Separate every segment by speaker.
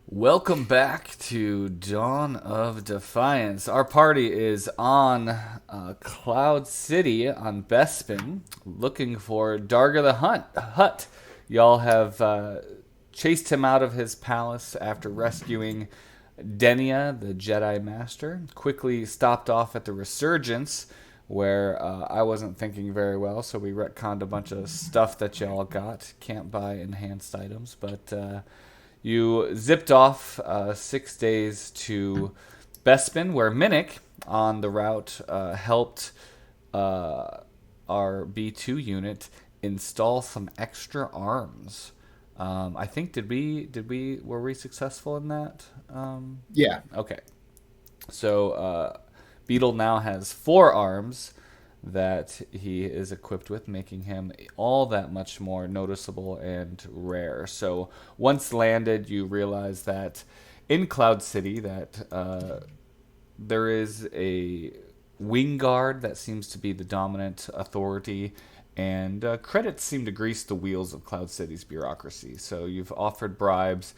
Speaker 1: Welcome back to Dawn of Defiance. Our party is on Cloud City on Bespin, looking for Darga the Hutt. Y'all have chased him out of his palace after rescuing Denia, the Jedi Master. Quickly stopped off at the Resurgence, where I wasn't thinking very well, so we retconned a bunch of stuff that y'all got. Can't buy enhanced items, but you zipped off 6 days to Bespin, where Minnick on the route helped our B2 unit install some extra arms. I think were we successful in that?
Speaker 2: Yeah.
Speaker 1: Okay, so Beetle now has four arms that he is equipped with, making him all that much more noticeable and rare. So once landed, you realize that in Cloud City that there is a wing guard that seems to be the dominant authority, and credits seem to grease the wheels of Cloud City's bureaucracy. So you've offered bribes,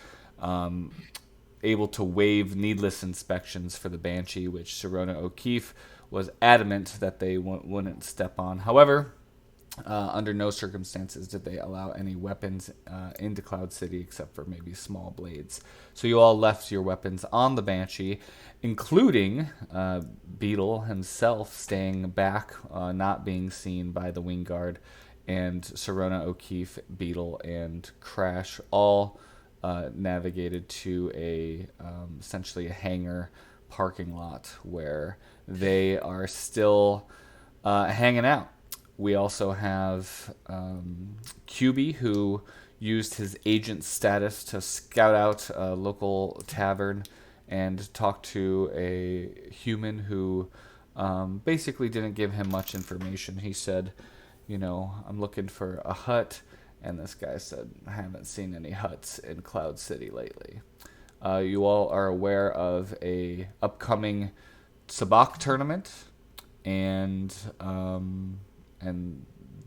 Speaker 1: able to waive needless inspections for the Banshee, which Sirona O'Keefe was adamant that they wouldn't step on. However, under no circumstances did they allow any weapons into Cloud City except for maybe small blades. So you all left your weapons on the Banshee, including Beetle himself staying back, not being seen by the Wing Guard, and Sirona O'Keefe, Beetle, and Crash all navigated to essentially a hangar parking lot where they are still hanging out. We also have QB, who used his agent status to scout out a local tavern and talk to a human who basically didn't give him much information. He said, I'm looking for a hut. And this guy said, I haven't seen any huts in Cloud City lately. You all are aware of a upcoming sabacc tournament, and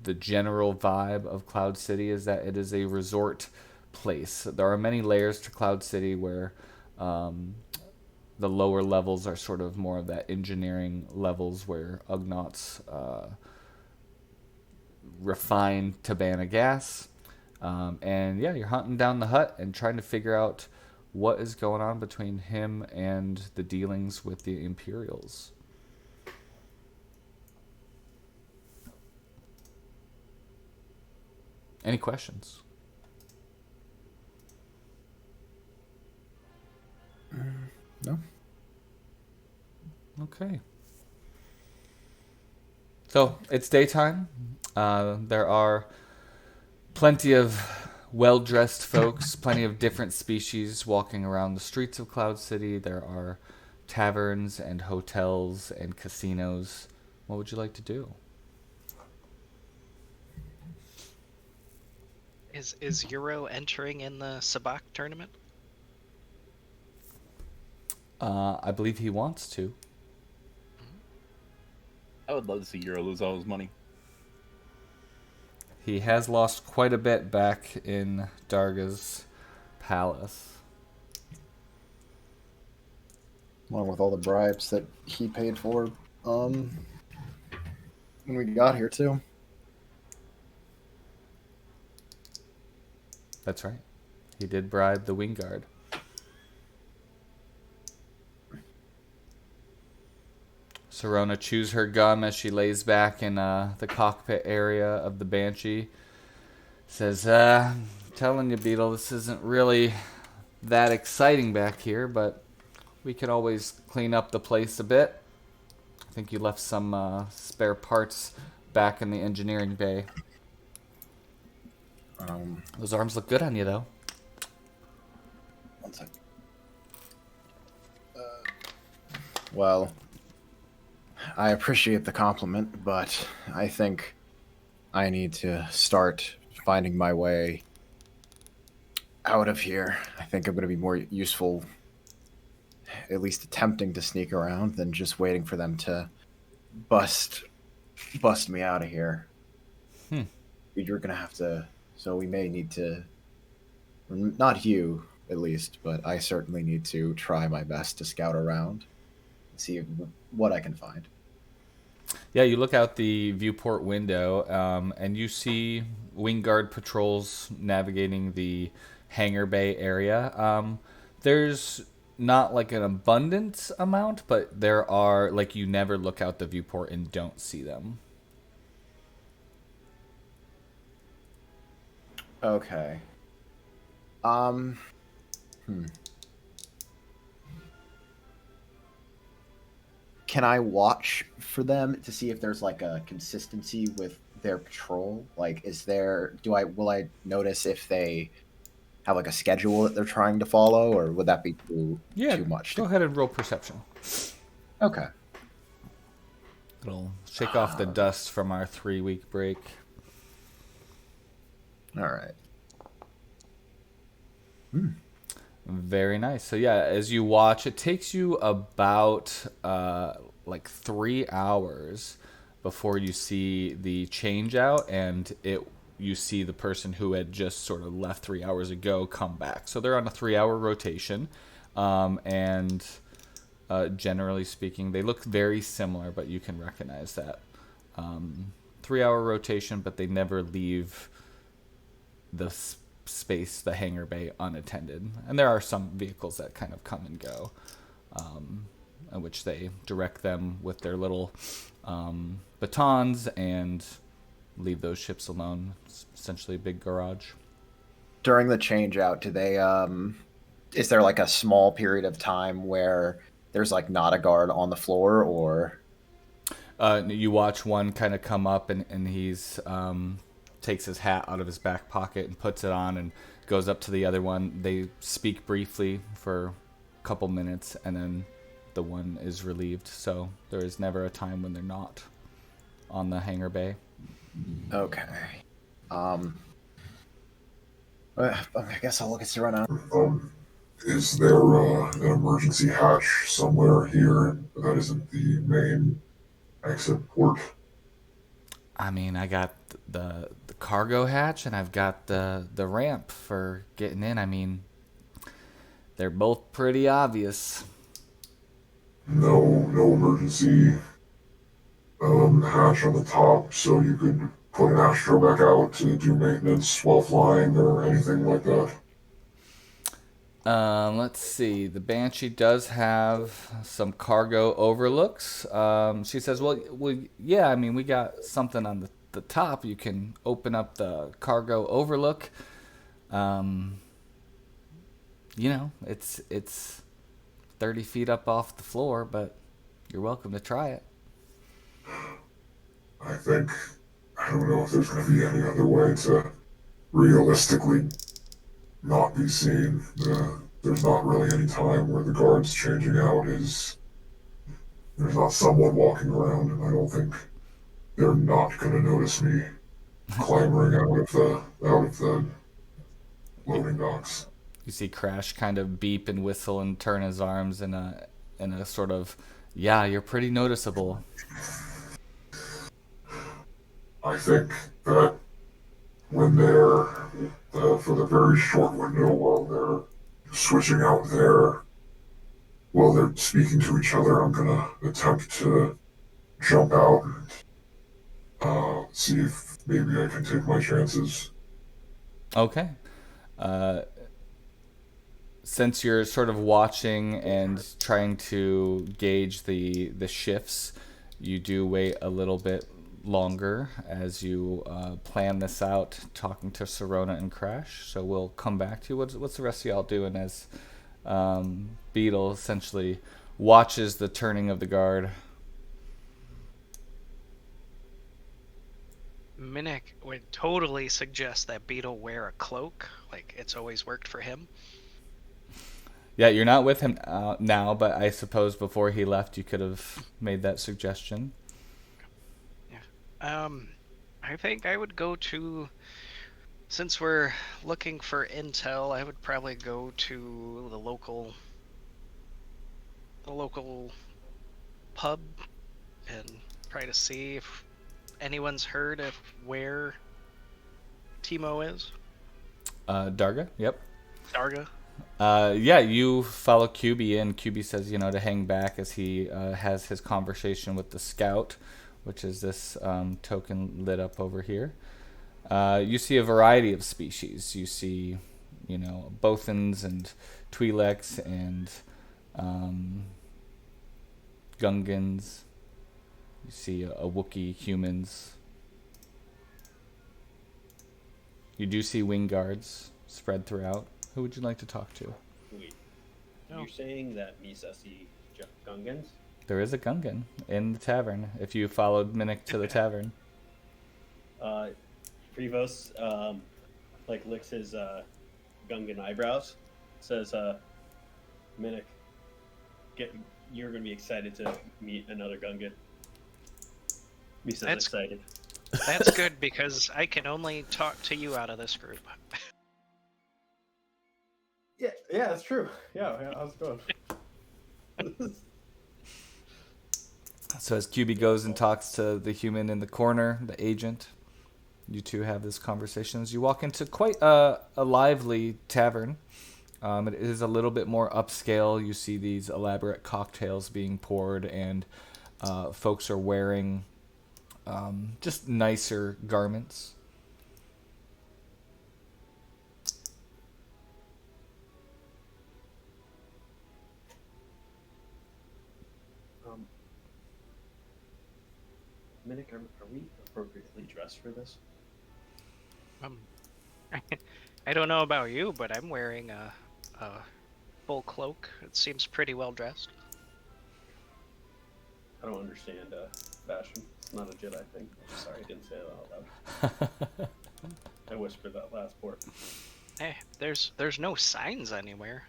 Speaker 1: the general vibe of Cloud City is that it is a resort place. There are many layers to Cloud City where the lower levels are sort of more of that engineering levels where Ugnaughts refine Tibanna gas. And yeah, you're hunting down the Hutt and trying to figure out what is going on between him and the dealings with the Imperials. Any questions?
Speaker 2: No.
Speaker 1: Okay. So it's daytime. There are plenty of well-dressed folks, plenty of different species walking around the streets of Cloud City. There are taverns and hotels and casinos. What would you like to do?
Speaker 3: Is Euro entering in the sabacc tournament?
Speaker 1: I believe he wants to.
Speaker 4: I would love to see Euro lose all his money.
Speaker 1: He has lost quite a bit back in Darga's palace.
Speaker 2: Along with all the bribes that he paid for when we got here too.
Speaker 1: That's right. He did bribe the wing guard. Sirona chews her gum as she lays back in the cockpit area of the Banshee. Says, telling you, Beetle, this isn't really that exciting back here, but we could always clean up the place a bit. I think you left some spare parts back in the engineering bay. Those arms look good on you, though.
Speaker 2: One second. Well, I appreciate the compliment, but I think I need to start finding my way out of here. I think I'm going to be more useful, at least attempting to sneak around, than just waiting for them to bust me out of here. You're going to have to. So we may need to. Not you, at least, but I certainly need to try my best to scout around and see what I can find.
Speaker 1: Yeah, you look out the viewport window, and you see Wingguard patrols navigating the hangar bay area. There's not like an abundance amount, but there are, like, you never look out the viewport and don't see them.
Speaker 2: Okay. Hmm. Can I watch for them to see if there's like a consistency with their patrol? Like, will I notice if they have like a schedule that they're trying to follow, or would that be
Speaker 1: Yeah,
Speaker 2: too much?
Speaker 1: go ahead and roll perception.
Speaker 2: Okay.
Speaker 1: It'll shake off the dust from our 3-week break.
Speaker 2: All right.
Speaker 1: Very nice. So yeah, as you watch, it takes you about like 3 hours before you see the change out, and you see the person who had just sort of left 3 hours ago come back. So they're on a 3-hour rotation, and generally speaking, they look very similar, but you can recognize that 3-hour rotation, but they never leave the space, the hangar bay, unattended. And there are some vehicles that kind of come and go, in which they direct them with their little batons and leave those ships alone. It's essentially a big garage.
Speaker 2: During the change out, do they is there like a small period of time where there's like not a guard on the floor, or
Speaker 1: You watch one kind of come up, and he's takes his hat out of his back pocket and puts it on and goes up to the other one. They speak briefly for a couple minutes, and then the one is relieved. So there is never a time when they're not on the hangar bay.
Speaker 2: okay. I guess I'll look at Serena.
Speaker 5: Is there an emergency hatch somewhere here that isn't the main exit port?
Speaker 1: I mean, I got the cargo hatch, and I've got the ramp for getting in. I mean, they're both pretty obvious.
Speaker 5: No emergency hatch on the top, so you could put an Astro back out to do maintenance while flying or anything like that.
Speaker 1: Let's see. The Banshee does have some cargo overlooks. She says, well, yeah, I mean, we got something on the top. You can open up the cargo overlook. It's 30 feet up off the floor, but you're welcome to try it.
Speaker 5: I don't know if there's going to be any other way to realistically not be seen. There's not really any time where the guard's changing out. There's not someone walking around, and I don't think they're not going to notice me clambering out of the loading docks.
Speaker 1: You see Crash kind of beep and whistle and turn his arms in a sort of, yeah, you're pretty noticeable.
Speaker 5: I think that when they're, for the very short window while they're switching out while they're speaking to each other, I'm gonna attempt to jump out and see if maybe I can take my chances.
Speaker 1: Okay. Since you're sort of watching and trying to gauge the shifts, you do wait a little bit longer as you plan this out, talking to Serona and Crash. So we'll come back to you. What's the rest of y'all doing as Beetle essentially watches the turning of the guard?
Speaker 3: Minnick would totally suggest that Beetle wear a cloak, like it's always worked for him.
Speaker 1: Yeah, you're not with him now, but I suppose before he left you could have made that suggestion.
Speaker 3: I think I would go to, since we're looking for intel, I would probably go to the local pub and try to see if anyone's heard of where Timo is.
Speaker 1: Darga, yep.
Speaker 3: Darga?
Speaker 1: Yeah, you follow QB in. QB says, to hang back as he has his conversation with the scout, which is this token lit up over here. You see a variety of species. You see, Bothans and Twi'leks and Gungans. You see a Wookiee, humans. You do see wing guards spread throughout. Who would you like to talk to?
Speaker 6: Wait,
Speaker 3: No.
Speaker 6: you're saying that Misa see Gungans?
Speaker 1: There is a Gungan in the tavern. If you followed Minnick to the tavern.
Speaker 6: Prevos, licks his Gungan eyebrows, says, Minnick, you're going to be excited to meet another Gungan. Misa's
Speaker 3: That's-
Speaker 6: excited.
Speaker 3: That's good because I can only talk to you out of this group.
Speaker 6: Yeah, that's true. Yeah, how's it going?
Speaker 1: So as QB goes and talks to the human in the corner, the agent, you two have this conversation as you walk into quite a lively tavern. It is a little bit more upscale. You see these elaborate cocktails being poured, and folks are wearing just nicer garments.
Speaker 6: Minnick, are we appropriately dressed for this?
Speaker 3: I don't know about you, but I'm wearing a full cloak. It seems pretty well dressed.
Speaker 6: I don't understand fashion. It's not a Jedi thing. I'm sorry, I didn't say that out loud. I whispered that last part.
Speaker 3: Hey, there's no signs anywhere.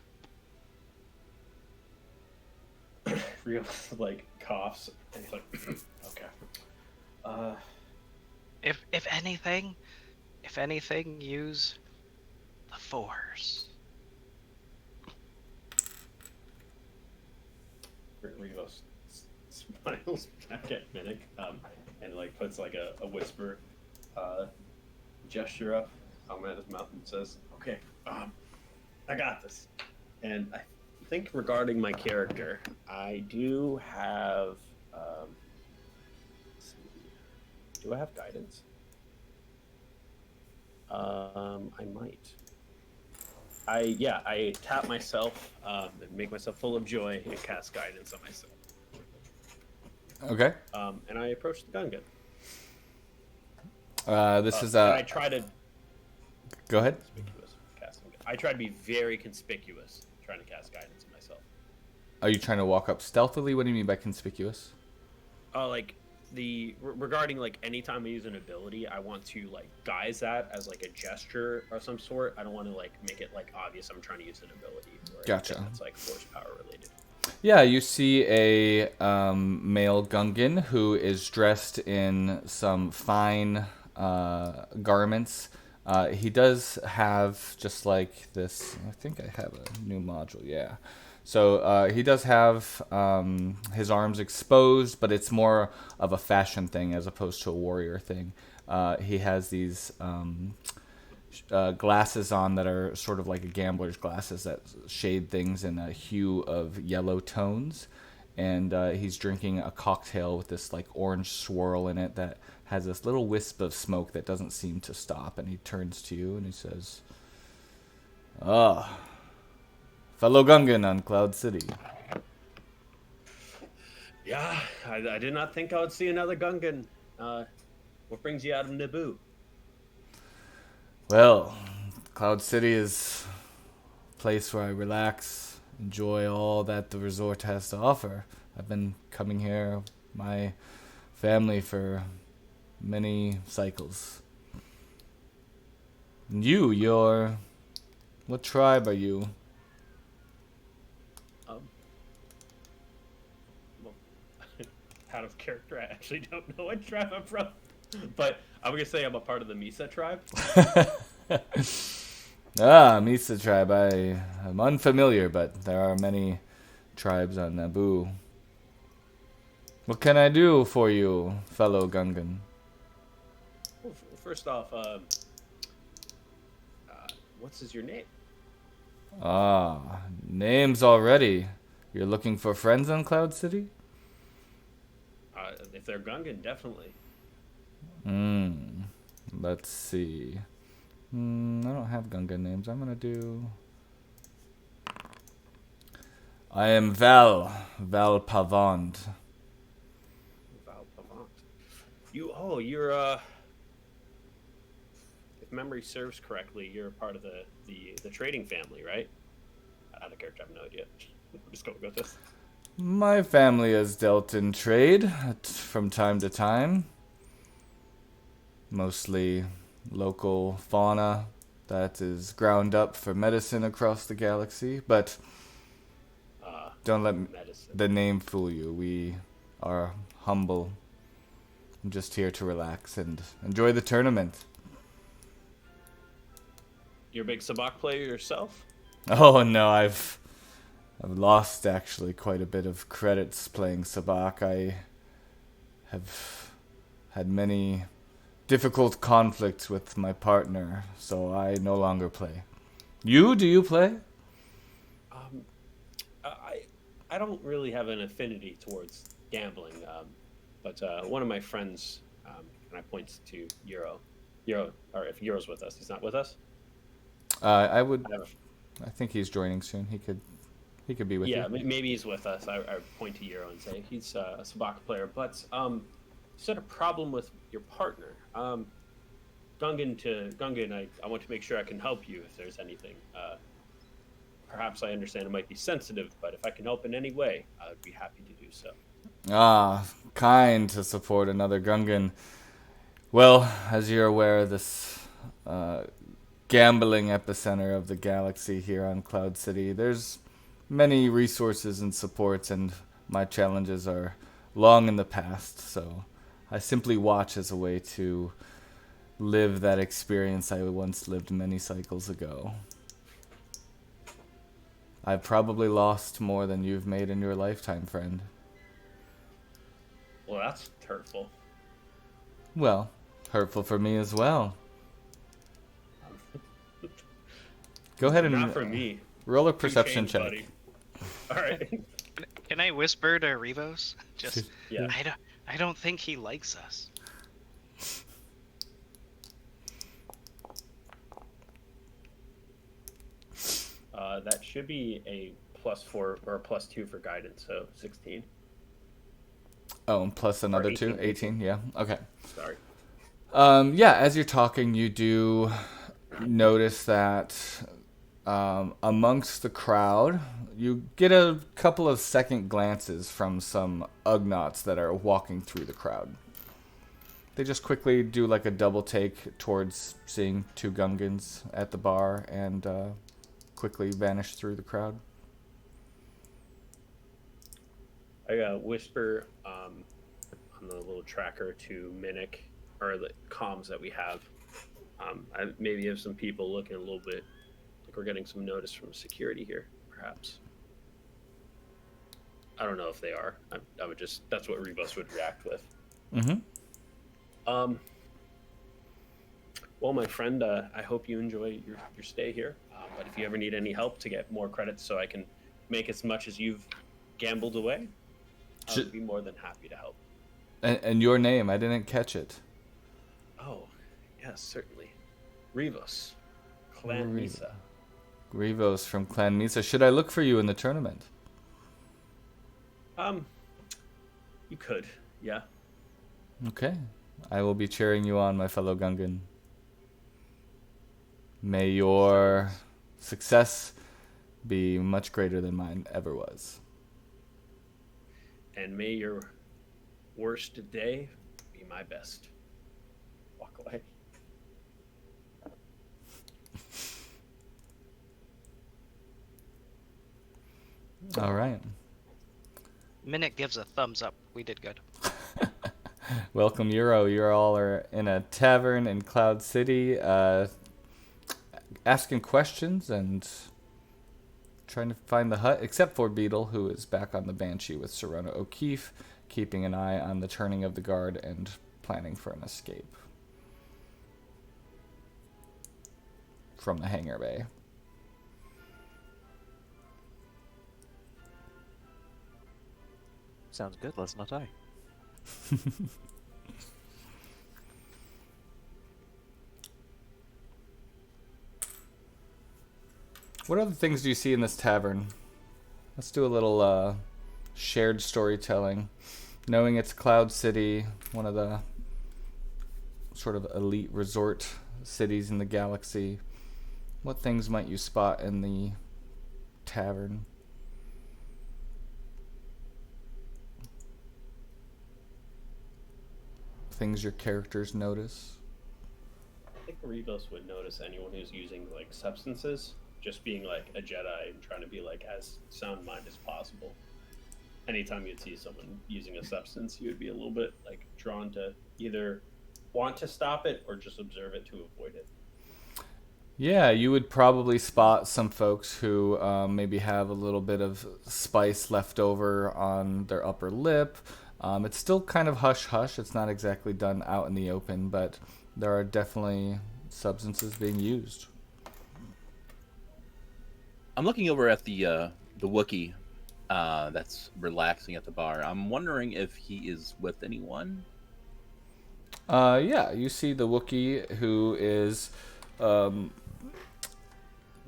Speaker 6: Rio coughs and he's like, okay.
Speaker 3: If anything, use the Force.
Speaker 6: Rio smiles back at Minnick, and puts a whisper gesture up at his mouth and says, okay, I got this. And I think regarding my character, I do have let's see, do I have guidance? I might. I tap myself and make myself full of joy and cast guidance on myself.
Speaker 1: Okay.
Speaker 6: And I approach the Gungan.
Speaker 1: This is
Speaker 6: I try to.
Speaker 1: Go ahead.
Speaker 6: I try to be very conspicuous, trying to cast guidance on myself.
Speaker 1: Are you trying to walk up stealthily? What do you mean by conspicuous?
Speaker 6: Regarding anytime I use an ability, I want to guise that as a gesture or some sort. I don't want to make it obvious I'm trying to use an ability. Or
Speaker 1: Gotcha.
Speaker 6: It's force power related.
Speaker 1: Yeah, you see a male Gungan who is dressed in some fine garments. He does have just like this. I think I have a new module. Yeah. So he does have his arms exposed, but it's more of a fashion thing as opposed to a warrior thing. He has these glasses on that are sort of like a gambler's glasses that shade things in a hue of yellow tones. And he's drinking a cocktail with this like orange swirl in it that has this little wisp of smoke that doesn't seem to stop. And he turns to you and he says, fellow Gungan on Cloud City.
Speaker 6: Yeah, I did not think I would see another Gungan. What brings you out of Naboo?
Speaker 1: Well, Cloud City is a place where I relax, enjoy all that the resort has to offer. I've been coming here, my family, for many cycles. And you're... What tribe are you?
Speaker 6: Well, out of character, I actually don't know what tribe I'm from. But I'm going to say I'm a part of the Misa tribe.
Speaker 1: Misa tribe. I am unfamiliar, but there are many tribes on Naboo. What can I do for you, fellow Gungan?
Speaker 6: Well, first off, what's your name?
Speaker 1: Ah, names already. You're looking for friends on Cloud City?
Speaker 6: If they're Gungan, definitely.
Speaker 1: Let's see. I don't have Gunga names. I'm gonna do... I am Val Pavand.
Speaker 6: Val Pavant. You're if memory serves correctly, you're a part of the trading family, right? Out of character, I have no idea. I'm just going with this.
Speaker 1: My family has dealt in trade from time to time. Mostly local fauna that is ground up for medicine across the galaxy, but don't let
Speaker 6: Medicine.
Speaker 1: the name fool you. We are humble. I'm just here to relax and enjoy the tournament.
Speaker 6: You're a big Sabak player yourself?
Speaker 1: Oh no, I've lost actually quite a bit of credits playing Sabak. I have had many difficult conflicts with my partner, so I no longer play. Do you play?
Speaker 6: I don't really have an affinity towards gambling, but one of my friends, and I point to Euro, or if Euro's with us, he's not with us.
Speaker 1: I think he's joining soon. He could be with you.
Speaker 6: Yeah, maybe he's with us. I point to Euro and say he's a Sabak player, but you said a problem with your partner. Gungan, I want to make sure I can help you if there's anything. Perhaps I understand it might be sensitive, but if I can help in any way, I would be happy to do so.
Speaker 1: Ah, kind to support another Gungan. Well, as you're aware, this gambling epicenter of the galaxy here on Cloud City, there's many resources and supports, and my challenges are long in the past, so I simply watch as a way to live that experience I once lived many cycles ago. I've probably lost more than you've made in your lifetime, friend.
Speaker 6: Well, that's hurtful.
Speaker 1: Well, hurtful for me as well. Go ahead and
Speaker 6: Not for me.
Speaker 1: roll a
Speaker 6: Two
Speaker 1: perception
Speaker 6: chains,
Speaker 1: check.
Speaker 6: buddy. All right.
Speaker 3: Can I whisper to Rivos? Just,
Speaker 6: Yeah.
Speaker 3: I don't think he likes us.
Speaker 6: That should be a +4 or a +2 for guidance, so 16.
Speaker 1: Oh, and plus another
Speaker 6: 18.
Speaker 1: 2? 18, yeah. Okay.
Speaker 6: Sorry.
Speaker 1: Yeah, as you're talking, you do notice that amongst the crowd, you get a couple of second glances from some Ugnaughts that are walking through the crowd. They just quickly do like a double take towards seeing two Gungans at the bar and quickly vanish through the crowd.
Speaker 6: I whisper on the little tracker to Mimic, or the comms that we have. I maybe have some people looking a little bit like we're getting some notice from security here, perhaps. I don't know if they are. I would just, that's what Rebus would react with.
Speaker 1: Mm-hmm.
Speaker 6: Well, my friend, I hope you enjoy your stay here. But if you ever need any help to get more credits so I can make as much as you've gambled away, I would be more than happy to help.
Speaker 1: And your name, I didn't catch it.
Speaker 6: Oh, yes, certainly. Rivos, Clan Misa.
Speaker 1: Rivos from Clan Misa. Should I look for you in the tournament?
Speaker 6: You could, yeah.
Speaker 1: Okay. I will be cheering you on, my fellow Gungan. May your success be much greater than mine ever was.
Speaker 6: And may your worst day be my best. Walk away.
Speaker 1: All right.
Speaker 3: Minute gives a thumbs up. We did good.
Speaker 1: Welcome, Euro. You all are in a tavern in Cloud City, asking questions and trying to find the hut, except for Beetle, who is back on the Banshee with Serona O'Keefe, keeping an eye on the turning of the guard and planning for an escape from the hangar bay.
Speaker 7: Sounds good. Let's not die.
Speaker 1: What other things do you see in this tavern? Let's do a little shared storytelling. Knowing it's Cloud City, one of the sort of elite resort cities in the galaxy, what things might you spot in the tavern? Things your characters notice?
Speaker 6: I think Rebus would notice anyone who's using like substances, just being like a Jedi and trying to be like as sound mind as possible. Anytime you'd see someone using a substance, you would be a little bit like drawn to either want to stop it or just observe it to avoid it.
Speaker 1: Yeah, you would probably spot some folks who maybe have a little bit of spice left over on their upper lip. It's still kind of hush-hush. It's not exactly done out in the open, but there are definitely substances being used.
Speaker 4: I'm looking over at the Wookiee that's relaxing at the bar. I'm wondering if he is with anyone.
Speaker 1: Yeah, you see the Wookiee who is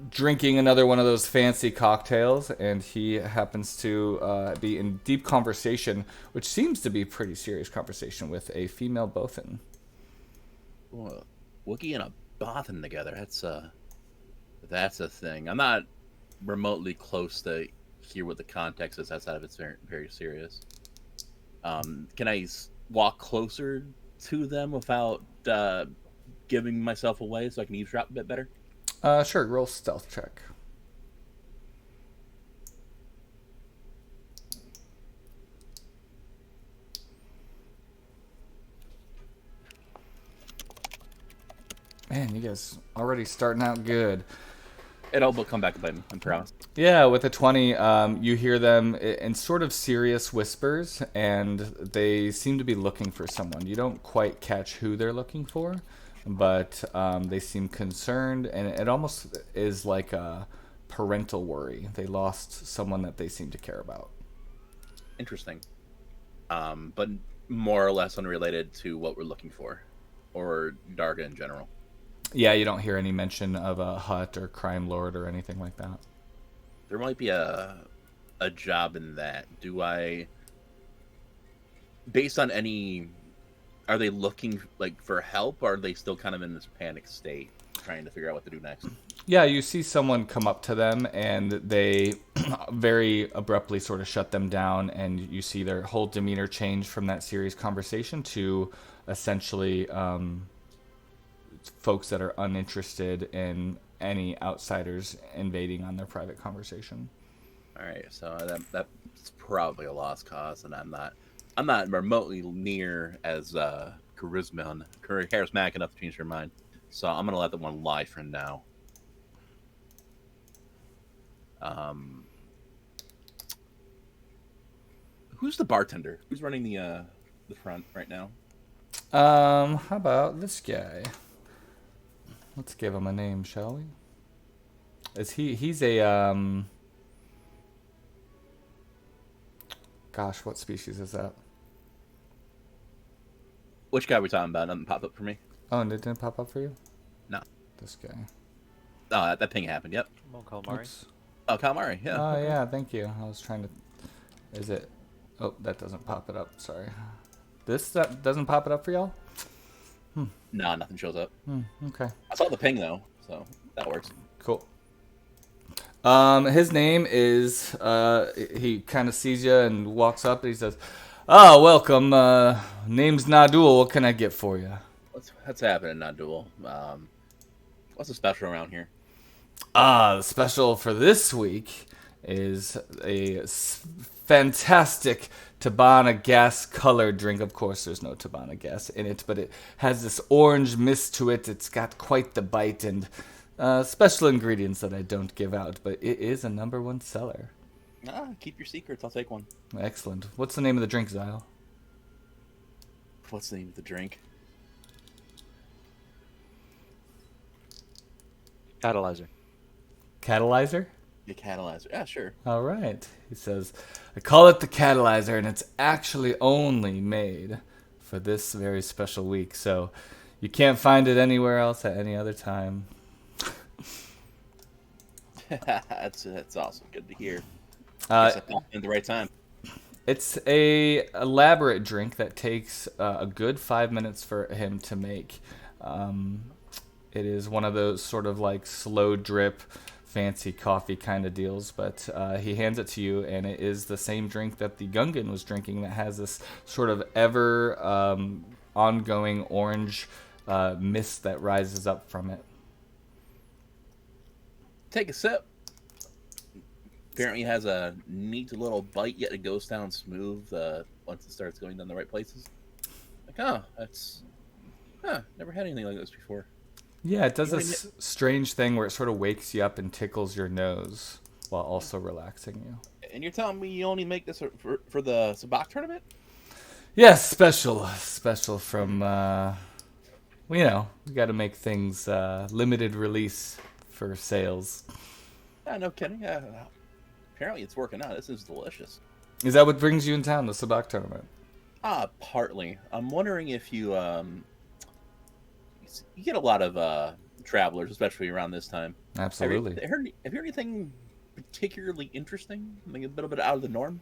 Speaker 1: drinking another one of those fancy cocktails, and he happens to be in deep conversation, which seems to be pretty serious conversation with a female Bothan.
Speaker 4: Ooh, Wookiee and a Bothan together. That's a thing. I'm not remotely close to hear what the context is outside of it's very, very serious. Can I walk closer to them without giving myself away so I can eavesdrop a bit better?
Speaker 1: Sure, roll stealth check. Man, you guys already starting out good.
Speaker 4: It'll come back to bite me, I promise.
Speaker 1: Yeah, with a 20, you hear them in sort of serious whispers, and they seem to be looking for someone. You don't quite catch who they're looking for, but they seem concerned, and it almost is like a parental worry. They lost someone that they seem to care about.
Speaker 4: Interesting. But more or less unrelated to what we're looking for, or Darga in general.
Speaker 1: Yeah, you don't hear any mention of a Hutt or crime lord or anything like that.
Speaker 4: There might be a job in that. Do I, based on any, are they looking like for help, or are they still kind of in this panic state, trying to figure out what to do next?
Speaker 1: Yeah, you see someone come up to them, and they very abruptly sort of shut them down, and you see their whole demeanor change from that serious conversation to essentially folks that are uninterested in any outsiders invading on their private conversation.
Speaker 4: All right, so that's probably a lost cause, and I'm not remotely near as charismatic enough to change their mind. So I'm gonna let the one lie for now. Who's the bartender? Who's running the front right now?
Speaker 1: How about this guy? Let's give him a name, shall we? He's a gosh, what species is that?
Speaker 4: Which guy are we talking about? Nothing popped up for me.
Speaker 1: Oh, and it didn't pop up for you?
Speaker 4: No.
Speaker 1: This guy.
Speaker 4: Oh, that ping happened. Yep.
Speaker 7: Come on, Calamari.
Speaker 1: Oops.
Speaker 4: Oh, Calamari. Yeah.
Speaker 1: Oh, yeah, thank you. I was trying to... Is it... Oh, that doesn't pop it up. Sorry. That doesn't pop it up for y'all?
Speaker 4: No, nothing shows up.
Speaker 1: Okay.
Speaker 4: I saw the ping though, so that works.
Speaker 1: Cool. His name is... he kind of sees you and walks up and he says, "Ah, welcome. Name's Nadul. What can I get for you?"
Speaker 4: What's happening, Nadul? What's the special around here?
Speaker 1: The special for this week is a fantastic Tibanna Gas colored drink. Of course, there's no Tibanna Gas in it, but it has this orange mist to it. It's got quite the bite and special ingredients that I don't give out, but it is a #1 seller.
Speaker 4: Keep your secrets. I'll take one.
Speaker 1: Excellent. What's the name of the drink, Zyle?
Speaker 4: What's the name of the drink?
Speaker 7: Catalyzer.
Speaker 1: Catalyzer?
Speaker 4: The catalyzer. Yeah, sure.
Speaker 1: All right. He says, I call it the catalyzer, and it's actually only made for this very special week. So you can't find it anywhere else at any other time.
Speaker 4: That's awesome. Good to hear.
Speaker 1: Uh,
Speaker 4: Guess I found it at the right time.
Speaker 1: It's a elaborate drink that takes a good 5 minutes for him to make. It is one of those sort of like slow drip, fancy coffee kind of deals, but he hands it to you, and it is the same drink that the Gungan was drinking that has this sort of ever ongoing orange mist that rises up from it.
Speaker 4: Take a sip. Apparently has a neat little bite, yet it goes down smooth once it starts going down the right places. Like, never had anything like this before.
Speaker 1: Yeah, it does this strange thing where it sort of wakes you up and tickles your nose while also relaxing you.
Speaker 4: And you're telling me you only make this for the Sabak tournament?
Speaker 1: Yes, special from, we got to make things limited release for sales.
Speaker 4: Yeah, no kidding. Apparently it's working out. This is delicious.
Speaker 1: Is that what brings you in town, the Sabak tournament?
Speaker 4: Partly. I'm wondering if you get a lot of travelers, especially around this time.
Speaker 1: Absolutely.
Speaker 4: Have you heard anything particularly interesting? Like a little bit out of the norm?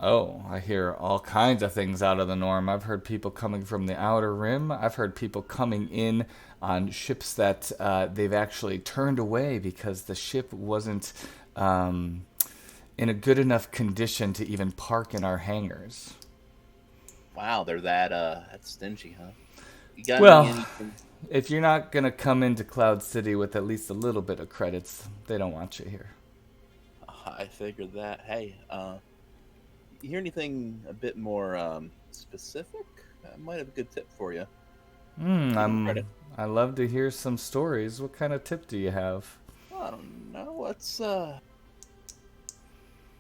Speaker 1: Oh, I hear all kinds of things out of the norm. I've heard people coming from the outer rim. I've heard people coming in on ships that they've actually turned away because the ship wasn't in a good enough condition to even park in our hangars.
Speaker 4: Wow, they're that stingy, huh? You got
Speaker 1: Well, if you're not going to come into Cloud City with at least a little bit of credits, they don't want you here.
Speaker 4: I figured that. Hey, you hear anything a bit more specific? I might have a good tip for you.
Speaker 1: I love to hear some stories. What kind of tip do you have?
Speaker 4: I don't know. What's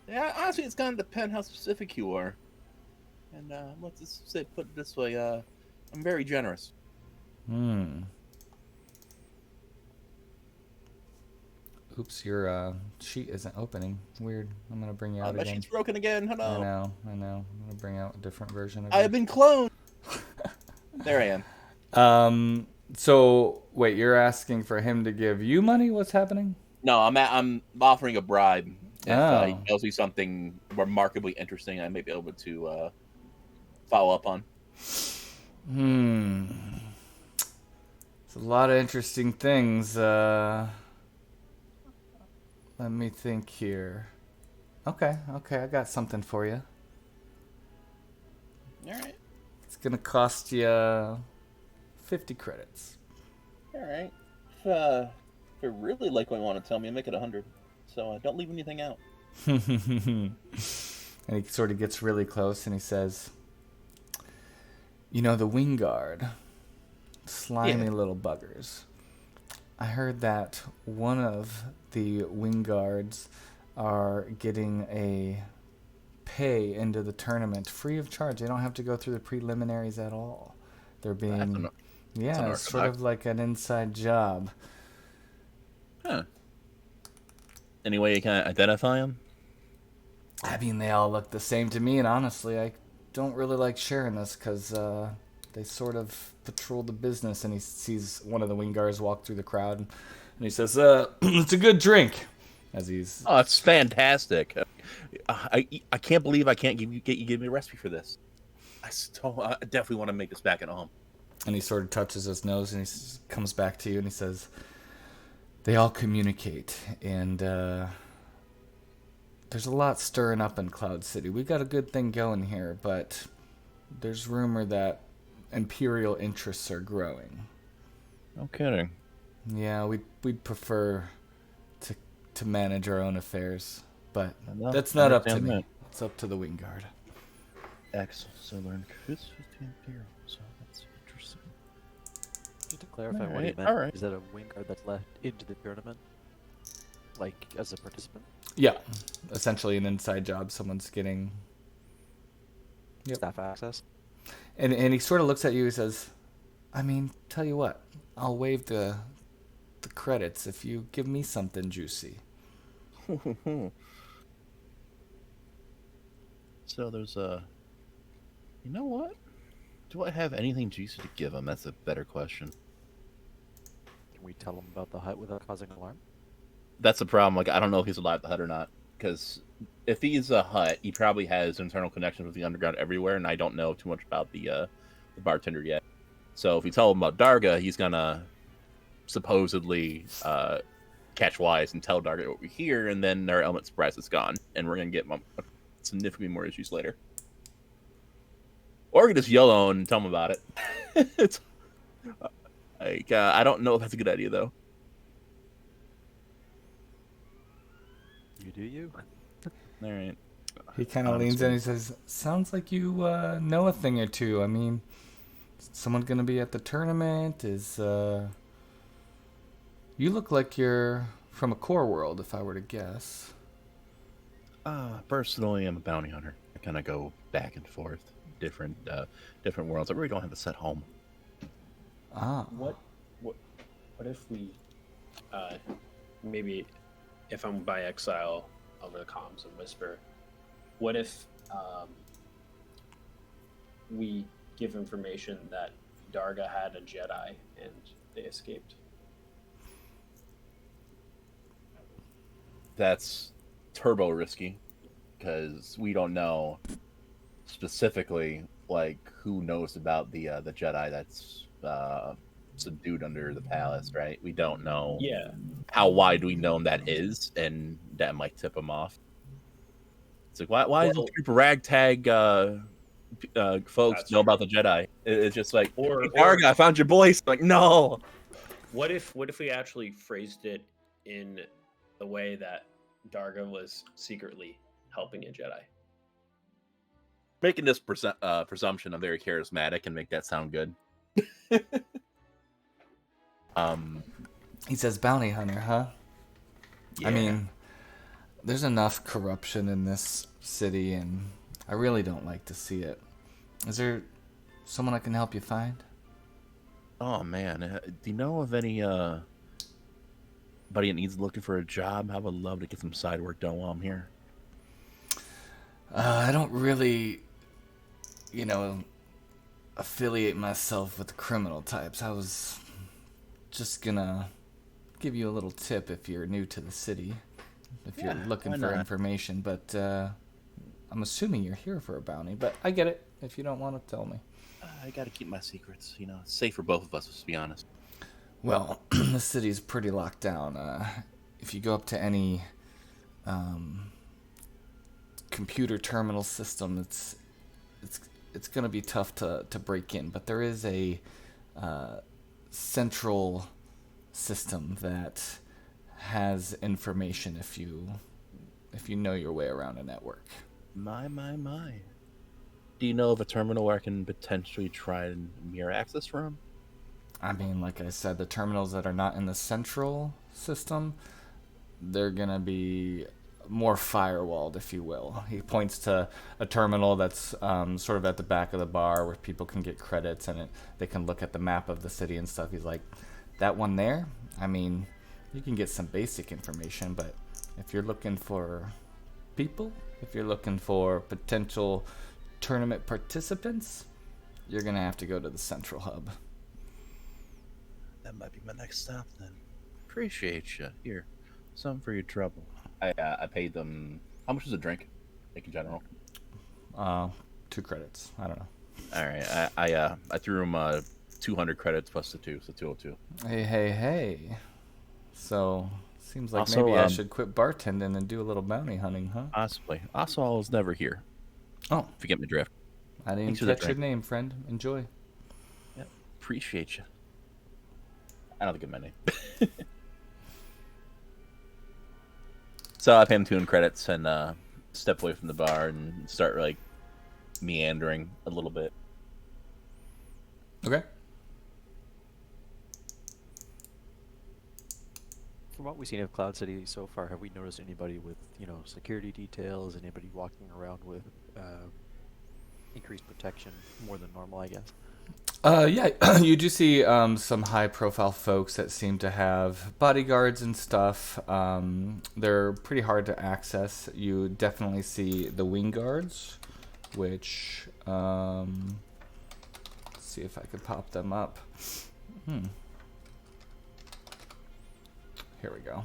Speaker 4: yeah, honestly, it's gonna depend how specific you are. And let's just say, put it this way, I'm very generous.
Speaker 1: Oops, your sheet isn't opening. Weird. I'm gonna bring you out
Speaker 4: My
Speaker 1: again.
Speaker 4: sheet's broken again. Hello.
Speaker 1: I know. I'm gonna bring out a different version of
Speaker 4: I
Speaker 1: it.
Speaker 4: have been cloned. There I am.
Speaker 1: So wait, you're asking for him to give you money? What's happening?
Speaker 4: No, I'm offering a bribe. If he
Speaker 1: Oh.
Speaker 4: tells me something remarkably interesting, I may be able to follow up on.
Speaker 1: It's a lot of interesting things. Let me think here. Okay, I got something for you.
Speaker 4: All right.
Speaker 1: It's gonna cost you 50 credits.
Speaker 4: All right. If you really like what you want to tell me, make it 100. So don't leave anything out.
Speaker 1: And he sort of gets really close and he says, the wing guard, slimy little buggers. I heard that one of the wing guards are getting a pay into the tournament free of charge. They don't have to go through the preliminaries at all. They're being, it's sort of like an inside job.
Speaker 4: Huh. Any way you can identify them?
Speaker 1: I mean, they all look the same to me, and honestly, I don't really like sharing this because they sort of patrol the business. And he sees one of the wing guards walk through the crowd, and he says, "It's a good drink." As he's,
Speaker 4: oh, it's fantastic. I can't believe I can't give me a recipe for this. I definitely want to make this back at home.
Speaker 1: And he sort of touches his nose, and he comes back to you, and he says, "They all communicate, and there's a lot stirring up in Cloud City. We got a good thing going here, but there's rumor that Imperial interests are growing."
Speaker 4: No kidding.
Speaker 1: Yeah, we'd prefer to manage our own affairs, but that's not up to me. It's up to the wing guard.
Speaker 4: Excellent. So learn Chris with the Imperial. So that's interesting.
Speaker 7: Just to clarify what he meant, is that a wing guard that's left into the tournament, like as a participant?
Speaker 1: Yeah, essentially an inside job. Someone's getting
Speaker 7: Staff access.
Speaker 1: And he sort of looks at you and says, "I mean, tell you what, I'll waive the credits if you give me something juicy."
Speaker 4: So there's a. You know what? Do I have anything juicy to give him? That's a better question.
Speaker 7: Can we tell him about the hut without causing alarm?
Speaker 4: That's the problem. Like, I don't know if he's alive at the hut or not. Because if he's a hut, he probably has internal connections with the underground everywhere, and I don't know too much about the bartender yet. So if we tell him about Darga, he's gonna supposedly catch wise and tell Darga what we hear, and then our element surprise is gone, and we're gonna get significantly more issues later. Or we can just yell on and tell him about it. It's like I don't know if that's a good idea though.
Speaker 7: You do you.
Speaker 4: All right.
Speaker 1: He kind of leans in and he says, "Sounds like you know a thing or two. I mean, is someone gonna be at the tournament? You look like you're from a core world, if I were to guess."
Speaker 4: Personally, I'm a bounty hunter. I kind of go back and forth, different worlds. I really don't have a set home.
Speaker 6: What if we maybe if I'm by exile over the comms and whisper, what if we give information that Darga had a Jedi and they escaped?
Speaker 4: That's turbo risky because we don't know specifically like who knows about the Jedi that's subdued under the palace, right? We don't know how widely known that is, and that might tip them off. It's like why does a group of ragtag folks know about the Jedi? It's just like, hey, Darga, I found your voice. Like, no.
Speaker 6: What if we actually phrased it in the way that Darga was secretly helping a Jedi?
Speaker 4: Making this presumption I'm very charismatic and make that sound good.
Speaker 1: He says, "Bounty hunter, huh?"
Speaker 4: Yeah.
Speaker 1: I mean, there's enough corruption in this city, and I really don't like to see it. Is there someone I can help you find?
Speaker 4: Oh man, do you know of any buddy that needs looking for a job? I would love to get some side work done while I'm here.
Speaker 1: I don't really, affiliate myself with criminal types. I was just gonna give you a little tip if you're new to the city, if you're looking for information, but I'm assuming you're here for a bounty, but I get it if you don't want to tell me.
Speaker 4: I gotta keep my secrets, it's safe for both of us, to be honest.
Speaker 1: Well, the city's pretty locked down. If you go up to any computer terminal system, it's gonna be tough to break in, but there is a central system that has information if you know your way around a network.
Speaker 4: My. Do you know of a terminal where I can potentially try and mirror access from?
Speaker 1: I mean, like I said, the terminals that are not in the central system, they're gonna be more firewalled, if you will. He points to a terminal that's sort of at the back of the bar where people can get credits and they can look at the map of the city and stuff. He's like, that one there? I mean, you can get some basic information, but if you're looking for people, if you're looking for potential tournament participants, you're gonna have to go to the central hub.
Speaker 4: That might be my next stop then. Appreciate you. Here, something for your trouble. I paid them. How much is a drink, like in general?
Speaker 1: 2 credits. I don't know.
Speaker 4: All right. I threw him 200 credits plus the 2, so 202.
Speaker 1: Hey. So seems like
Speaker 4: also,
Speaker 1: maybe I should quit bartending and do a little bounty hunting, huh?
Speaker 4: Possibly. Also, I was never here.
Speaker 1: Oh,
Speaker 4: if you get my drift.
Speaker 1: I didn't catch your name, friend. Enjoy.
Speaker 4: Yep. Appreciate you. I don't think it's my name. So I pay him 200 credits and step away from the bar and start like meandering a little bit.
Speaker 1: Okay.
Speaker 7: From what we've seen of Cloud City so far, have we noticed anybody with, security details, anybody walking around with increased protection more than normal, I guess?
Speaker 1: Yeah, you do see some high-profile folks that seem to have bodyguards and stuff. They're pretty hard to access. You definitely see the wing guards, which let's see if I could pop them up. Here we go.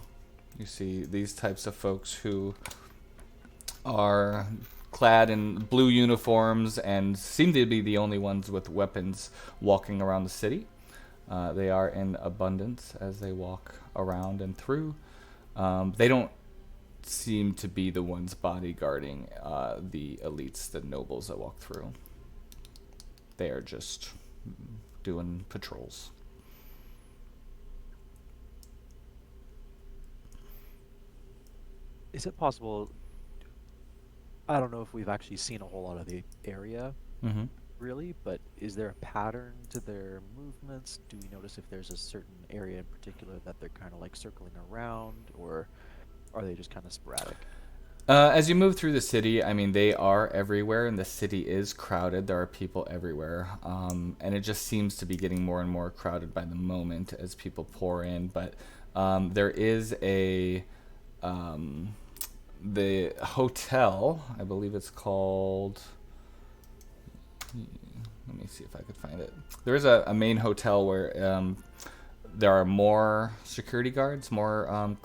Speaker 1: You see these types of folks who are clad in blue uniforms and seem to be the only ones with weapons walking around the city. They are in abundance as they walk around and through. They don't seem to be the ones bodyguarding the elites, the nobles that walk through. They are just doing patrols.
Speaker 7: Is it possible? I don't know if we've actually seen a whole lot of the area, really, but is there a pattern to their movements? Do we notice if there's a certain area in particular that they're kind of like circling around, or are they just kind of sporadic?
Speaker 1: As you move through the city, I mean, they are everywhere, and the city is crowded. There are people everywhere, and it just seems to be getting more and more crowded by the moment as people pour in. But there is the hotel, I believe it's called. Let me see if I could find it. There is a main hotel where there are more security guards, more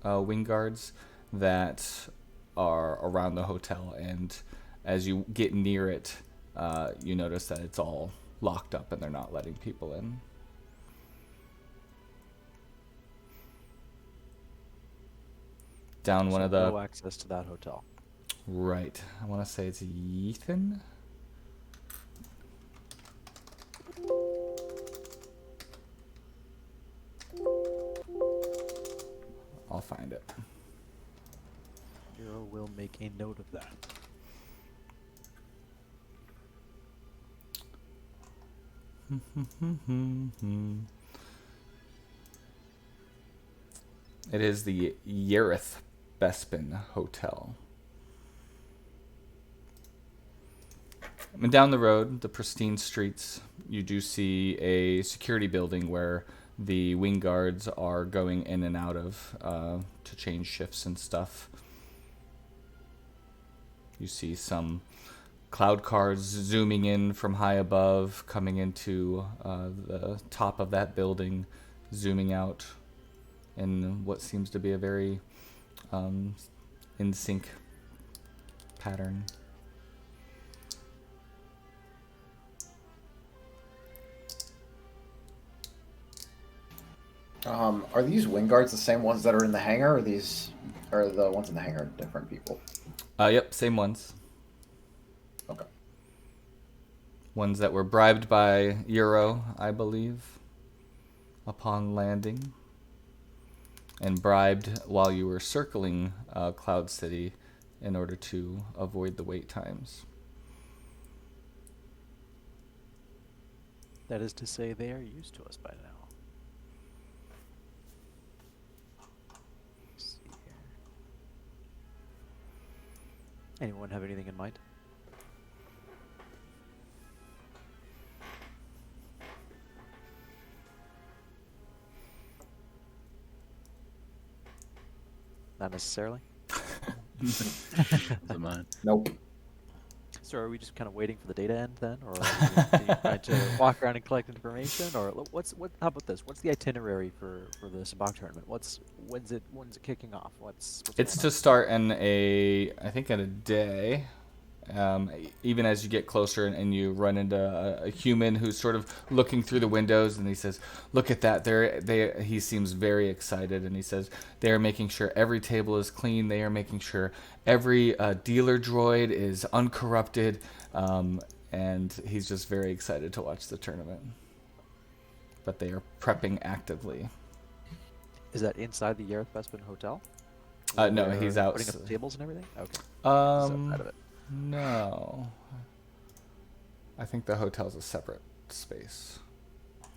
Speaker 1: wing guards that are around the hotel, and as you get near it, you notice that it's all locked up and they're not letting people in. Down one of the
Speaker 7: no access to that hotel.
Speaker 1: Right. I want to say it's Ethan. I'll find it.
Speaker 7: Hero will make a note of that.
Speaker 1: It is the Yerith Bespin Hotel. And down the road, the pristine streets, you do see a security building where the wing guards are going in and out of to change shifts and stuff. You see some cloud cars zooming in from high above, coming into the top of that building, zooming out in what seems to be a very in sync pattern.
Speaker 2: Are these wing guards the same ones that are in the hangar, or are the ones in the hangar different people?
Speaker 1: Yep, same ones.
Speaker 2: Okay.
Speaker 1: Ones that were bribed by Euro, I believe, upon landing. And bribed while you were circling Cloud City in order to avoid the wait times.
Speaker 7: That is to say, they are used to us by now. Let's see here. Anyone have anything in mind? Not necessarily.
Speaker 4: Doesn't mind.
Speaker 2: Nope.
Speaker 7: So are we just kind of waiting for the data end then, or are we trying to walk around and collect information, or how about this? What's the itinerary for the Sabak tournament? When's it kicking off? What's
Speaker 1: It's
Speaker 7: going
Speaker 1: to
Speaker 7: on?
Speaker 1: start in I think in a day. Even as you get closer and you run into a human who's sort of looking through the windows, and he says, "Look at that!" He seems very excited, and he says, "They are making sure every table is clean. They are making sure every dealer droid is uncorrupted," and he's just very excited to watch the tournament. But they are prepping actively.
Speaker 7: Is that inside the Yerith Bespin Hotel?
Speaker 1: No,
Speaker 7: Where
Speaker 1: he's
Speaker 7: they're
Speaker 1: out.
Speaker 7: putting up the tables and everything. Okay. So out of it.
Speaker 1: No. I think the hotel's a separate space.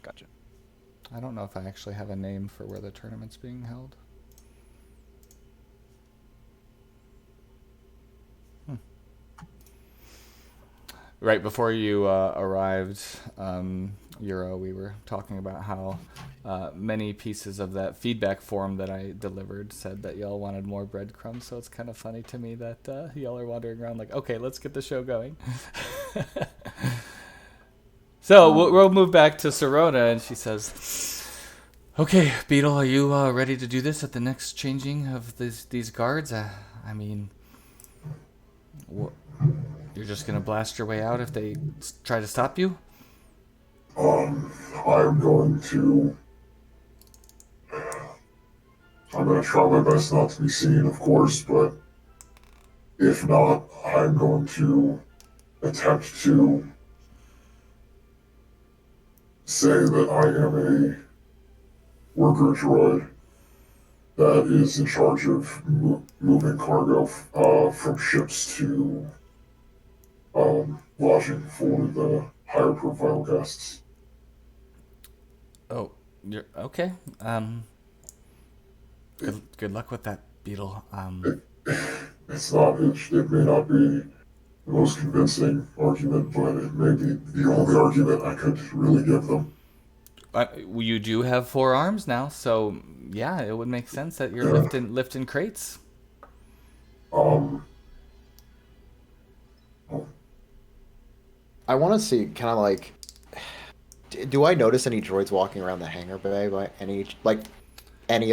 Speaker 7: Gotcha.
Speaker 1: I don't know if I actually have a name for where the tournament's being held. right before you arrived, Euro, we were talking about how many pieces of that feedback form that I delivered said that y'all wanted more breadcrumbs. So it's kind of funny to me that y'all are wandering around like, okay, let's get the show going. So we'll move back to Sorona, and she says, "Okay, Beetle, are you ready to do this at the next changing of these guards? I mean, you're just gonna blast your way out if they try to stop you?"
Speaker 5: I'm going to. I'm going to try my best not to be seen, of course, but if not, I'm going to attempt to say that I am a worker droid that is in charge of moving cargo from ships to lodging for the higher profile guests.
Speaker 1: Oh, you're okay. Good luck with that, Beetle.
Speaker 5: It's not. It may not be the most convincing argument, but it may be the only argument I could really give them.
Speaker 1: You do have 4 arms now, so yeah, it would make sense that you're lifting crates.
Speaker 2: I want to see kind of like, do I notice any droids walking around the hangar bay by any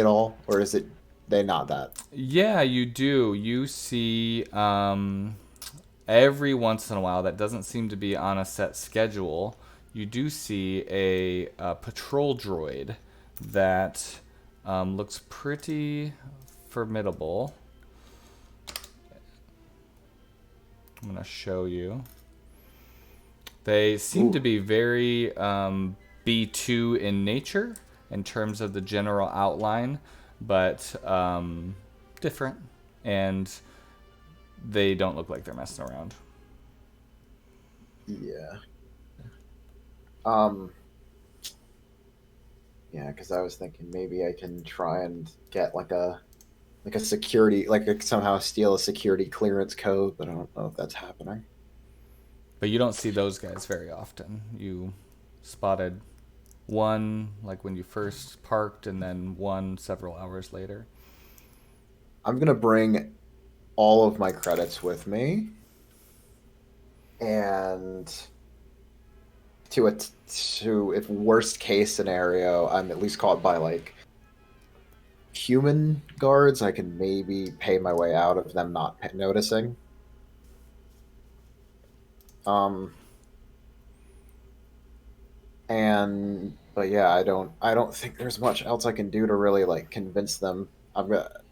Speaker 2: at all, or is it they not that?
Speaker 1: Yeah, you do. You see every once in a while, that doesn't seem to be on a set schedule, you do see a patrol droid that looks pretty formidable. I'm going to show you. They seem to be very B2 in nature in terms of the general outline, but different. And they don't look like they're messing around.
Speaker 2: Yeah. Yeah, because I was thinking maybe I can try and get like a security, somehow steal a security clearance code, but I don't know if that's happening.
Speaker 1: But you don't see those guys very often. You spotted one like when you first parked, and then one several hours later.
Speaker 2: I'm gonna bring all of my credits with me, and to if worst case scenario, I'm at least caught by like human guards, I can maybe pay my way out of them not noticing. But yeah, I don't think there's much else I can do to really like convince them that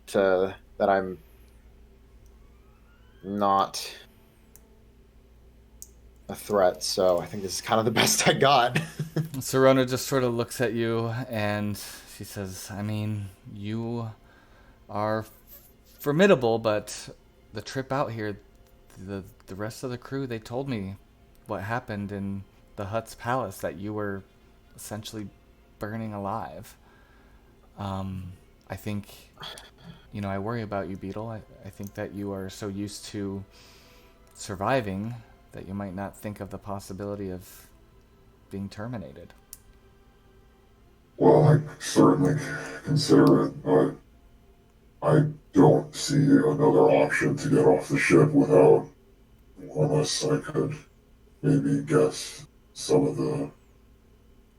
Speaker 2: I'm not a threat. So I think this is kind of the best I got.
Speaker 1: Sorona just sort of looks at you and she says, I mean, you are formidable, but the trip out here, the rest of the crew, they told me what happened in the Hutt's palace, that you were essentially burning alive. I think, I worry about you, Beetle. I think that you are so used to surviving that you might not think of the possibility of being terminated.
Speaker 5: Well, I certainly consider it, but I don't see another option to get off the ship unless I could maybe get some of the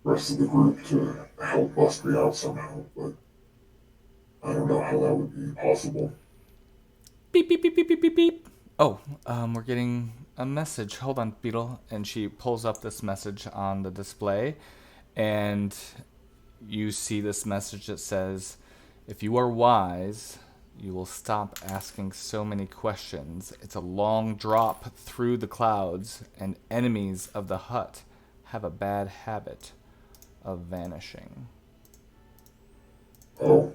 Speaker 5: rest of the group to help bust me out somehow, but I don't know how that would be possible.
Speaker 1: Beep, beep, beep, beep, beep, beep, beep. Oh, we're getting a message. Hold on, Beetle. And she pulls up this message on the display, and you see this message that says, if you are wise, you will stop asking so many questions. It's a long drop through the clouds, and enemies of the Hutt have a bad habit of vanishing.
Speaker 5: Oh.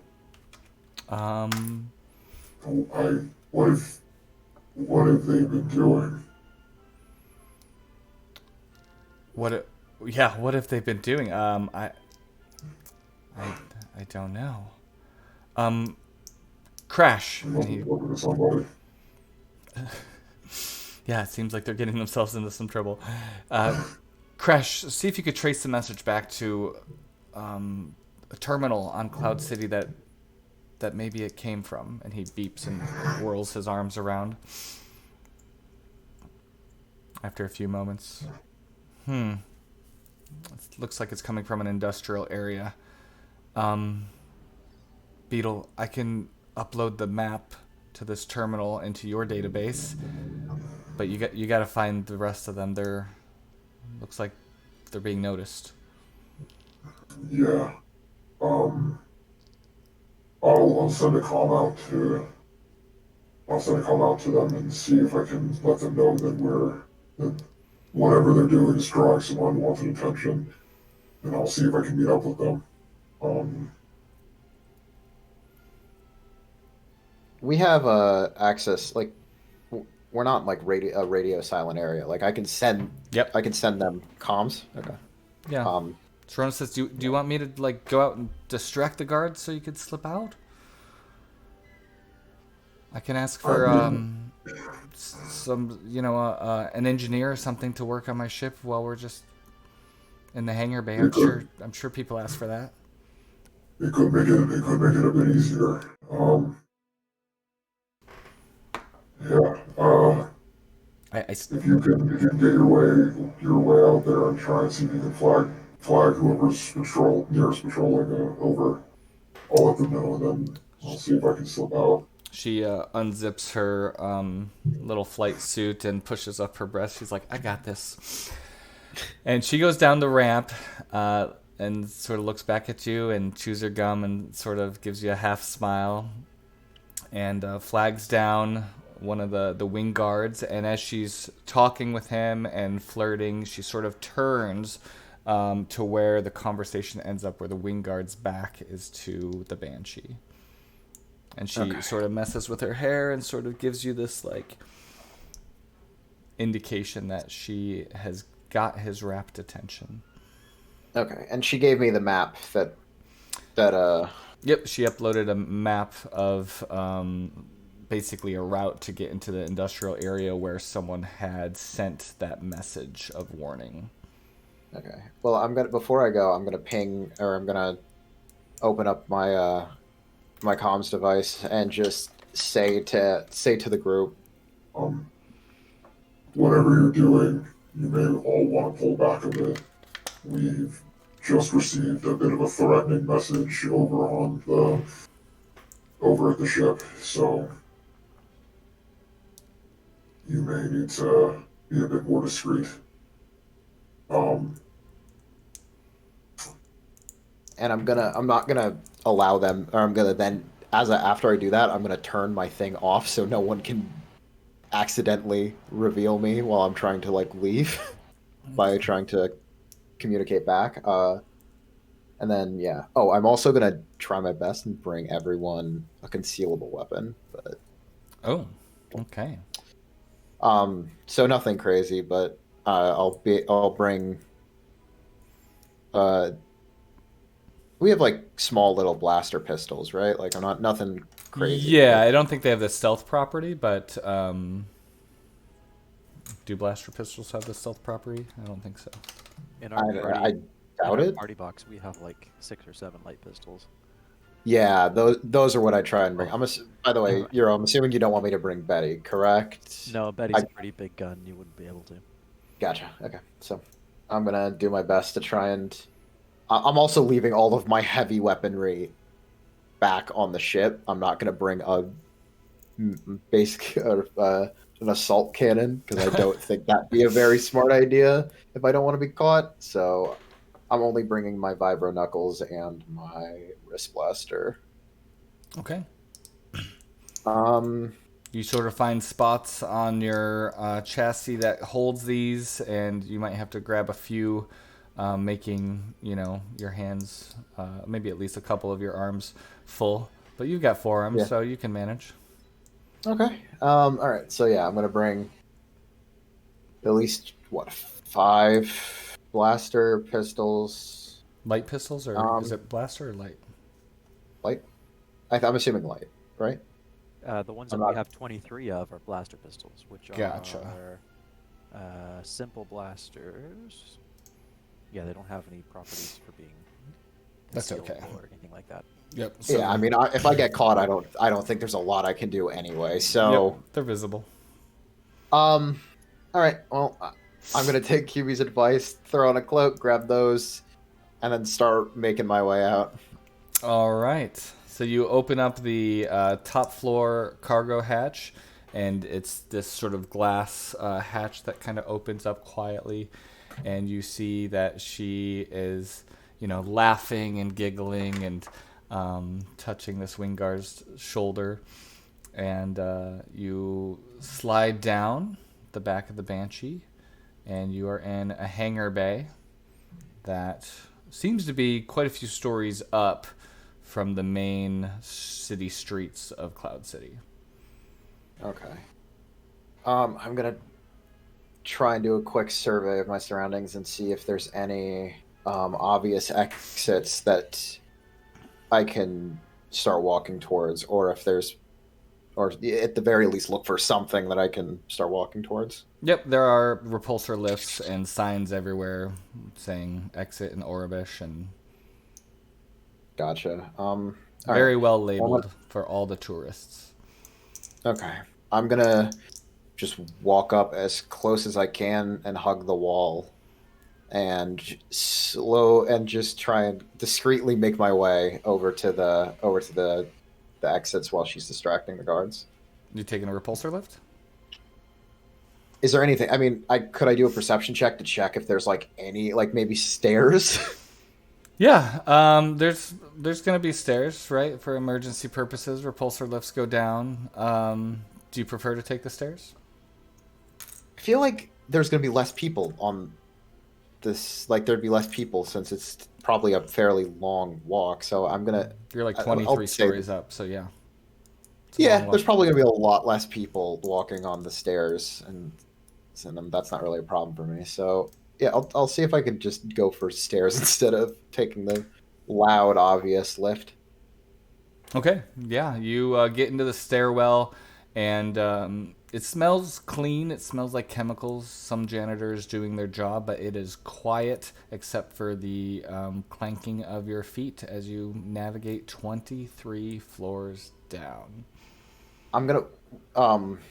Speaker 5: What have they been doing?
Speaker 1: What have they been doing? I don't know. Crash.
Speaker 5: They must be looking to somebody.
Speaker 1: Yeah, it seems like they're getting themselves into some trouble. Crash, see if you could trace the message back to a terminal on Cloud City that maybe it came from. And he beeps and whirls his arms around. After a few moments. It looks like it's coming from an industrial area. Beetle, I can upload the map to this terminal into your database, but you got to find the rest of them. Looks like they're being noticed.
Speaker 5: Yeah. I'll send a call out to them and see if I can let them know that whatever they're doing is drawing some unwanted attention, and I'll see if I can meet up with them.
Speaker 2: We have access, like, we're not like a radio silent area. Like, I can send them comms. Okay.
Speaker 1: Yeah. Sharona says, do you want me to like go out and distract the guards so you could slip out? I can ask for some, an engineer or something to work on my ship while we're just in the hangar bay. I'm sure people ask for that.
Speaker 5: It could make it a bit easier. Yeah. If you can get your way out there and try and see if you can flag whoever's nearest patrolling over, I'll let them know, and then I'll see if I can slip out.
Speaker 1: She unzips her little flight suit and pushes up her breast. She's like, I got this. And she goes down the ramp and sort of looks back at you and chews her gum and sort of gives you a half smile and flags down one of the wing guards. And as she's talking with him and flirting, she sort of turns to where the conversation ends up, where the wing guard's back is to the Banshee. And she sort of messes with her hair and sort of gives you this like indication that she has got his rapt attention.
Speaker 2: Okay, and she gave me the map that.
Speaker 1: Yep, she uploaded a map of basically a route to get into the industrial area where someone had sent that message of warning.
Speaker 2: Okay. Well, before I go, I'm gonna open up my my comms device and just say to the group,
Speaker 5: whatever you're doing, you may all want to pull back a bit. We've just received a bit of a threatening message over at the ship, so you may need to be a bit more discreet.
Speaker 2: And I'm not gonna allow them, or I'm gonna then, after I do that, I'm gonna turn my thing off so no one can accidentally reveal me while I'm trying to like leave by trying to communicate back. And then I'm also gonna try my best and bring everyone a concealable weapon. But
Speaker 1: okay.
Speaker 2: So nothing crazy, but I'll bring. We have like small little blaster pistols, right? Like nothing crazy.
Speaker 1: Yeah, I don't think they have the stealth property, but do blaster pistols have the stealth property? I don't think so.
Speaker 7: In our
Speaker 2: I doubt it.
Speaker 7: Party box, we have like 6 or 7 light pistols.
Speaker 2: Yeah, those are what I try and bring. By the way, I'm assuming you don't want me to bring Betty, correct?
Speaker 7: No, Betty's a pretty big gun. You wouldn't be able to.
Speaker 2: Gotcha. Okay, so I'm gonna do my best to try and. I'm also leaving all of my heavy weaponry back on the ship. I'm not gonna bring an assault cannon because I don't think that'd be a very smart idea if I don't want to be caught. So I'm only bringing my vibro knuckles and my wrist blaster.
Speaker 1: Okay. You sort of find spots on your chassis that holds these, and you might have to grab a few, making your hands, maybe at least a couple of your arms full. But you've got 4 arms, so you can manage.
Speaker 2: Okay. All right. So I'm gonna bring at least 5 blaster pistols.
Speaker 1: Light pistols, or is it blaster or light?
Speaker 2: Light. I'm assuming light, right?
Speaker 7: The ones
Speaker 2: I'm
Speaker 7: that we
Speaker 2: not-
Speaker 7: have 23 of are blaster pistols, which
Speaker 1: Gotcha.
Speaker 7: are simple blasters. Yeah, they don't have any properties for being
Speaker 1: That's
Speaker 7: concealed
Speaker 1: okay.
Speaker 7: or anything like that.
Speaker 1: Yep. So
Speaker 2: Yeah, I mean, if I get caught, I don't think there's a lot I can do anyway.
Speaker 1: Yep,
Speaker 2: So,
Speaker 1: they're visible.
Speaker 2: all right. Well, I'm gonna take QB's advice, throw on a cloak, grab those, and then start making my way out.
Speaker 1: All right. So you open up the top floor cargo hatch, and it's this sort of glass hatch that kind of opens up quietly, and you see that she is, laughing and giggling and touching this Wingard's shoulder, and you slide down the back of the Banshee, and you are in a hangar bay that seems to be quite a few stories up from the main city streets of Cloud City.
Speaker 2: Okay. I'm gonna try and do a quick survey of my surroundings and see if there's any obvious exits that I can start walking towards, or if there's, or at the very least, look for something that I can start walking towards.
Speaker 1: Yep, there are repulsor lifts and signs everywhere saying exit and Orabish, and
Speaker 2: Gotcha. All
Speaker 1: very
Speaker 2: right.
Speaker 1: well labeled for all the tourists.
Speaker 2: Okay. I'm gonna just walk up as close as I can and hug the wall, and just try and discreetly make my way over to the exits while she's distracting the guards.
Speaker 1: You taking a repulsor lift?
Speaker 2: Is there anything? I mean, could I do a perception check to check if there's like any, like maybe stairs?
Speaker 1: Yeah, there's gonna be stairs, right, for emergency purposes. Repulsor lifts go down. Do you prefer to take the stairs?
Speaker 2: I feel like there's gonna be less people on this. Like there'd be less people since it's probably a fairly long walk. So I'm gonna.
Speaker 1: You're like
Speaker 2: I'll
Speaker 1: 23
Speaker 2: say-
Speaker 1: stories up, so yeah. It's a
Speaker 2: Yeah,
Speaker 1: long
Speaker 2: there's
Speaker 1: walk.
Speaker 2: probably gonna be a lot less people walking on the stairs, and that's not really a problem for me. So yeah, I'll see if I could just go for stairs instead of taking the loud, obvious lift.
Speaker 1: Okay, yeah, you get into the stairwell, and it smells clean. It smells like chemicals. Some janitors doing their job, but it is quiet except for the clanking of your feet as you navigate 23 floors down.
Speaker 2: I'm gonna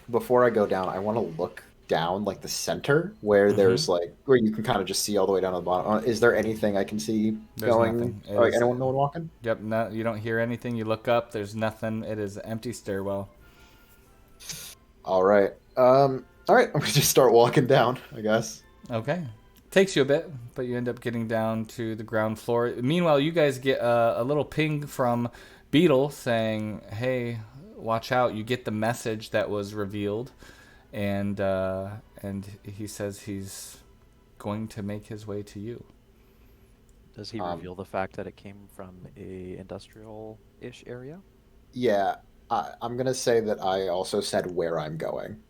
Speaker 2: before I go down, I want to look down like the center where there's like where you can kind of just see all the way down to the bottom. Is there anything I can see
Speaker 1: There's
Speaker 2: going?
Speaker 1: nothing. It
Speaker 2: Like
Speaker 1: is-
Speaker 2: no one walking?
Speaker 1: Yep, no, you don't hear anything. You look up, there's nothing. It is an empty stairwell.
Speaker 2: All right. All right. I'm gonna just start walking down, I guess.
Speaker 1: Okay. Takes you a bit, but you end up getting down to the ground floor. Meanwhile, you guys get a little ping from Beetle saying, "Hey, watch out." You get the message that was revealed, and he says he's going to make his way to you.
Speaker 7: Does he reveal the fact that it came from a industrial-ish area?
Speaker 2: Yeah. I'm gonna say that I also said where I'm going.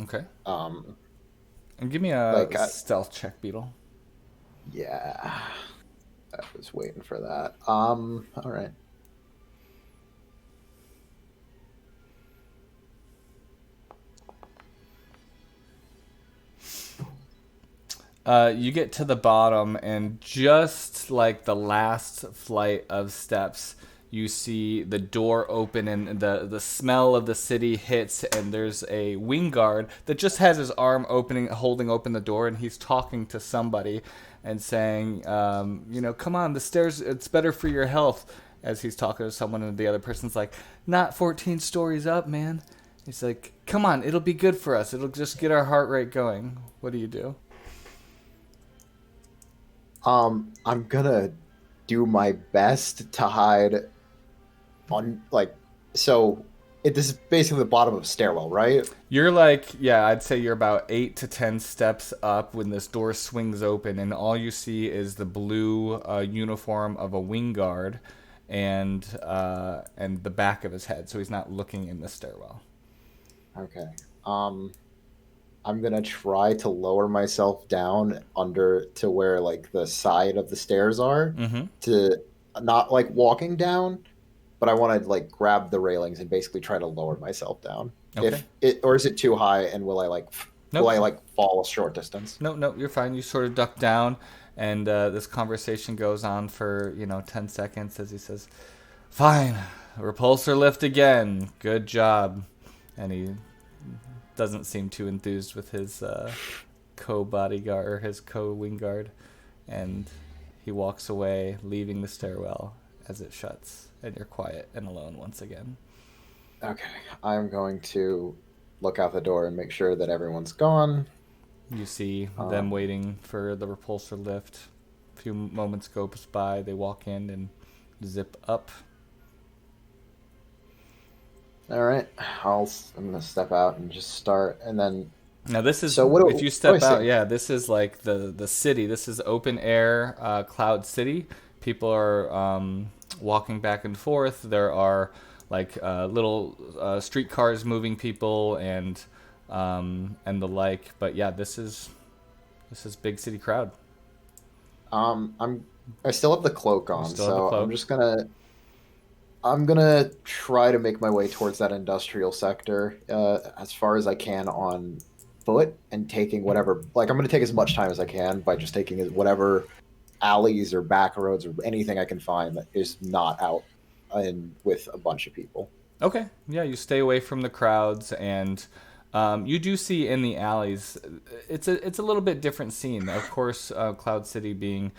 Speaker 1: Okay.
Speaker 2: Um.
Speaker 1: And give me a
Speaker 2: Like,
Speaker 1: stealth check, Beetle.
Speaker 2: Yeah. I was waiting for that. All right.
Speaker 1: You get to the bottom, and just like the last flight of steps, you see the door open, and the smell of the city hits, and there's a wing guard that just has his arm holding open the door, and he's talking to somebody and saying, come on, the stairs, it's better for your health, as he's talking to someone, and the other person's like, not 14 stories up, man. He's like, come on, it'll be good for us. It'll just get our heart rate going. What do you do?
Speaker 2: I'm gonna do my best to hide on this is basically the bottom of a stairwell, right?
Speaker 1: You're like, yeah, I'd say you're about 8 to 10 steps up when this door swings open, and all you see is the blue uniform of a wing guard and the back of his head, so he's not looking in the stairwell.
Speaker 2: Okay. I'm gonna try to lower myself down under to where like the side of the stairs are, to not like walking down, but I want to like grab the railings and basically try to lower myself down.
Speaker 1: Okay.
Speaker 2: Or is it too high, and will I
Speaker 1: Nope.
Speaker 2: fall a short distance?
Speaker 1: No, you're fine. You sort of duck down, and this conversation goes on for 10 seconds as he says, "Fine, repulsor lift again. Good job." And he doesn't seem too enthused with his co-bodyguard or his co-wing guard, and he walks away, leaving the stairwell as it shuts, and you're quiet and alone once again.
Speaker 2: Okay, I'm going to look out the door and make sure that everyone's gone.
Speaker 1: You see them waiting for the repulsor lift. A few moments goes by. They walk in and zip up.
Speaker 2: All right, I'm gonna step out and just start, and then.
Speaker 1: Now this is
Speaker 2: So
Speaker 1: if you step out, yeah, this is like the city. This is open air Cloud City. People are walking back and forth. There are like little streetcars moving people and the like. But yeah, this is big city crowd.
Speaker 2: I still have the cloak on, so I'm gonna try to make my way towards that industrial sector as far as I can on foot, and taking whatever, like, I'm gonna take as much time as I can by just taking whatever alleys or back roads or anything I can find that is not out and with a bunch of people.
Speaker 1: Okay, yeah, you stay away from the crowds, and you do see in the alleys. It's a little bit different scene. Of course, Cloud City being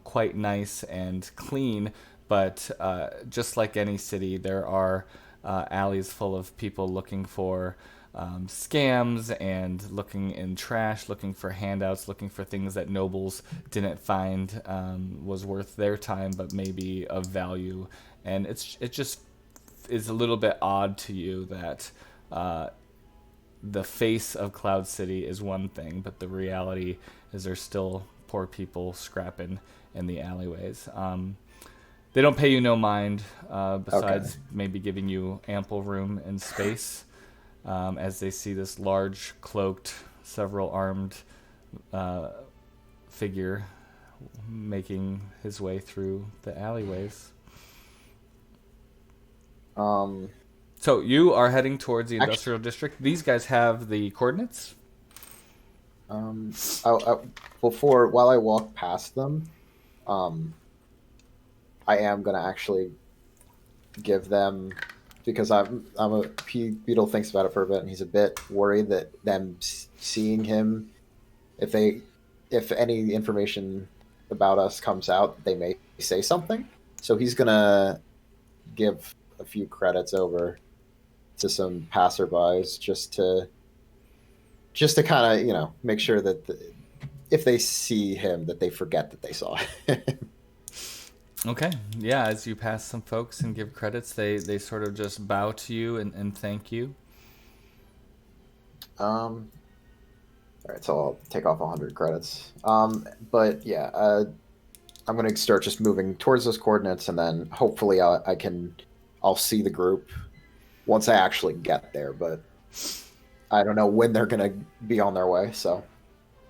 Speaker 1: quite nice and clean, but just like any city, there are alleys full of people looking for scams and looking in trash, looking for handouts, looking for things that nobles didn't find was worth their time, but maybe of value. And it just is a little bit odd to you that the face of Cloud City is one thing, but the reality is there's still poor people scrapping in the alleyways. They don't pay you no mind, besides maybe giving you ample room and space, as they see this large, cloaked, several armed figure making his way through the alleyways. So you are heading towards the industrial district. These guys have the coordinates?
Speaker 2: While I walk past them, I am gonna actually give them, because Beetle thinks about it for a bit, and he's a bit worried that them seeing him, if any information about us comes out, they may say something. So he's gonna give a few credits over to some passerbys just to kind of make sure that if they see him, that they forget that they saw him.
Speaker 1: Okay. Yeah, as you pass some folks and give credits, they sort of just bow to you and thank you.
Speaker 2: All right, so I'll take off 100 credits. But yeah, I'm going to start just moving towards those coordinates, and then hopefully I'll see the group once I actually get there, but I don't know when they're going to be on their way, so.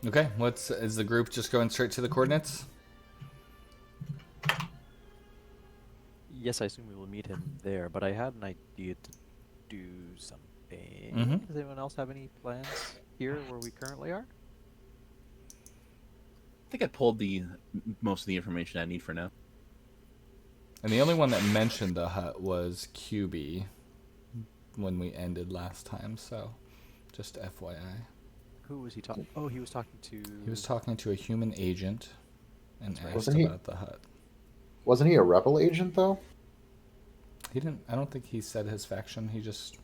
Speaker 1: Okay, is the group just going straight to the coordinates?
Speaker 7: Yes, I assume we will meet him there, but I had an idea to do something.
Speaker 1: Mm-hmm.
Speaker 7: Does anyone else have any plans here where we currently are?
Speaker 4: I think I pulled most of the information I need for now.
Speaker 1: And the only one that mentioned the hut was QB when we ended last time, so just FYI.
Speaker 7: Who was he talking? Oh, he was talking to...
Speaker 1: He was talking to a human agent and asked about the hut.
Speaker 2: Wasn't he a rebel agent, though?
Speaker 1: I don't think he said his faction. He just...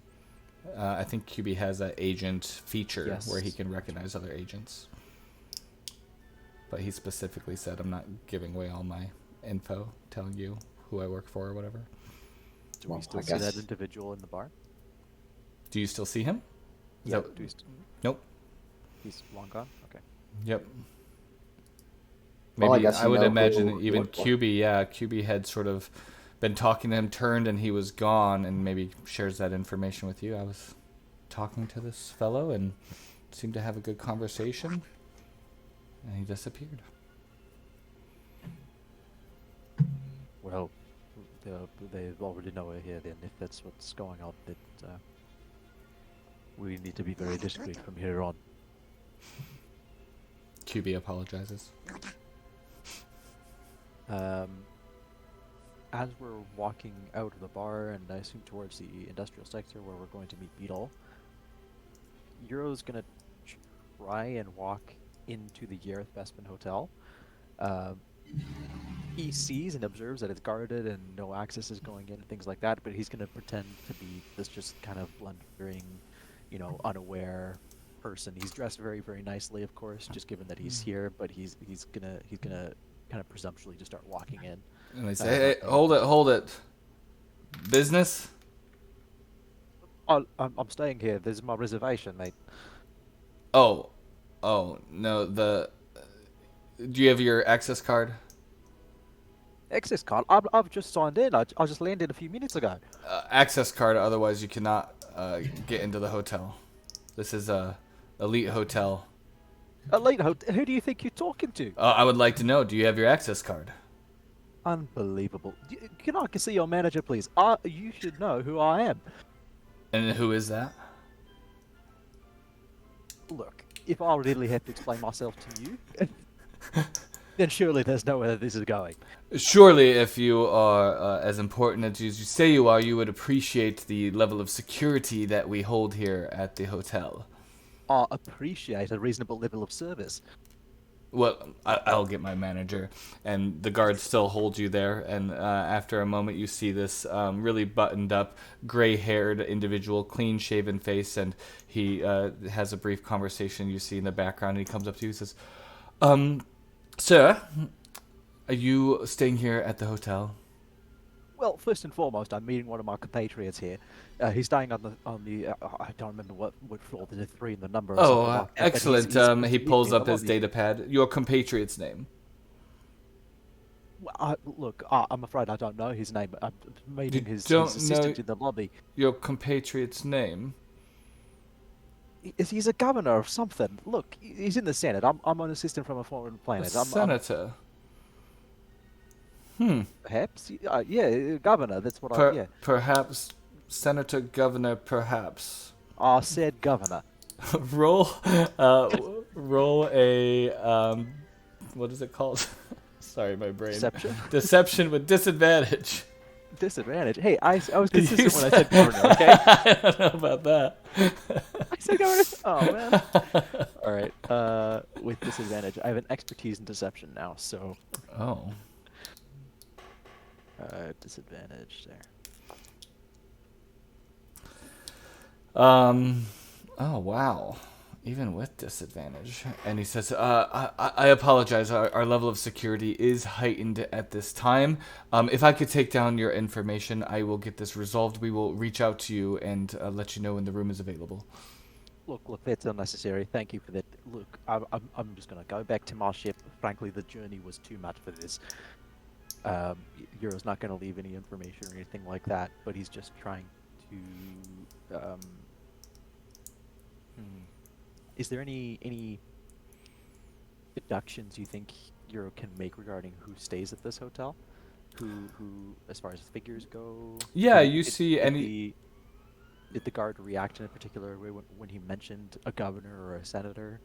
Speaker 1: I think QB has an agent feature where he can recognize other agents. But he specifically said, I'm not giving away all my info, telling you who I work for or whatever.
Speaker 7: Do we still see that individual in the bar?
Speaker 1: Do you still see him?
Speaker 7: Yeah.
Speaker 1: Nope.
Speaker 7: He's long gone? Okay.
Speaker 1: Yep. Maybe
Speaker 2: well,
Speaker 1: I would imagine even QB had sort of been talking to him, turned, and he was gone, and maybe shares that information with you. I was talking to this fellow and seemed to have a good conversation, and he disappeared.
Speaker 7: Well, they already know we're here. Then, if that's what's going on, that we need to be very discreet from here on.
Speaker 1: QB apologizes.
Speaker 7: As we're walking out of the bar, and I assume towards the industrial sector where we're going to meet Beetle, Euro's gonna try and walk into the Gareth Bestman Hotel. He sees and observes that it's guarded and no access is going in and things like that, but he's gonna pretend to be this just kind of blundering, unaware person. He's dressed very, very nicely, of course, just given that he's here, but he's gonna kind of presumptuously just start walking in.
Speaker 1: And they say, "Hey, hold it. Business?"
Speaker 7: I'm staying here. This is my reservation, mate.
Speaker 1: Oh, no. Do you have your access card?
Speaker 7: Access card? I've just signed in. I just landed a few minutes ago.
Speaker 1: Access card, otherwise you cannot get into the hotel. This is a elite hotel.
Speaker 7: Elite hotel? Who do you think you're talking to?
Speaker 1: I would like to know. Do you have your access card?
Speaker 7: Unbelievable. Can I see your manager, please? You should know who I am.
Speaker 1: And who is that?
Speaker 7: Look, if I really have to explain myself to you, then surely there's nowhere this is going.
Speaker 1: Surely, if you are as important as you say you are, you would appreciate the level of security that we hold here at the hotel.
Speaker 7: I appreciate a reasonable level of service.
Speaker 1: Well, I'll get my manager. And the guard still holds you there. And after a moment, you see this really buttoned up, gray-haired individual, clean-shaven face. And he has a brief conversation you see in the background. And he comes up to you and says, "Sir, are you staying here at the hotel?"
Speaker 7: Well, first and foremost, I'm meeting one of my compatriots here. He's staying on the I don't remember what floor. There's a 3 in the number. Or something like that, but
Speaker 1: excellent. He pulls up his
Speaker 7: lobby.
Speaker 1: data pad. Your compatriot's name.
Speaker 7: Well, look, I'm afraid I don't know his name. I'm meeting his
Speaker 1: don't
Speaker 7: assistant
Speaker 1: know-
Speaker 7: in the lobby.
Speaker 1: Your compatriot's name.
Speaker 7: He's a governor of something. Look, he's in the Senate. I'm an assistant from a foreign planet.
Speaker 1: A senator.
Speaker 7: Perhaps? Yeah, governor. That's what yeah.
Speaker 1: Perhaps. Senator, governor, perhaps.
Speaker 7: I said governor.
Speaker 1: roll a, what is it called? Sorry, my brain.
Speaker 7: Deception?
Speaker 1: Deception with disadvantage.
Speaker 7: Disadvantage? Hey, I was consistent when I said governor, okay?
Speaker 1: I don't know about that.
Speaker 7: I said governor? Oh, man. Alright, with disadvantage. I have an expertise in deception now, so...
Speaker 1: Oh.
Speaker 7: Disadvantage there.
Speaker 1: Oh, wow. Even with disadvantage. And he says, I apologize. Our level of security is heightened at this time. If I could take down your information, I will get this resolved. We will reach out to you and let you know when the room is available.
Speaker 7: Look, that's unnecessary. Thank you for that. Look, I'm just going to go back to my ship. Frankly, the journey was too much for this. Euro's not going to leave any information or anything like that, but he's just trying to... Is there any deductions you think Euro can make regarding who stays at this hotel? Who as far as figures go?
Speaker 1: Yeah, you see any...
Speaker 7: Did the guard react in a particular way when he mentioned a governor or a senator?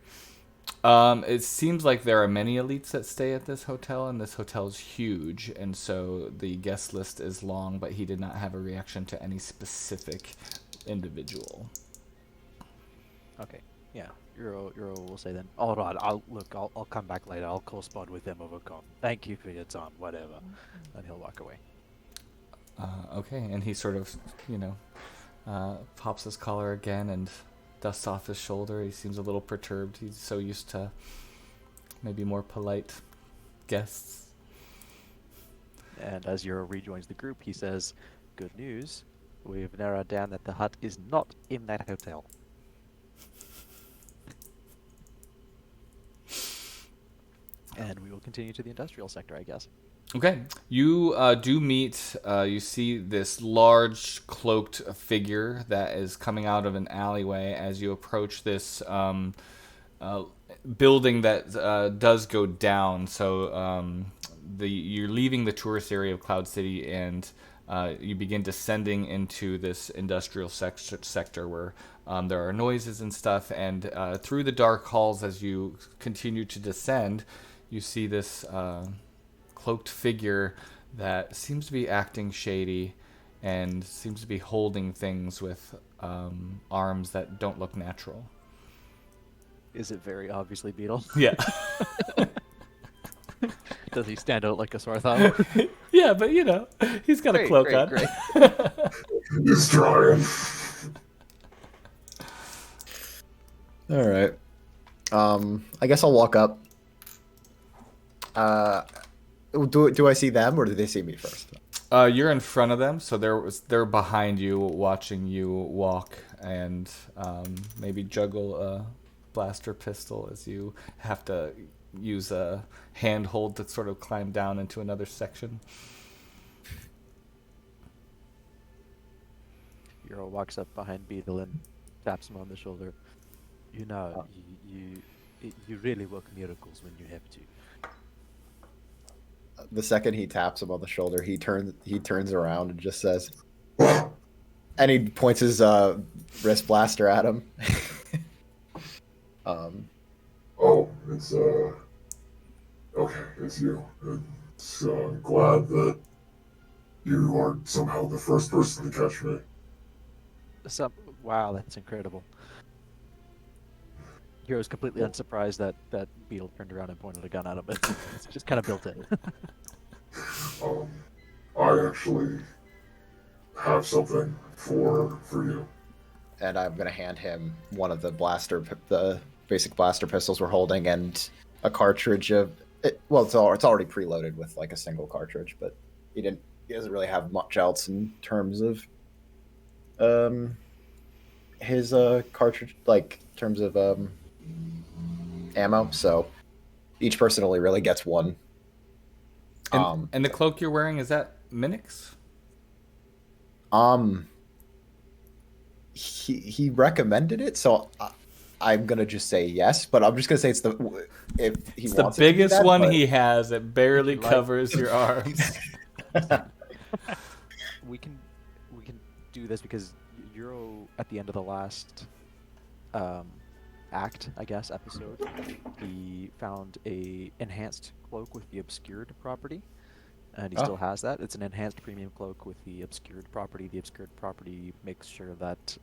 Speaker 1: It seems like there are many elites that stay at this hotel, and this hotel is huge, and so the guest list is long, but he did not have a reaction to any specific individual.
Speaker 7: Okay, yeah, Euro will say then. All right, I'll come back later. I'll correspond with them over coffee. Thank you for your time, whatever. And he'll walk away.
Speaker 1: Okay, and he sort of, pops his collar again and dusts off his shoulder. He seems a little perturbed. He's so used to maybe more polite guests.
Speaker 7: And as Euro rejoins the group, he says, "Good news. We've narrowed down that the Hutt is not in that hotel." And we will continue to the industrial sector, I guess.
Speaker 1: Okay. You do meet, you see this large cloaked figure that is coming out of an alleyway as you approach this building that does go down. So you're leaving the tourist area of Cloud City, and you begin descending into this industrial sector where there are noises and stuff. And through the dark halls, as you continue to descend, you see this cloaked figure that seems to be acting shady and seems to be holding things with arms that don't look natural.
Speaker 7: Is it very obviously Beetle?
Speaker 1: Yeah.
Speaker 7: Does he stand out like a sore thumb?
Speaker 1: Yeah, but you know, he's got a cloak on.
Speaker 7: Great.
Speaker 5: He's trying.
Speaker 2: All right. I guess I'll walk up. Do I see them or do they see me first?
Speaker 1: You're in front of them, so they're behind you, watching you walk, and maybe juggle a blaster pistol as you have to use a handhold to sort of climb down into another section.
Speaker 7: Euro walks up behind Beetle and taps him on the shoulder. You know, you really work miracles when you have to.
Speaker 2: The second he taps him on the shoulder, he turns around and just says, and he points his wrist blaster at him.
Speaker 5: Oh, it's okay, it's you. It's glad that you are somehow the first person to catch me.
Speaker 7: Wow, that's incredible. Hero's completely unsurprised that Beetle turned around and pointed a gun at him. It's just kind of built in.
Speaker 5: I actually have something for you.
Speaker 2: And I'm gonna hand him one of the basic blaster pistols we're holding, and a cartridge of it. Well, it's already preloaded with like a single cartridge, but he doesn't really have much else in terms of his cartridge, like in terms of ammo. So each person only really gets one.
Speaker 1: And the cloak you're wearing, is that Minix?
Speaker 2: He recommended it, so I'm gonna just say yes. But I'm just gonna say it's the
Speaker 1: biggest one he has. It barely covers your arms.
Speaker 7: We can do this because Euro at the end of the last act, I guess, episode, he found a enhanced cloak with the obscured property, and he still has that. It's an enhanced premium cloak with the obscured property. The obscured property makes sure that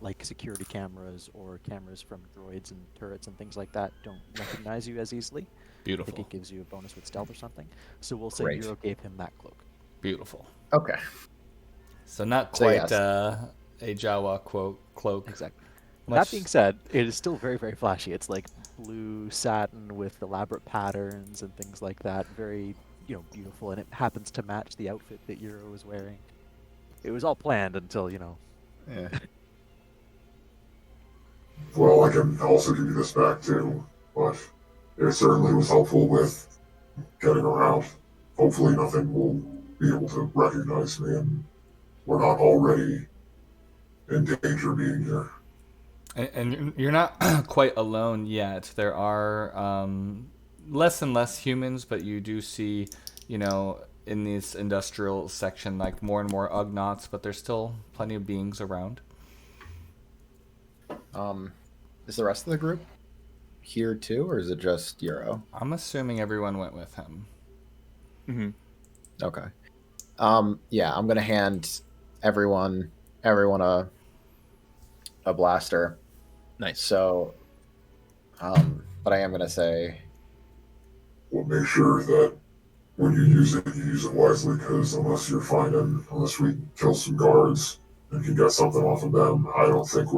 Speaker 7: like security cameras or cameras from droids and turrets and things like that don't recognize you as easily.
Speaker 1: Beautiful.
Speaker 7: I think it gives you a bonus with stealth or something. So we'll say Euro gave him that cloak.
Speaker 1: Beautiful.
Speaker 2: Okay.
Speaker 1: So not quite
Speaker 2: yes.
Speaker 1: A Jawa cloak.
Speaker 7: Exactly. That being said, it is still very, very flashy. It's like blue satin with elaborate patterns and things like that. Very, beautiful, and it happens to match the outfit that Euro was wearing. It was all planned until,
Speaker 2: Yeah.
Speaker 5: Well, I can also give you this back too, but it certainly was helpful with getting around. Hopefully nothing will be able to recognize me, and we're not already in danger being here.
Speaker 1: And you're not quite alone yet. There are less and less humans, but you do see, in this industrial section, like more and more Ugnaughts, but there's still plenty of beings around.
Speaker 2: Is the rest of the group here too, or is it just Euro?
Speaker 1: I'm assuming everyone went with him.
Speaker 2: Mm-hmm. Okay. Yeah, I'm gonna hand everyone a blaster.
Speaker 4: Nice.
Speaker 2: So, but I am gonna say,
Speaker 5: Well, make sure that when you use it wisely, because unless we kill some guards and can get something off of them, I don't think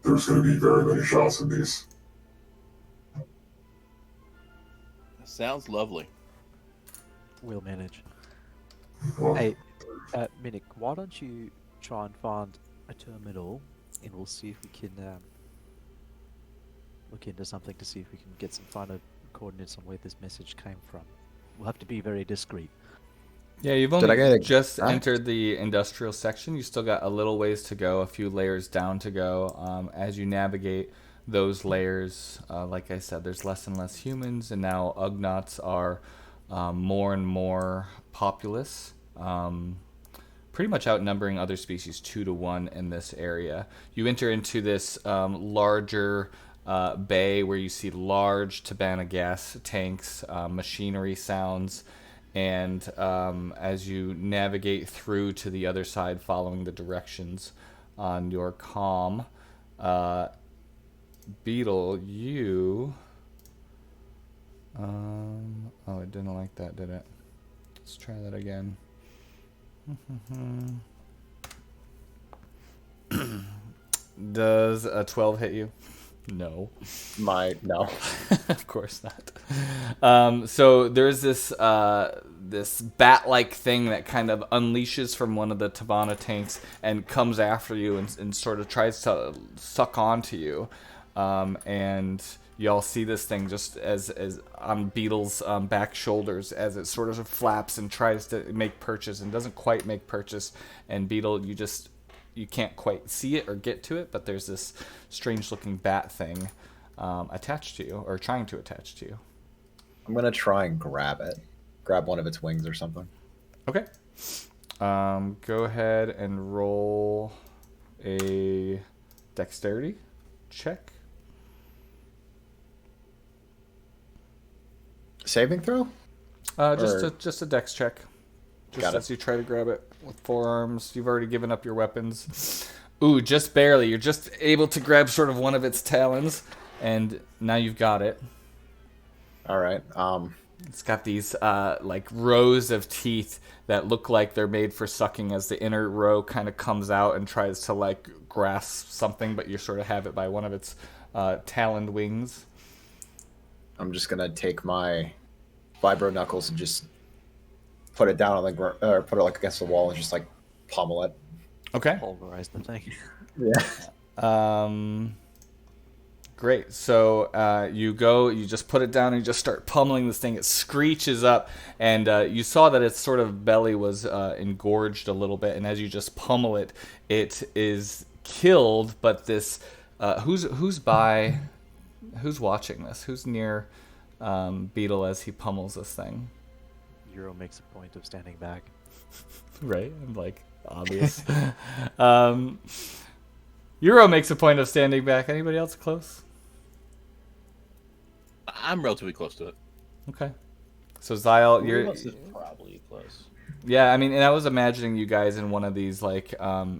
Speaker 5: there's gonna be very many shots in these.
Speaker 4: That sounds lovely.
Speaker 7: We'll manage.
Speaker 5: Well,
Speaker 7: Hey, Minik, why don't you try and find a terminal, and we'll see if we can look into something to see if we can get some finer coordinates on where this message came from. We'll have to be very discreet.
Speaker 1: Yeah, you've only just entered the industrial section. You still got a little ways to go, a few layers down to go. As you navigate those layers, like I said, there's less and less humans, and now Ugnaughts are more and more populous. pretty much outnumbering other species 2-1 in this area. You enter into this larger bay where you see large Tibanna gas tanks, machinery sounds, and as you navigate through to the other side following the directions on your comm, Beetle, you... oh, it didn't like that, did it? Let's try that again. Does a 12 hit you? No.
Speaker 2: No.
Speaker 1: Of course not. So there's this this bat-like thing that kind of unleashes from one of the Tibanna tanks and comes after you and sort of tries to suck onto you. And y'all see this thing just as on Beetle's back shoulders as it sort of flaps and tries to make purchase and doesn't quite make purchase. And Beetle, you can't quite see it or get to it, but there's this strange-looking bat thing attached to you, or trying to attach to you.
Speaker 2: I'm gonna try and grab it. Grab one of its wings or something.
Speaker 1: Okay. Go ahead and roll a dexterity check.
Speaker 2: Saving throw?
Speaker 1: Just a dex check. Just as you try to grab it with forearms. You've already given up your weapons. Ooh, just barely. You're just able to grab sort of one of its talons, and now you've got it.
Speaker 2: All right.
Speaker 1: It's got these like rows of teeth that look like they're made for sucking as the inner row kind of comes out and tries to like grasp something, but you sort of have it by one of its taloned wings.
Speaker 2: I'm just gonna take my vibro knuckles and just put it down on the ground, or put it like against the wall and just like pummel it.
Speaker 1: Okay.
Speaker 7: Pulverize the thing.
Speaker 2: Yeah.
Speaker 1: Great. So you just put it down and you just start pummeling this thing. It screeches up, and you saw that its sort of belly was engorged a little bit. And as you just pummel it, it is killed. But this, who's watching this? Who's near Beetle as he pummels this thing?
Speaker 7: Euro makes a point of standing back.
Speaker 1: Right? I'm like, obvious. Euro makes a point of standing back. Anybody else close?
Speaker 4: I'm relatively close to it.
Speaker 1: Okay. So Zyle, you're
Speaker 6: probably close.
Speaker 1: Yeah, I mean, and I was imagining you guys in one of these like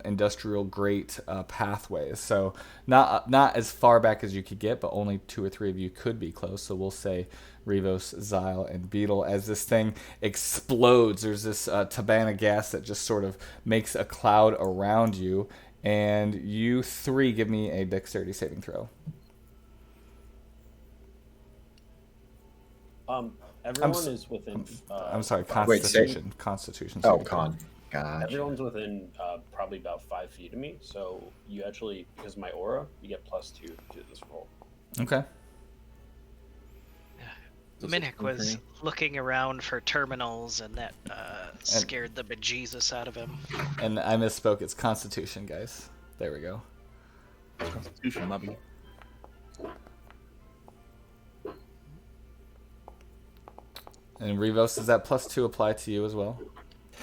Speaker 1: industrial grate pathways. So not as far back as you could get, but only 2 or 3 of you could be close. So we'll say Rivos, Zyle, and Beetle. As this thing explodes, there's this Tibanna gas that just sort of makes a cloud around you. And you 3 give me a dexterity saving throw.
Speaker 6: Everyone is within.
Speaker 1: I'm sorry, Constitution. Constitution.
Speaker 2: Oh, con. Gotcha.
Speaker 6: Everyone's within probably about 5 feet of me. So you actually, because of my aura, you get +2 to this roll.
Speaker 1: Okay.
Speaker 3: Minnick was looking around for terminals, and that scared the bejesus out of him.
Speaker 1: And I misspoke. It's Constitution, guys. There we go.
Speaker 4: Constitution, not me.
Speaker 1: And Rivos, does that +2 apply to you as well?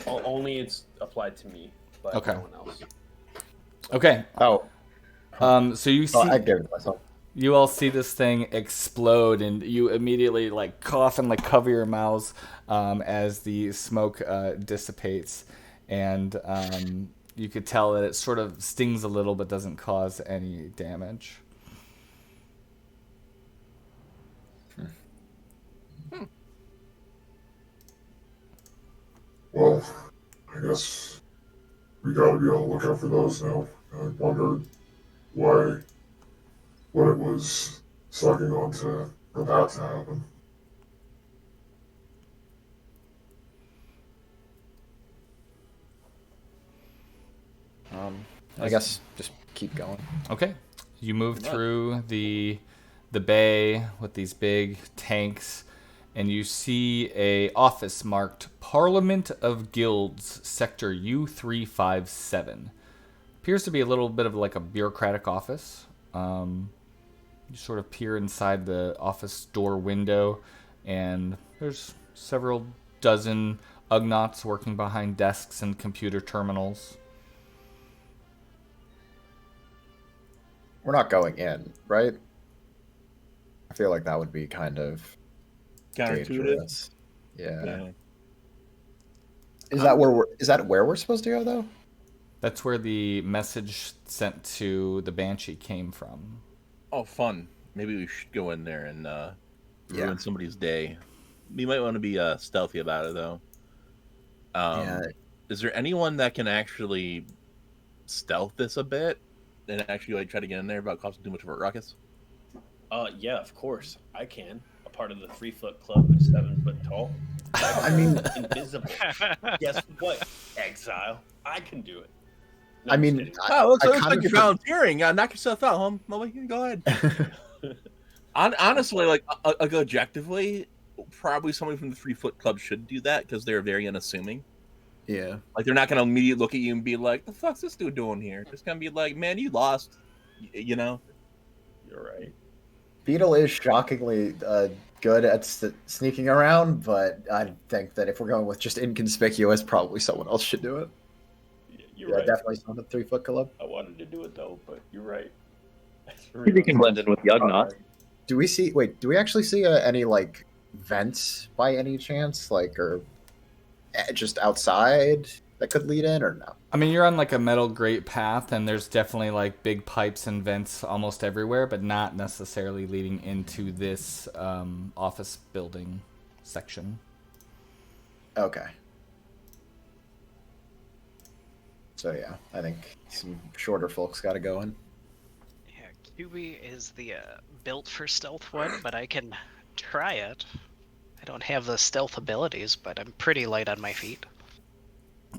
Speaker 6: Only it's applied to me, but
Speaker 1: okay.
Speaker 6: no one else.
Speaker 1: Okay.
Speaker 2: Oh.
Speaker 1: So you see.
Speaker 2: I gave it to myself.
Speaker 1: You all see this thing explode, and you immediately like cough and like cover your mouths as the smoke dissipates, and you could tell that it sort of stings a little but doesn't cause any damage.
Speaker 5: Well, I guess we gotta be on the lookout for those now. I wondered what it was sucking onto for that to happen.
Speaker 2: I guess just keep going.
Speaker 1: Okay. You move through the bay with these big tanks, and you see a office marked Parliament of Guilds, Sector U357. Appears to be a little bit of like a bureaucratic office. You sort of peer inside the office door window, and there's several dozen Ugnaughts working behind desks and computer terminals.
Speaker 2: We're not going in, right? I feel like that would be kind of
Speaker 4: Counterintuitive.
Speaker 2: dangerous. Yeah.
Speaker 4: Yeah.
Speaker 2: Is that where we're supposed to go though?
Speaker 1: That's where the message sent to the Banshee came from.
Speaker 4: Oh, fun. Maybe we should go in there and ruin somebody's day. We might want to be stealthy about it, though. Is there anyone that can actually stealth this a bit and actually like try to get in there without causing too much of a ruckus?
Speaker 6: Yeah, of course I can. A part of the 3-foot club is 7 foot tall.
Speaker 2: I mean,
Speaker 6: invisible. Guess what? Exile. I can do it. No,
Speaker 2: I
Speaker 6: I'm
Speaker 2: mean,
Speaker 6: kidding.
Speaker 4: Oh, looks
Speaker 2: I
Speaker 4: like
Speaker 2: kind
Speaker 4: you're
Speaker 2: of
Speaker 4: volunteering. Knock yourself out, home. Well, you can go ahead. Honestly, like objectively, probably somebody from the 3-foot club should do that because they're very unassuming.
Speaker 2: Yeah.
Speaker 4: Like they're not gonna immediately look at you and be like, "The fuck's this dude doing here?" Just gonna be like, "Man, you lost." You know.
Speaker 6: You're right.
Speaker 2: Beetle is shockingly good at sneaking around, but I think that if we're going with just inconspicuous, probably someone else should do it.
Speaker 6: You're right.
Speaker 2: Definitely someone at 3-foot club.
Speaker 6: I wanted to do it though, but you're right.
Speaker 8: Maybe you can blend in with the Ugnaughts.
Speaker 2: Do we actually see any like vents by any chance, like, or just outside that could lead in, or no?
Speaker 1: I mean, you're on like a metal grate path, and there's definitely like big pipes and vents almost everywhere, but not necessarily leading into this office building section.
Speaker 2: Okay. So yeah, I think some shorter folks got to go in.
Speaker 3: Yeah, QB is the built for stealth one, but I can try it. I don't have the stealth abilities, but I'm pretty light on my feet.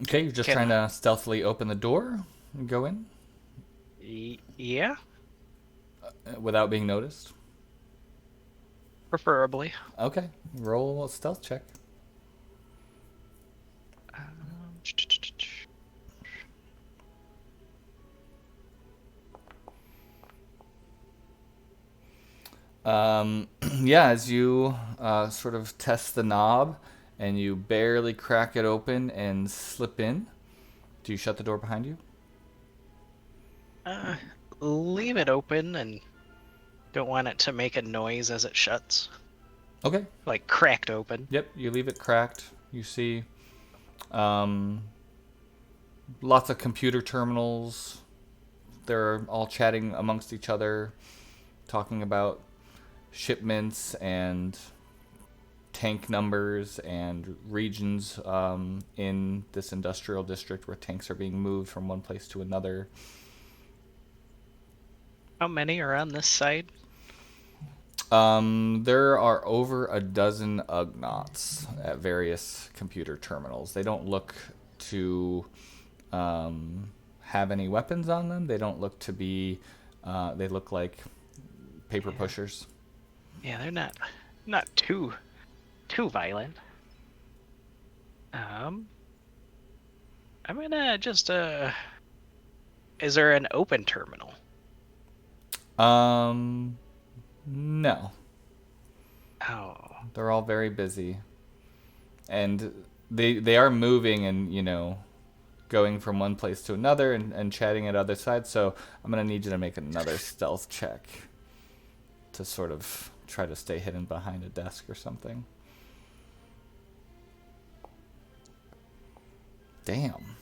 Speaker 1: Okay, you're just trying to stealthily open the door and go in?
Speaker 3: Yeah,
Speaker 1: Without being noticed?
Speaker 3: preferably.
Speaker 1: Okay, roll a stealth check. Yeah, as you sort of test the knob and you barely crack it open and slip in, do you shut the door behind you?
Speaker 3: Leave it open and don't want it to make a noise as it shuts.
Speaker 1: Okay.
Speaker 3: Like cracked open.
Speaker 1: Yep, you leave it cracked. You see lots of computer terminals. They're all chatting amongst each other, talking about shipments and tank numbers and regions in this industrial district where tanks are being moved from one place to another.
Speaker 3: How many are on this side?
Speaker 1: There are over a dozen Ugnaughts at various computer terminals. They don't look to have any weapons on them. They don't look to be. They look like paper pushers.
Speaker 3: Yeah, they're not too violent. I'm gonna just is there an open terminal?
Speaker 1: No.
Speaker 3: Oh.
Speaker 1: They're all very busy. And they are moving and, going from one place to another and chatting at other sides. So I'm going to need you to make another stealth check to sort of try to stay hidden behind a desk or something. Damn.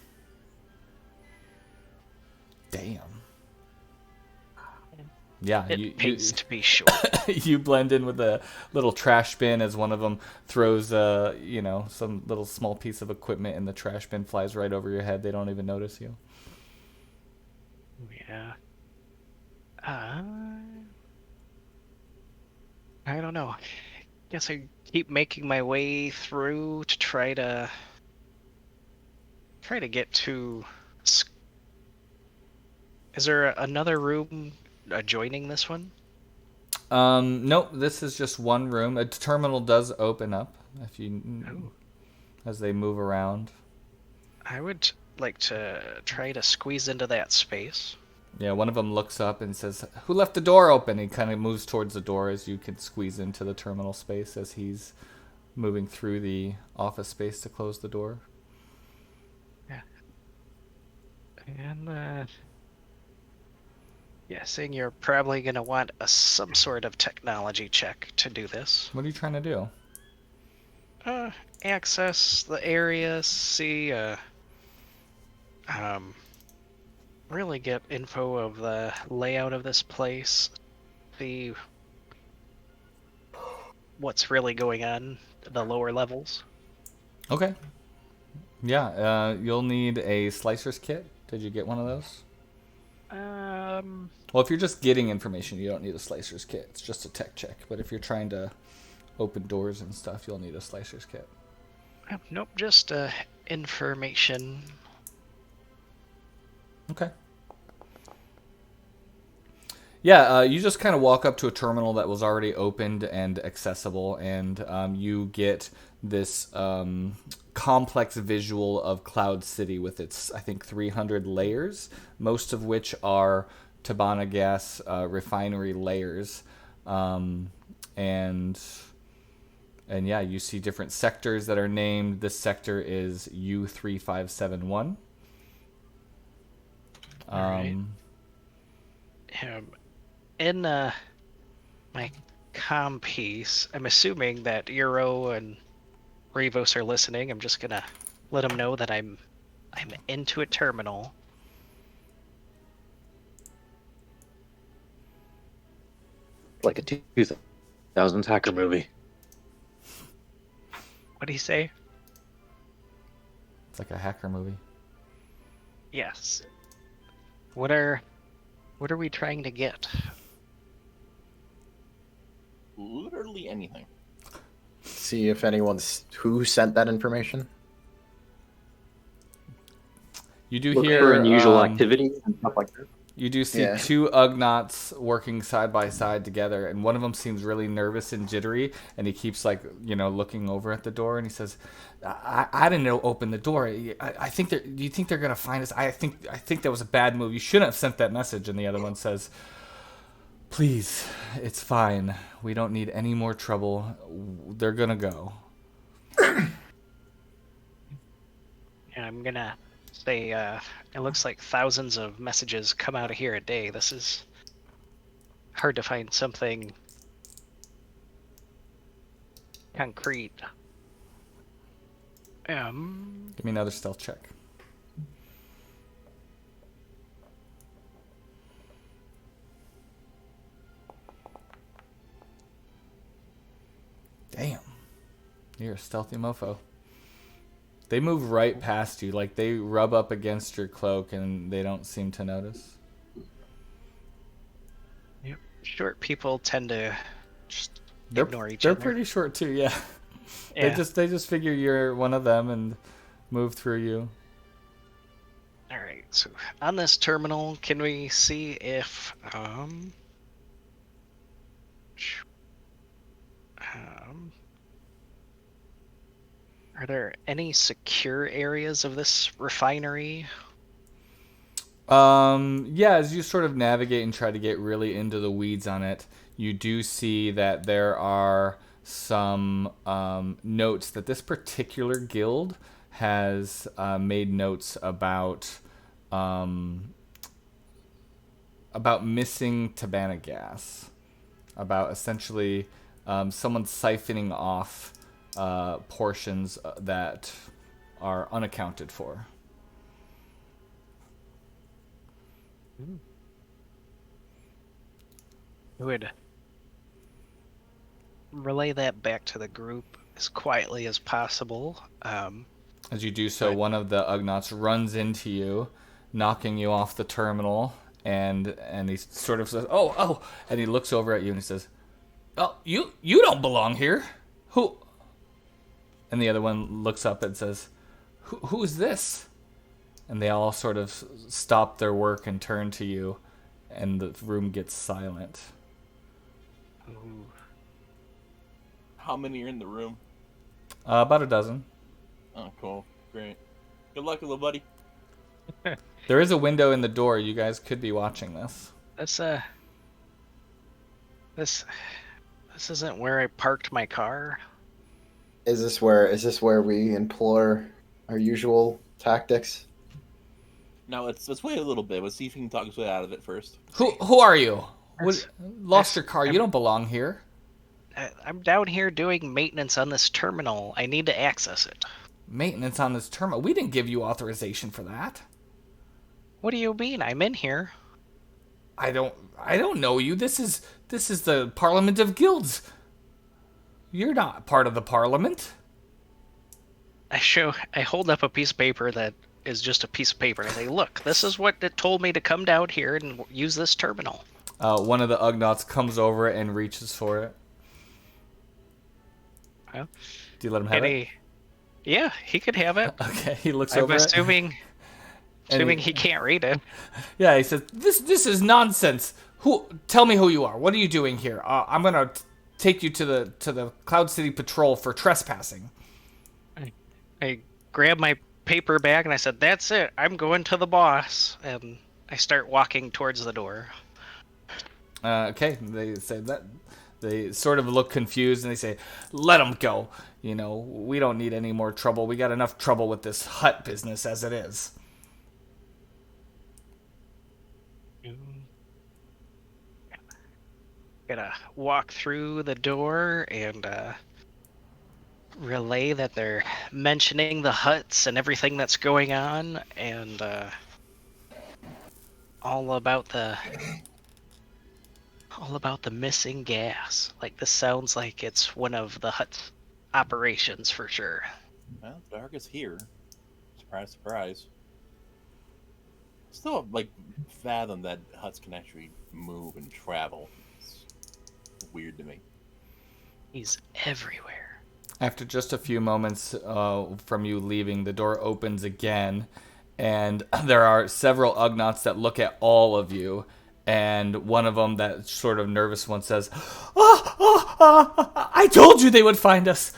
Speaker 1: Yeah,
Speaker 3: It pays to be short.
Speaker 1: you blend in with a little trash bin as one of them throws, some little small piece of equipment in the trash bin, flies right over your head. They don't even notice you.
Speaker 3: Yeah. I don't know. Guess I keep making my way through to try to get to. Is there another room adjoining this one?
Speaker 1: Nope. This is just one room. A terminal does open up as they move around.
Speaker 3: I would like to try to squeeze into that space.
Speaker 1: Yeah, one of them looks up and says, "Who left the door open?" He kind of moves towards the door as you can squeeze into the terminal space as he's moving through the office space to close the door.
Speaker 3: Yeah. And guessing you're probably gonna want some sort of technology check to do this.
Speaker 1: What are you trying to do?
Speaker 3: Access the area, see, really get info of the layout of this place, see what's really going on at the lower levels.
Speaker 1: Okay. Yeah, you'll need a slicer's kit. Did you get one of those? Well, if you're just getting information, you don't need a slicer's kit. It's just a tech check. But if you're trying to open doors and stuff, you'll need a slicer's kit.
Speaker 3: Nope, just information.
Speaker 1: Okay. Yeah, you just kind of walk up to a terminal that was already opened and accessible, and you get this complex visual of Cloud City with its, I think, 300 layers, most of which are Tibanna Gas Refinery layers. And yeah, you see different sectors that are named. This sector is U3571.
Speaker 3: Right. In my comm piece, I'm assuming that Euro and Revos are listening. I'm just gonna let them know that I'm into a terminal.
Speaker 8: Like a 2000s hacker movie.
Speaker 3: What do you say?
Speaker 1: It's like a hacker movie.
Speaker 3: Yes. What are we trying to get?
Speaker 4: Literally anything.
Speaker 2: See if who sent that information.
Speaker 1: You do
Speaker 8: Look
Speaker 1: hear
Speaker 8: for unusual activity and stuff like that.
Speaker 1: You do see
Speaker 2: Yeah.
Speaker 1: two Ugnaughts working side by side together, and one of them seems really nervous and jittery, and he keeps looking over at the door, and he says, "I didn't open the door. I think do you think they're gonna find us? I think that was a bad move. You shouldn't have sent that message." And the other one says, "Please, it's fine. We don't need any more trouble. They're gonna go."
Speaker 3: And I'm gonna say, it looks like thousands of messages come out of here a day. This is hard to find something concrete.
Speaker 1: Give me another stealth check. Damn. You're a stealthy mofo. They move right past you. Like, they rub up against your cloak and they don't seem to notice.
Speaker 3: Yep. Short people tend to just ignore each
Speaker 1: They're
Speaker 3: other.
Speaker 1: pretty short too, yeah.
Speaker 3: Yeah.
Speaker 1: They just figure you're one of them and move through you.
Speaker 3: Alright, so on this terminal, can we see if are there any secure areas of this refinery?
Speaker 1: Yeah, as you sort of navigate and try to get really into the weeds on it, you do see that there are some notes that this particular guild has made notes about missing Tibanna gas, about essentially someone siphoning off portions that are unaccounted for.
Speaker 3: We would relay that back to the group as quietly as possible.
Speaker 1: As you do so, one of the Ugnaughts runs into you, knocking you off the terminal, and he sort of says, "Oh," and he looks over at you and he says, "Oh, you don't belong here. Who?" And the other one looks up and says, "Who is this?" And they all sort of stop their work and turn to you, and the room gets silent.
Speaker 3: Ooh.
Speaker 4: How many are in the room?
Speaker 1: About a dozen.
Speaker 4: Oh, cool. Great. Good luck, little buddy.
Speaker 1: There is a window in the door. You guys could be watching this.
Speaker 3: This isn't where I parked my car.
Speaker 2: Is this where we employ our usual tactics?
Speaker 4: No, let's wait a little bit. Let's see if he can talk his way out of it first.
Speaker 1: Who are you?
Speaker 3: That's-
Speaker 1: Lost your car. You don't belong here.
Speaker 3: I'm down here doing maintenance on this terminal. I need to access it.
Speaker 1: Maintenance on this terminal. We didn't give you authorization for that.
Speaker 3: What do you mean? I'm in here.
Speaker 1: I don't know you. This is the Parliament of Guilds. You're not part of the Parliament.
Speaker 3: I hold up a piece of paper that is just a piece of paper. And I say, look, this is what it told me to come down here and use this terminal.
Speaker 1: One of the Ugnaughts comes over and reaches for it.
Speaker 3: Well,
Speaker 1: Do you let him have it?
Speaker 3: Yeah, he could have it.
Speaker 1: Okay, he looks
Speaker 3: I'm
Speaker 1: over
Speaker 3: assuming
Speaker 1: it.
Speaker 3: he can't read it.
Speaker 1: Yeah, he says, "This is nonsense. Tell me who you are. What are you doing here? I'm gonna take you to the Cloud City Patrol for trespassing."
Speaker 3: I grabbed my paper bag and I said, "That's it. I'm going to the boss." And I start walking towards the door.
Speaker 1: Okay, they say that. They sort of look confused and they say, "Let him go. You know, we don't need any more trouble. We got enough trouble with this hut business as it is."
Speaker 3: Gonna walk through the door and relay that they're mentioning the huts and everything that's going on, and all about the missing gas. Like, this sounds like it's one of the hut's operations for sure.
Speaker 4: Well, Darga's here. Surprise, surprise. Still, like, fathom that huts can actually move and travel. It's weird to me.
Speaker 3: He's everywhere.
Speaker 1: After just a few moments from you leaving, the door opens again, and there are several Ugnaughts that look at all of you, and one of them, that sort of nervous one, says, I told you they would find us.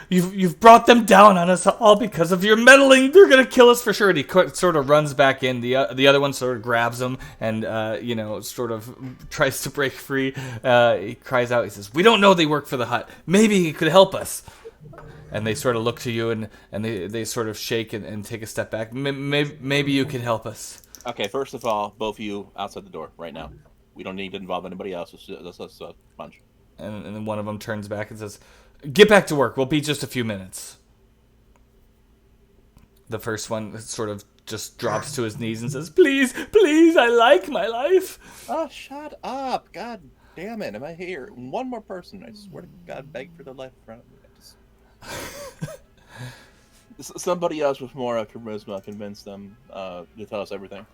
Speaker 1: You've brought them down on us all because of your meddling. They're gonna kill us for sure." And he sort of runs back in. The other one sort of grabs him and sort of tries to break free. He cries out. He says, "We don't know they work for the hut. Maybe he could help us." And they sort of look to you and they sort of shake and take a step back. Maybe you can help us.
Speaker 4: Okay, first of all, both of you outside the door right now. We don't need to involve anybody else. Let's punch.
Speaker 1: And then one of them turns back and says, "Get back to work. We'll be just a few minutes." The first one sort of just drops to his knees and says, "Please, please, I like my life."
Speaker 4: Oh, shut up. God damn it. Am I here? One more person. I swear to God, beg for their life in front of me. Somebody else with more charisma convince them to tell us everything.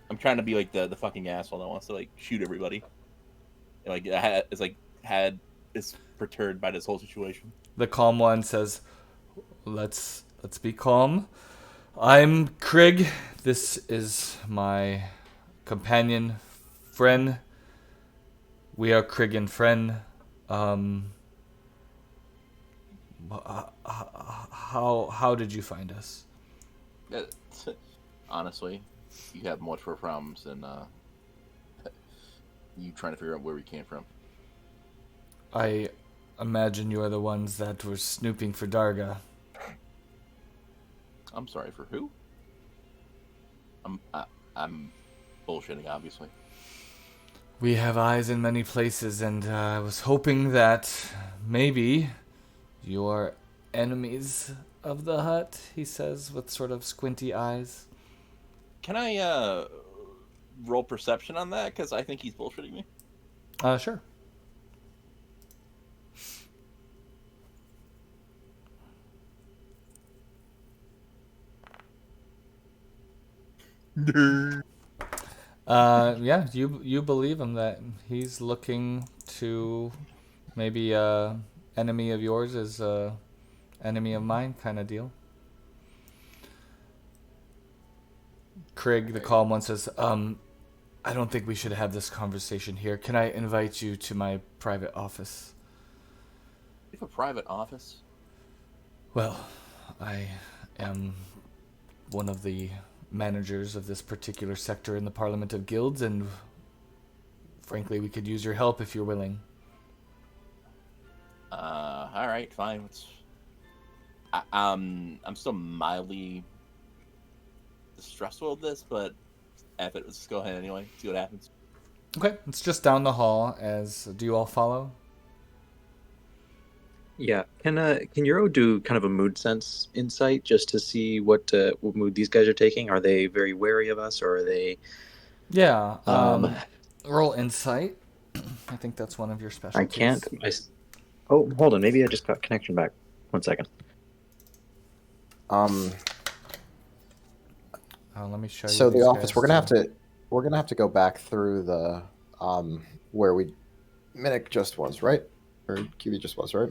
Speaker 4: I'm trying to be like the fucking asshole that wants to like shoot everybody. Like is perturbed by this whole situation.
Speaker 1: The calm one says, Let's be calm. I'm Krig. This is my companion, friend. We are Krig and friend. How did you find us?"
Speaker 4: Honestly, you have much more problems than you trying to figure out where we came from.
Speaker 1: I imagine you are the ones that were snooping for Darga.
Speaker 4: I'm sorry, for who? I'm bullshitting, obviously.
Speaker 1: We have eyes in many places, and I was hoping that maybe you are enemies of the hut, he says with sort of squinty eyes.
Speaker 4: Can I roll perception on that? Because I think he's bullshitting me.
Speaker 1: Sure. Yeah, you believe him that he's looking to maybe enemy of yours is enemy of mine kind of deal. Krig, the calm one, says, I don't think we should have this conversation here. Can I invite you to my private office?
Speaker 4: You have a private office?
Speaker 1: Well, I am one of the managers of this particular sector in the Parliament of Guilds, and frankly, we could use your help if you're willing.
Speaker 4: All right, fine. I'm still mildly distrustful of this, but let's just go ahead anyway. See what happens.
Speaker 1: Okay, it's just down the hall. Do you all follow?
Speaker 8: Yeah. Can Euro do kind of a mood sense insight just to see what mood these guys are taking? Are they very wary of us, or are they?
Speaker 1: Yeah.
Speaker 8: Um,
Speaker 1: Roll insight. I think that's one of your
Speaker 8: I
Speaker 1: specialties.
Speaker 8: can't. Oh, hold on. Maybe I just got connection back. 1 second.
Speaker 1: Let me show you.
Speaker 2: So the
Speaker 1: these
Speaker 2: office,
Speaker 1: guys
Speaker 2: we're gonna have to go back through the where Minnick just was, right? Or QB just was, right?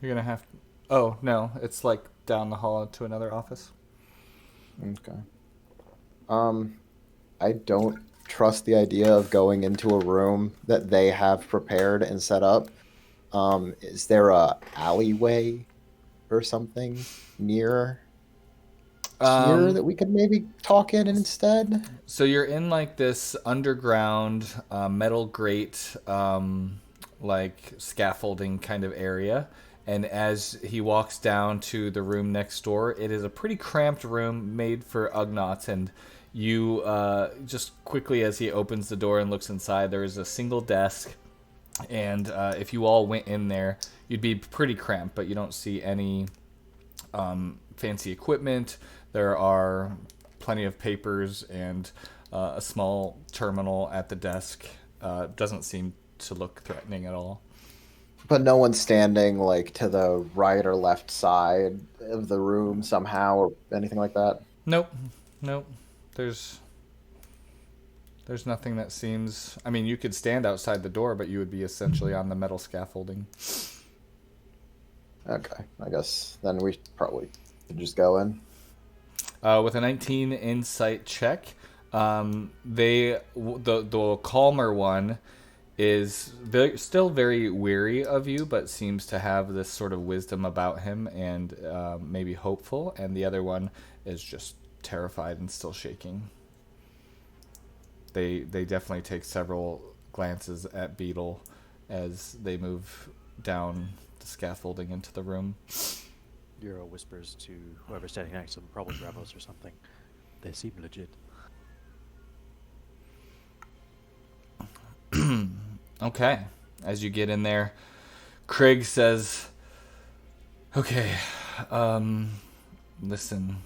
Speaker 1: You're gonna have. Oh no, it's like down the hall to another office.
Speaker 2: Okay. I don't trust the idea of going into a room that they have prepared and set up. Is there a alleyway or something near here that we could maybe talk in instead?
Speaker 1: So you're in like this underground metal grate, like scaffolding kind of area. And as he walks down to the room next door, it is a pretty cramped room made for Ugnaughts. And you just quickly, as he opens the door and looks inside, there is a single desk. And if you all went in there, you'd be pretty cramped, but you don't see any fancy equipment. There are plenty of papers and a small terminal at the desk. Doesn't seem to look threatening at all.
Speaker 2: But no one's standing like to the right or left side of the room somehow or anything like that?
Speaker 1: Nope. There's nothing that seems... I mean, you could stand outside the door, but you would be essentially on the metal scaffolding.
Speaker 2: Okay, I guess then we probably could just go in.
Speaker 1: With a 19 insight check, the calmer one is still very weary of you, but seems to have this sort of wisdom about him and maybe hopeful. And the other one is just terrified and still shaking. They definitely take several glances at Beetle as they move down the scaffolding into the room.
Speaker 7: Euro whispers to whoever's standing next to them, probably Bravos or something. They seem legit.
Speaker 1: Okay. As you get in there, Craig says, okay, listen,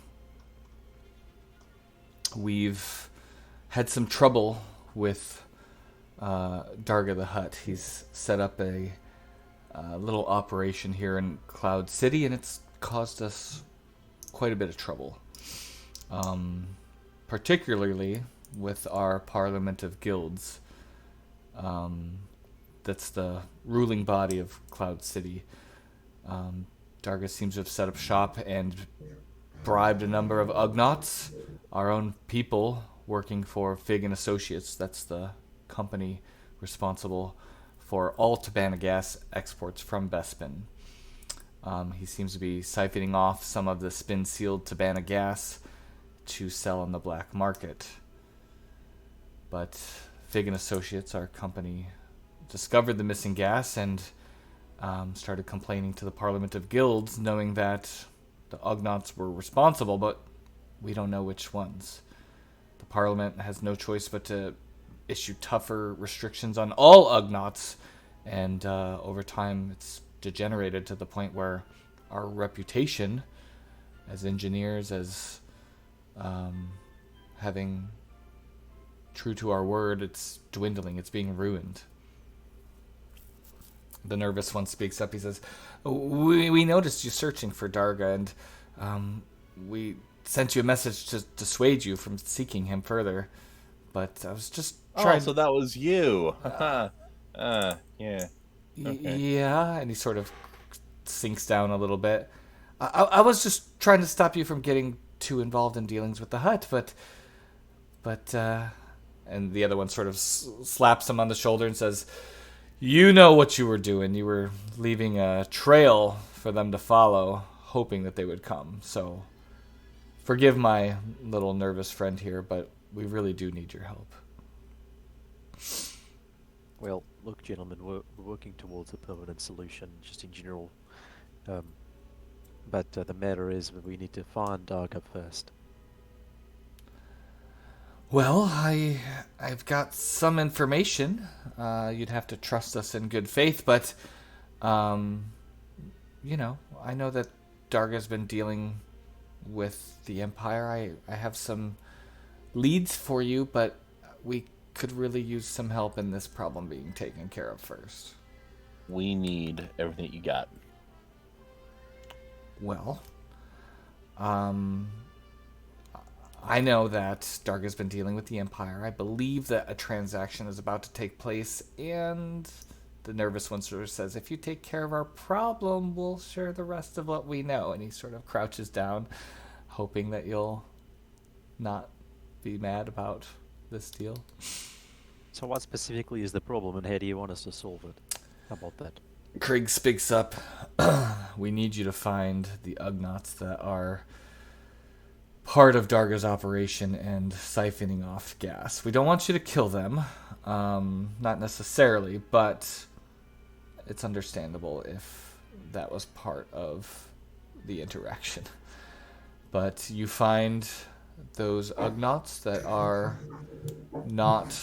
Speaker 1: we've had some trouble with Darga the Hutt. He's set up a little operation here in Cloud City, and it's caused us quite a bit of trouble. Particularly with our Parliament of Guilds. That's the ruling body of Cloud City. Darga seems to have set up shop and bribed a number of Ugnaughts, our own people working for Fig and Associates. That's the company responsible for all Tibanna gas exports from Bespin. He seems to be siphoning off some of the spin-sealed Tibanna gas to sell on the black market. But Fig and Associates, our company, discovered the missing gas and started complaining to the Parliament of Guilds, knowing that the Ugnaughts were responsible, but we don't know which ones. The Parliament has no choice but to issue tougher restrictions on all Ugnaughts, and over time it's degenerated to the point where our reputation as engineers, as having true to our word, it's dwindling, it's being ruined. The nervous one speaks up. He says, we noticed you searching for Darga, and we sent you a message to dissuade you from seeking him further. But I was just trying...
Speaker 4: Oh, so that was you. Yeah. Okay.
Speaker 1: Yeah, and he sort of sinks down a little bit. I was just trying to stop you from getting too involved in dealings with the Hutt, but and the other one sort of slaps him on the shoulder and says, you know what you were doing. You were leaving a trail for them to follow, hoping that they would come. So forgive my little nervous friend here, but we really do need your help.
Speaker 7: Well, look, gentlemen, we're working towards a permanent solution, just in general. But the matter is that we need to find Darga first.
Speaker 1: Well, I've got some information. You'd have to trust us in good faith, but I know that Darga's been dealing with the Empire. I have some leads for you, but we could really use some help in this problem being taken care of first.
Speaker 4: We need everything that you got.
Speaker 1: Well, I know that Darga's been dealing with the Empire. I believe that a transaction is about to take place, and the nervous one sort of says, if you take care of our problem, we'll share the rest of what we know. And he sort of crouches down, hoping that you'll not be mad about this deal.
Speaker 7: So what specifically is the problem, and how do you want us to solve it? How about that?
Speaker 1: Krieg speaks up. We need you to find the Ugnaughts that are part of Darga's operation and siphoning off gas. We don't want you to kill them, not necessarily, but it's understandable if that was part of the interaction. But you find those Ugnaughts that are not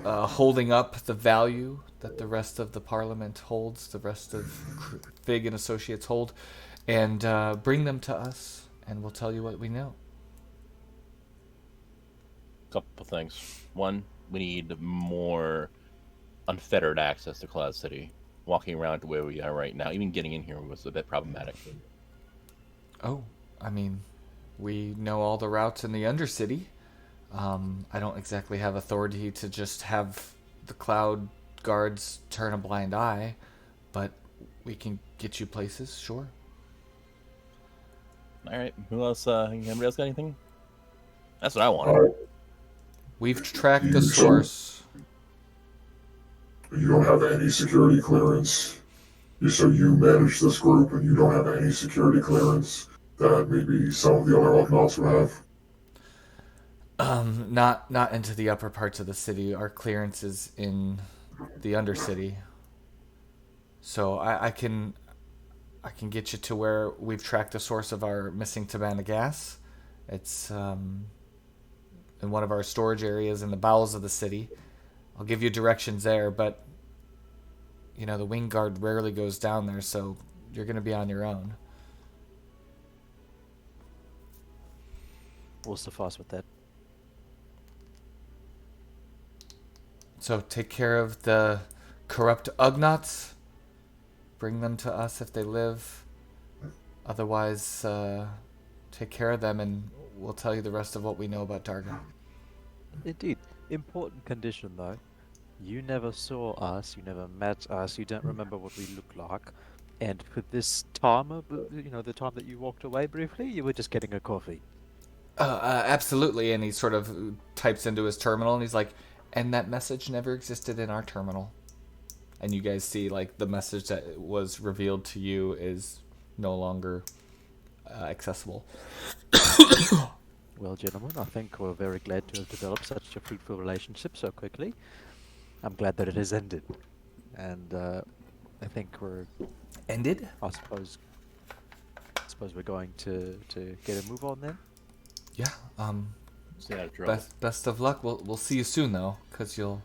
Speaker 1: holding up the value that the rest of the Parliament holds, the rest of Fig and Associates hold, and bring them to us, and we'll tell you what we know.
Speaker 4: Couple things. One, we need more unfettered access to Cloud City. Walking around to where we are right now, even getting in here was a bit problematic.
Speaker 1: Oh, I mean, we know all the routes in the Undercity. I don't exactly have authority to just have the Cloud Guards turn a blind eye, but we can get you places, sure.
Speaker 4: All right. Who else? Anybody else got anything? That's what I wanted.
Speaker 1: We've tracked the source.
Speaker 5: You don't have any security clearance. So you manage this group and you don't have any security clearance that maybe some of the other Ugnaughts would have?
Speaker 1: Not into the upper parts of the city. Our clearance is in the Undercity. So I can get you to where we've tracked the source of our missing Tibanna gas. It's in one of our storage areas in the bowels of the city. I'll give you directions there, but the wing guard rarely goes down there, so you're going to be on your own.
Speaker 7: We'll suffice with that.
Speaker 1: So take care of the corrupt Ugnaughts. Bring them to us if they live. Otherwise, take care of them and we'll tell you the rest of what we know about Darga.
Speaker 7: Indeed. Important condition, though. You never saw us, you never met us, you don't remember what we look like. And for this time, the time that you walked away briefly, you were just getting a coffee.
Speaker 1: Absolutely. And he sort of types into his terminal and he's like, and that message never existed in our terminal. And you guys see, like, the message that was revealed to you is no longer accessible.
Speaker 7: Well, gentlemen, I think we're very glad to have developed such a fruitful relationship so quickly. I'm glad that it has ended. And I think we're...
Speaker 1: Ended?
Speaker 7: I suppose we're going to get a move on then?
Speaker 1: Yeah, best of luck. We'll see you soon, though, because you'll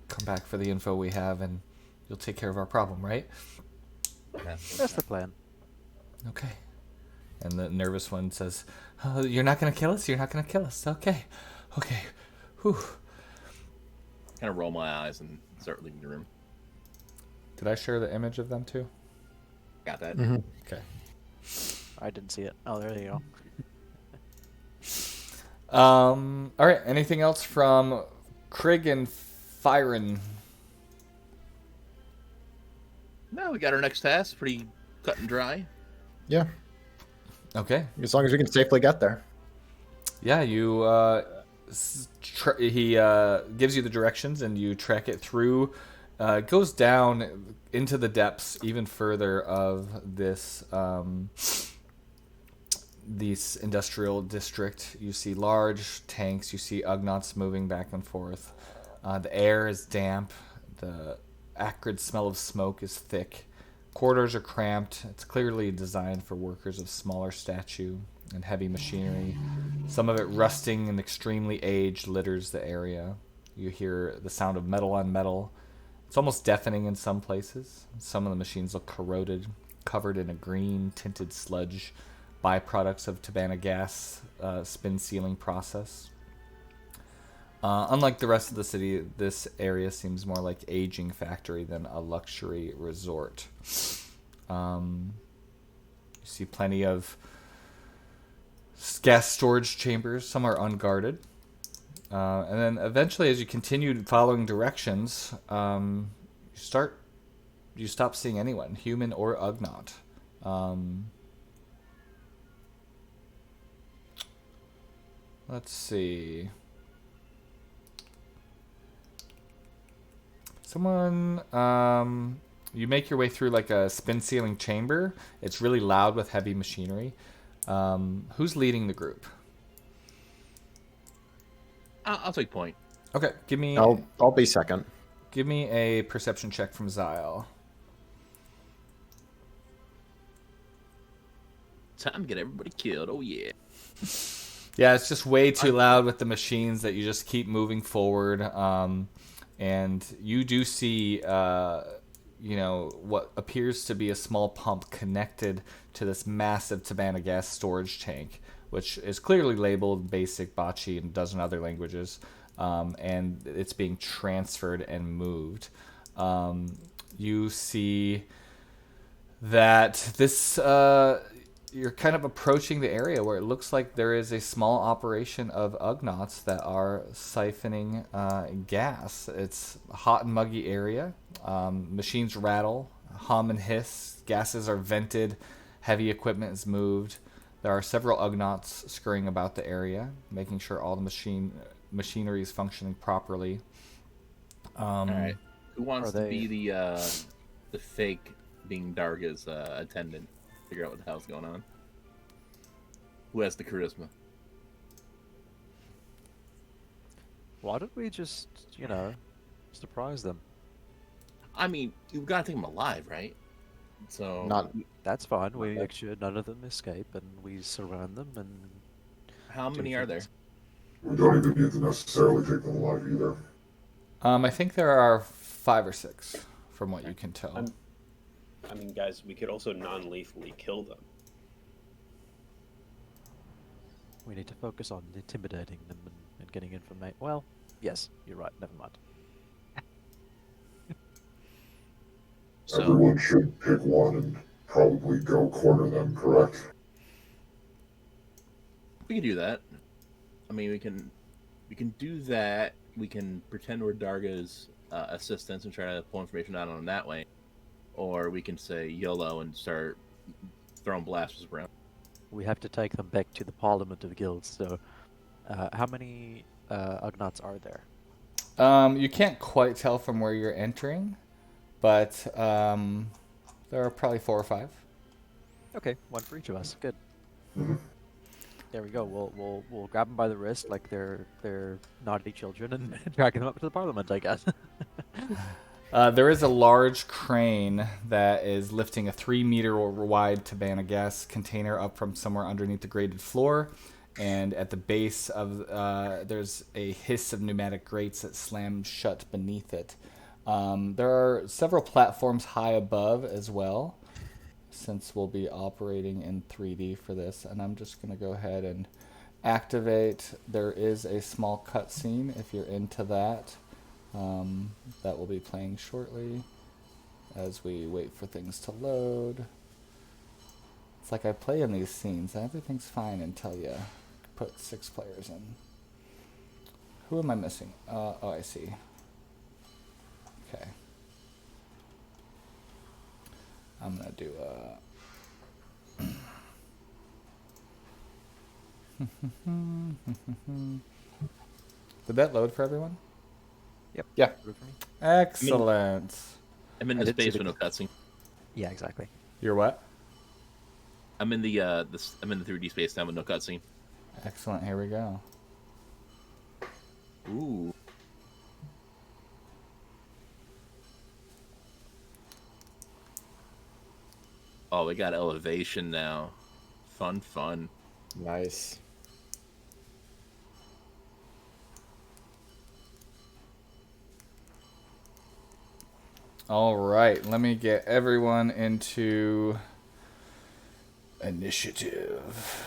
Speaker 1: come back for the info we have, and you'll take care of our problem, right?
Speaker 7: That's the plan.
Speaker 1: Okay. And the nervous one says, oh, you're not going to kill us? You're not going to kill us. Okay. Whew.
Speaker 4: Kind of roll my eyes and start leaving the room.
Speaker 1: Did I share the image of them, too?
Speaker 4: Got that.
Speaker 2: Mm-hmm.
Speaker 1: Okay.
Speaker 7: I didn't see it. Oh, there you go.
Speaker 1: All right. Anything else from Krieg and Fyron?
Speaker 4: No, we got our next task. Pretty cut and dry.
Speaker 2: Yeah,
Speaker 1: Okay.
Speaker 2: as long as we can safely get there.
Speaker 1: Yeah, you. He gives you the directions, and you track it through. It goes down into the depths even further of this industrial district. You see large tanks. You see Ugnaughts moving back and forth. The air is damp. The acrid smell of smoke is thick. Corridors are cramped. It's clearly designed for workers of smaller stature and heavy machinery. Some of it rusting and extremely aged litters the area. You hear the sound of metal on metal. It's almost deafening in some places. Some of the machines look corroded, covered in a green tinted sludge, byproducts of Tibanna gas spin sealing process. Unlike the rest of the city, this area seems more like aging factory than a luxury resort. You see plenty of gas storage chambers. Some are unguarded. And then eventually, as you continue following directions, you stop seeing anyone, human or Ugnaught. Let's see. Someone, you make your way through like a spin sealing chamber. It's really loud with heavy machinery. Who's leading the group?
Speaker 4: I'll take point.
Speaker 1: Okay, give me.
Speaker 2: I'll be second.
Speaker 1: Give me a perception check from Zyle.
Speaker 4: Time to get everybody killed. Oh yeah.
Speaker 1: Yeah, it's just way too loud with the machines that you just keep moving forward. And you do see, what appears to be a small pump connected to this massive Tibanna gas storage tank, which is clearly labeled basic, Bocce, and a dozen other languages. And it's being transferred and moved. You see that this... you're kind of approaching the area where it looks like there is a small operation of Ugnaughts that are siphoning gas. It's a hot and muggy area. Machines rattle, hum and hiss. Gases are vented. Heavy equipment is moved. There are several Ugnaughts scurrying about the area, making sure all the machinery is functioning properly.
Speaker 4: All right. Who wants to be the fake being Darga's attendant? Figure out what the hell's going on. Who has the charisma?
Speaker 7: Why don't we just, surprise them?
Speaker 4: I mean, you've got to take them alive, right? So
Speaker 7: That's fine. We make sure none of them escape, and we surround them. And
Speaker 4: how many are there?
Speaker 5: We don't even need to necessarily take them alive either.
Speaker 1: I think there are 5 or 6, from what you can tell.
Speaker 6: I mean, guys, we could also non-lethally kill them.
Speaker 7: We need to focus on intimidating them and getting information. Well, yes, you're right. Never mind.
Speaker 5: Everyone should pick one and probably go corner them, correct?
Speaker 4: We can do that. I mean, we can do that. We can pretend we're Darga's assistants and try to pull information out on them that way. Or we can say YOLO and start throwing blasters around.
Speaker 7: We have to take them back to the Parliament of Guilds. So, how many Ugnaughts are there?
Speaker 1: You can't quite tell from where you're entering, but there are probably 4 or 5.
Speaker 7: Okay, one for each of us. Good.
Speaker 5: Mm-hmm.
Speaker 7: There we go. We'll grab them by the wrist like they're naughty children and drag them up to the Parliament, I guess.
Speaker 1: There is a large crane that is lifting a 3-meter wide Tibanna gas container up from somewhere underneath the graded floor. And at the base of there's a hiss of pneumatic grates that slam shut beneath it. There are several platforms high above as well, since we'll be operating in 3D for this. And I'm just going to go ahead and activate. There is a small cutscene if you're into that. That will be playing shortly as we wait for things to load. It's like I play in these scenes and everything's fine until you put 6 players in. Who am I missing? Oh, I see. Okay. I'm gonna do Did that load for everyone?
Speaker 7: Yep.
Speaker 1: Yeah.
Speaker 7: Good for me.
Speaker 1: Excellent.
Speaker 4: I'm in the space with no cutscene.
Speaker 7: Yeah, exactly.
Speaker 1: You're what?
Speaker 4: I'm in the I'm in the 3D space now with no cutscene.
Speaker 1: Excellent. Here we go.
Speaker 4: Ooh. Oh, we got elevation now. Fun.
Speaker 2: Nice.
Speaker 1: All right, let me get everyone into initiative.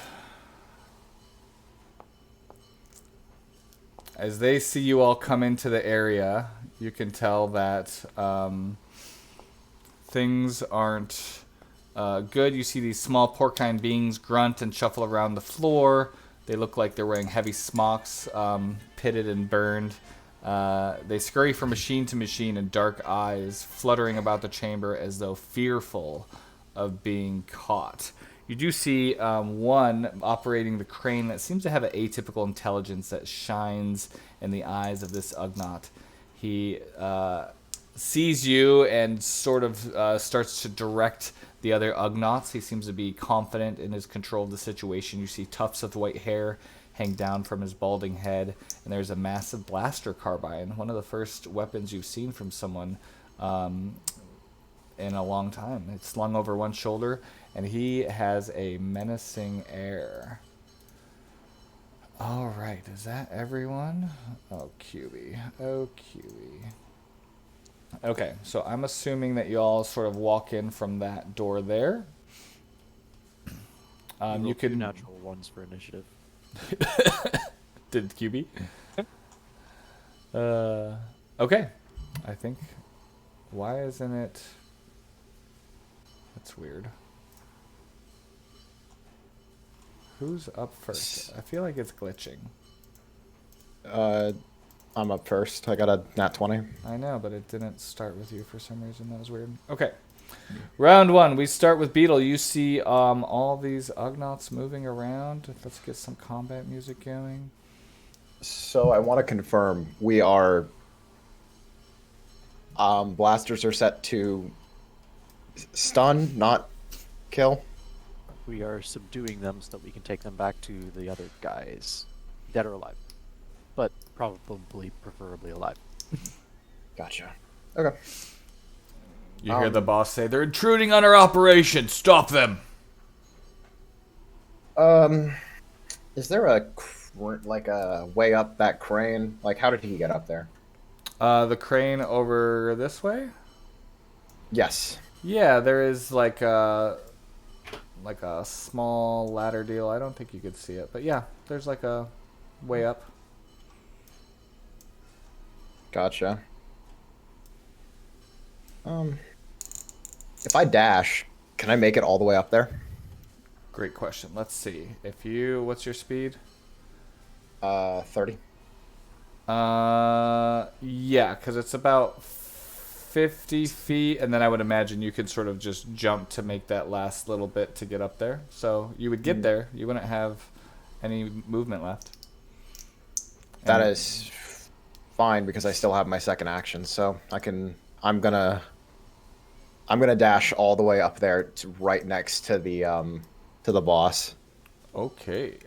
Speaker 1: As they see you all come into the area, you can tell that things aren't good. You see these small porcine beings grunt and shuffle around the floor. They look like they're wearing heavy smocks, pitted and burned. They scurry from machine to machine in dark eyes, fluttering about the chamber as though fearful of being caught. You do see one operating the crane that seems to have an atypical intelligence that shines in the eyes of this Ugnaught. He sees you and sort of starts to direct the other Ugnaughts. He seems to be confident in his control of the situation. You see tufts of white hair hang down from his balding head, and there's a massive blaster carbine, one of the first weapons you've seen from someone in a long time. It's slung over one shoulder, and he has a menacing air. All right, is that everyone? Oh, QB. Oh, QB. Okay, so I'm assuming that you all sort of walk in from that door there. You could
Speaker 7: natural ones for initiative.
Speaker 1: Did QB? Okay. I think. Why isn't it? That's weird. Who's up first? I feel like it's glitching.
Speaker 2: I'm up first. I got a nat 20.
Speaker 1: I know, but it didn't start with you for some reason. That was weird. Okay. Round one. We start with Beetle. You see all these Ugnaughts moving around. Let's get some combat music going.
Speaker 2: So I want to confirm we are... blasters are set to stun, not kill.
Speaker 7: We are subduing them so that we can take them back to the other guys, dead or alive, but probably preferably alive.
Speaker 2: Gotcha. Okay.
Speaker 1: You hear the boss say, "They're intruding on our operation. Stop them."
Speaker 2: Is there a way up that crane? Like, how did he get up there?
Speaker 1: The crane over this way?
Speaker 2: Yes.
Speaker 1: Yeah, there is like a small ladder deal. I don't think you could see it, but yeah, there's like a way up.
Speaker 2: Gotcha. If I dash, can I make it all the way up there?
Speaker 1: Great question. Let's see. What's your speed?
Speaker 2: 30.
Speaker 1: Yeah, because it's about 50 feet, and then I would imagine you could sort of just jump to make that last little bit to get up there. So you would get there. You wouldn't have any movement left.
Speaker 2: That is fine because I still have my second action, so I'm gonna dash all the way up there to right next to the boss.
Speaker 1: Okay.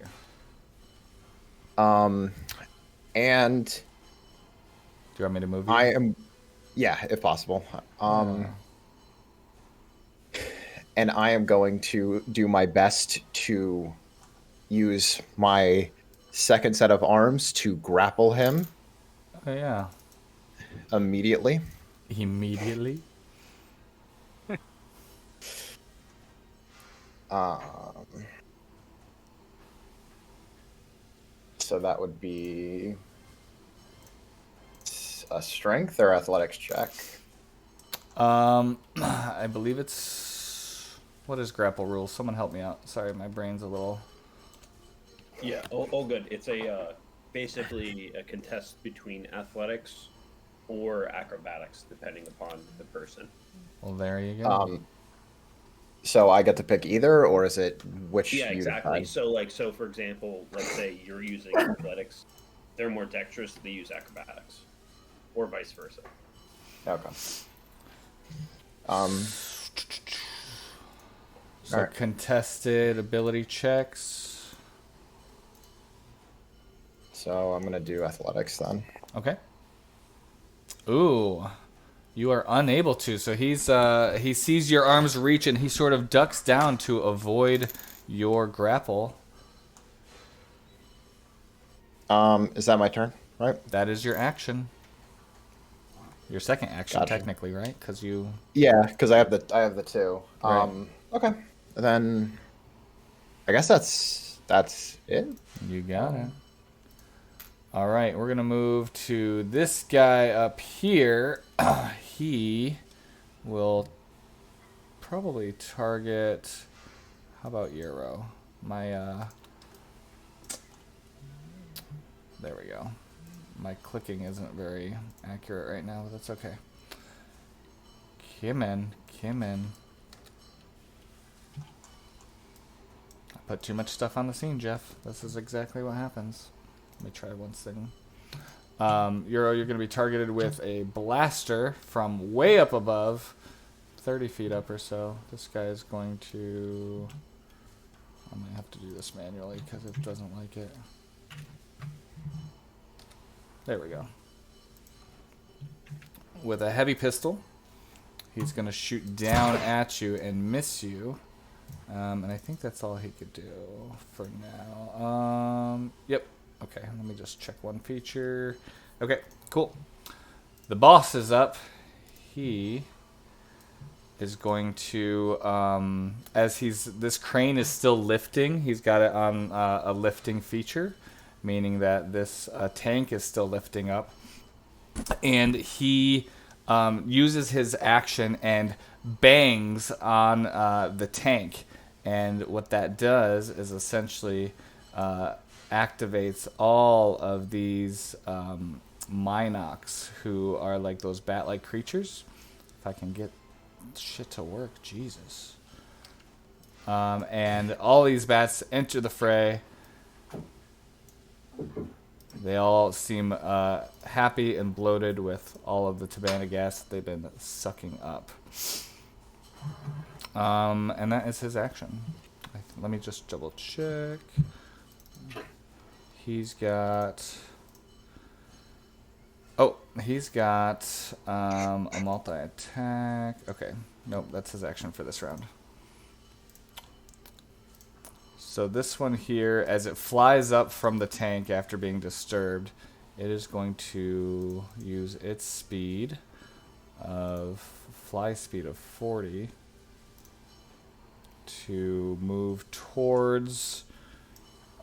Speaker 2: And
Speaker 1: do you want me to move you?
Speaker 2: I am, yeah, if possible. And I am going to do my best to use my second set of arms to grapple him.
Speaker 1: Oh, yeah.
Speaker 2: Immediately.
Speaker 1: Immediately?
Speaker 2: So that would be a strength or athletics check.
Speaker 1: I believe it's... What is grapple rules? Someone help me out. Sorry, my brain's a little...
Speaker 6: Yeah, all good. It's basically a contest between athletics or acrobatics, depending upon the person.
Speaker 1: Well, there you go.
Speaker 2: So I get to pick either, or is it which?
Speaker 6: Yeah,
Speaker 2: you
Speaker 6: exactly.
Speaker 2: decide?
Speaker 6: So for example, let's say you're using athletics, they're more dexterous, they use acrobatics, or vice versa.
Speaker 2: Okay.
Speaker 1: So
Speaker 2: right.
Speaker 1: Contested ability checks.
Speaker 2: So I'm gonna do athletics then.
Speaker 1: Okay. Ooh. You are unable to. So he sees your arms reach and he sort of ducks down to avoid your grapple.
Speaker 2: Is that my turn? Right.
Speaker 1: That is your action. Your second action,
Speaker 2: Gotcha.
Speaker 1: technically, right? Because you.
Speaker 2: Yeah, because I have the two.
Speaker 1: Right.
Speaker 2: Okay. Then I guess that's it.
Speaker 1: You got it. All right, we're gonna move to this guy up here. He will probably target. How about Euro? There we go. My clicking isn't very accurate right now, but that's okay. Come in. I put too much stuff on the scene, Jeff. This is exactly what happens. Let me try one thing. Euro, you're going to be targeted with a blaster from way up above, 30 feet up or so. This guy is going to... I might have to do this manually because it doesn't like it. There we go. With a heavy pistol, he's going to shoot down at you and miss you. And I think that's all he could do for now. Yep. Okay, let me just check one feature. Okay, cool. The boss is up. He is going to, as this crane is still lifting, he's got it on a lifting feature, meaning that this tank is still lifting up. And he uses his action and bangs on the tank. And what that does is essentially activates all of these Minocs, who are like those bat-like creatures. If I can get shit to work, Jesus. And all these bats enter the fray. They all seem happy and bloated with all of the Tibanna gas that they've been sucking up. And that is his action. Let me just double check. He's got... Oh, he's got a multi-attack. Okay, nope, that's his action for this round. So this one here, as it flies up from the tank after being disturbed, it is going to use its speed of fly speed of 40 to move towards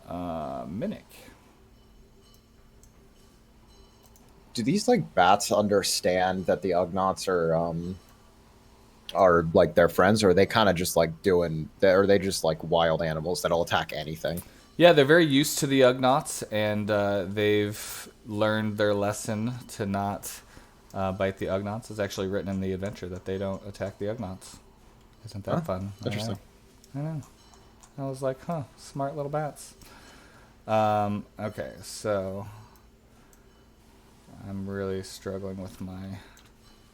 Speaker 1: Minnick.
Speaker 2: Do these like bats understand that the Ugnaughts are like their friends, or are they kind of just like are they just like wild animals that'll attack anything?
Speaker 1: Yeah, they're very used to the Ugnaughts, and they've learned their lesson to not bite the Ugnaughts. It's actually written in the adventure that they don't attack the Ugnaughts. Isn't that fun?
Speaker 2: Interesting.
Speaker 1: I know. I was like, huh, smart little bats. Okay, so I'm really struggling with my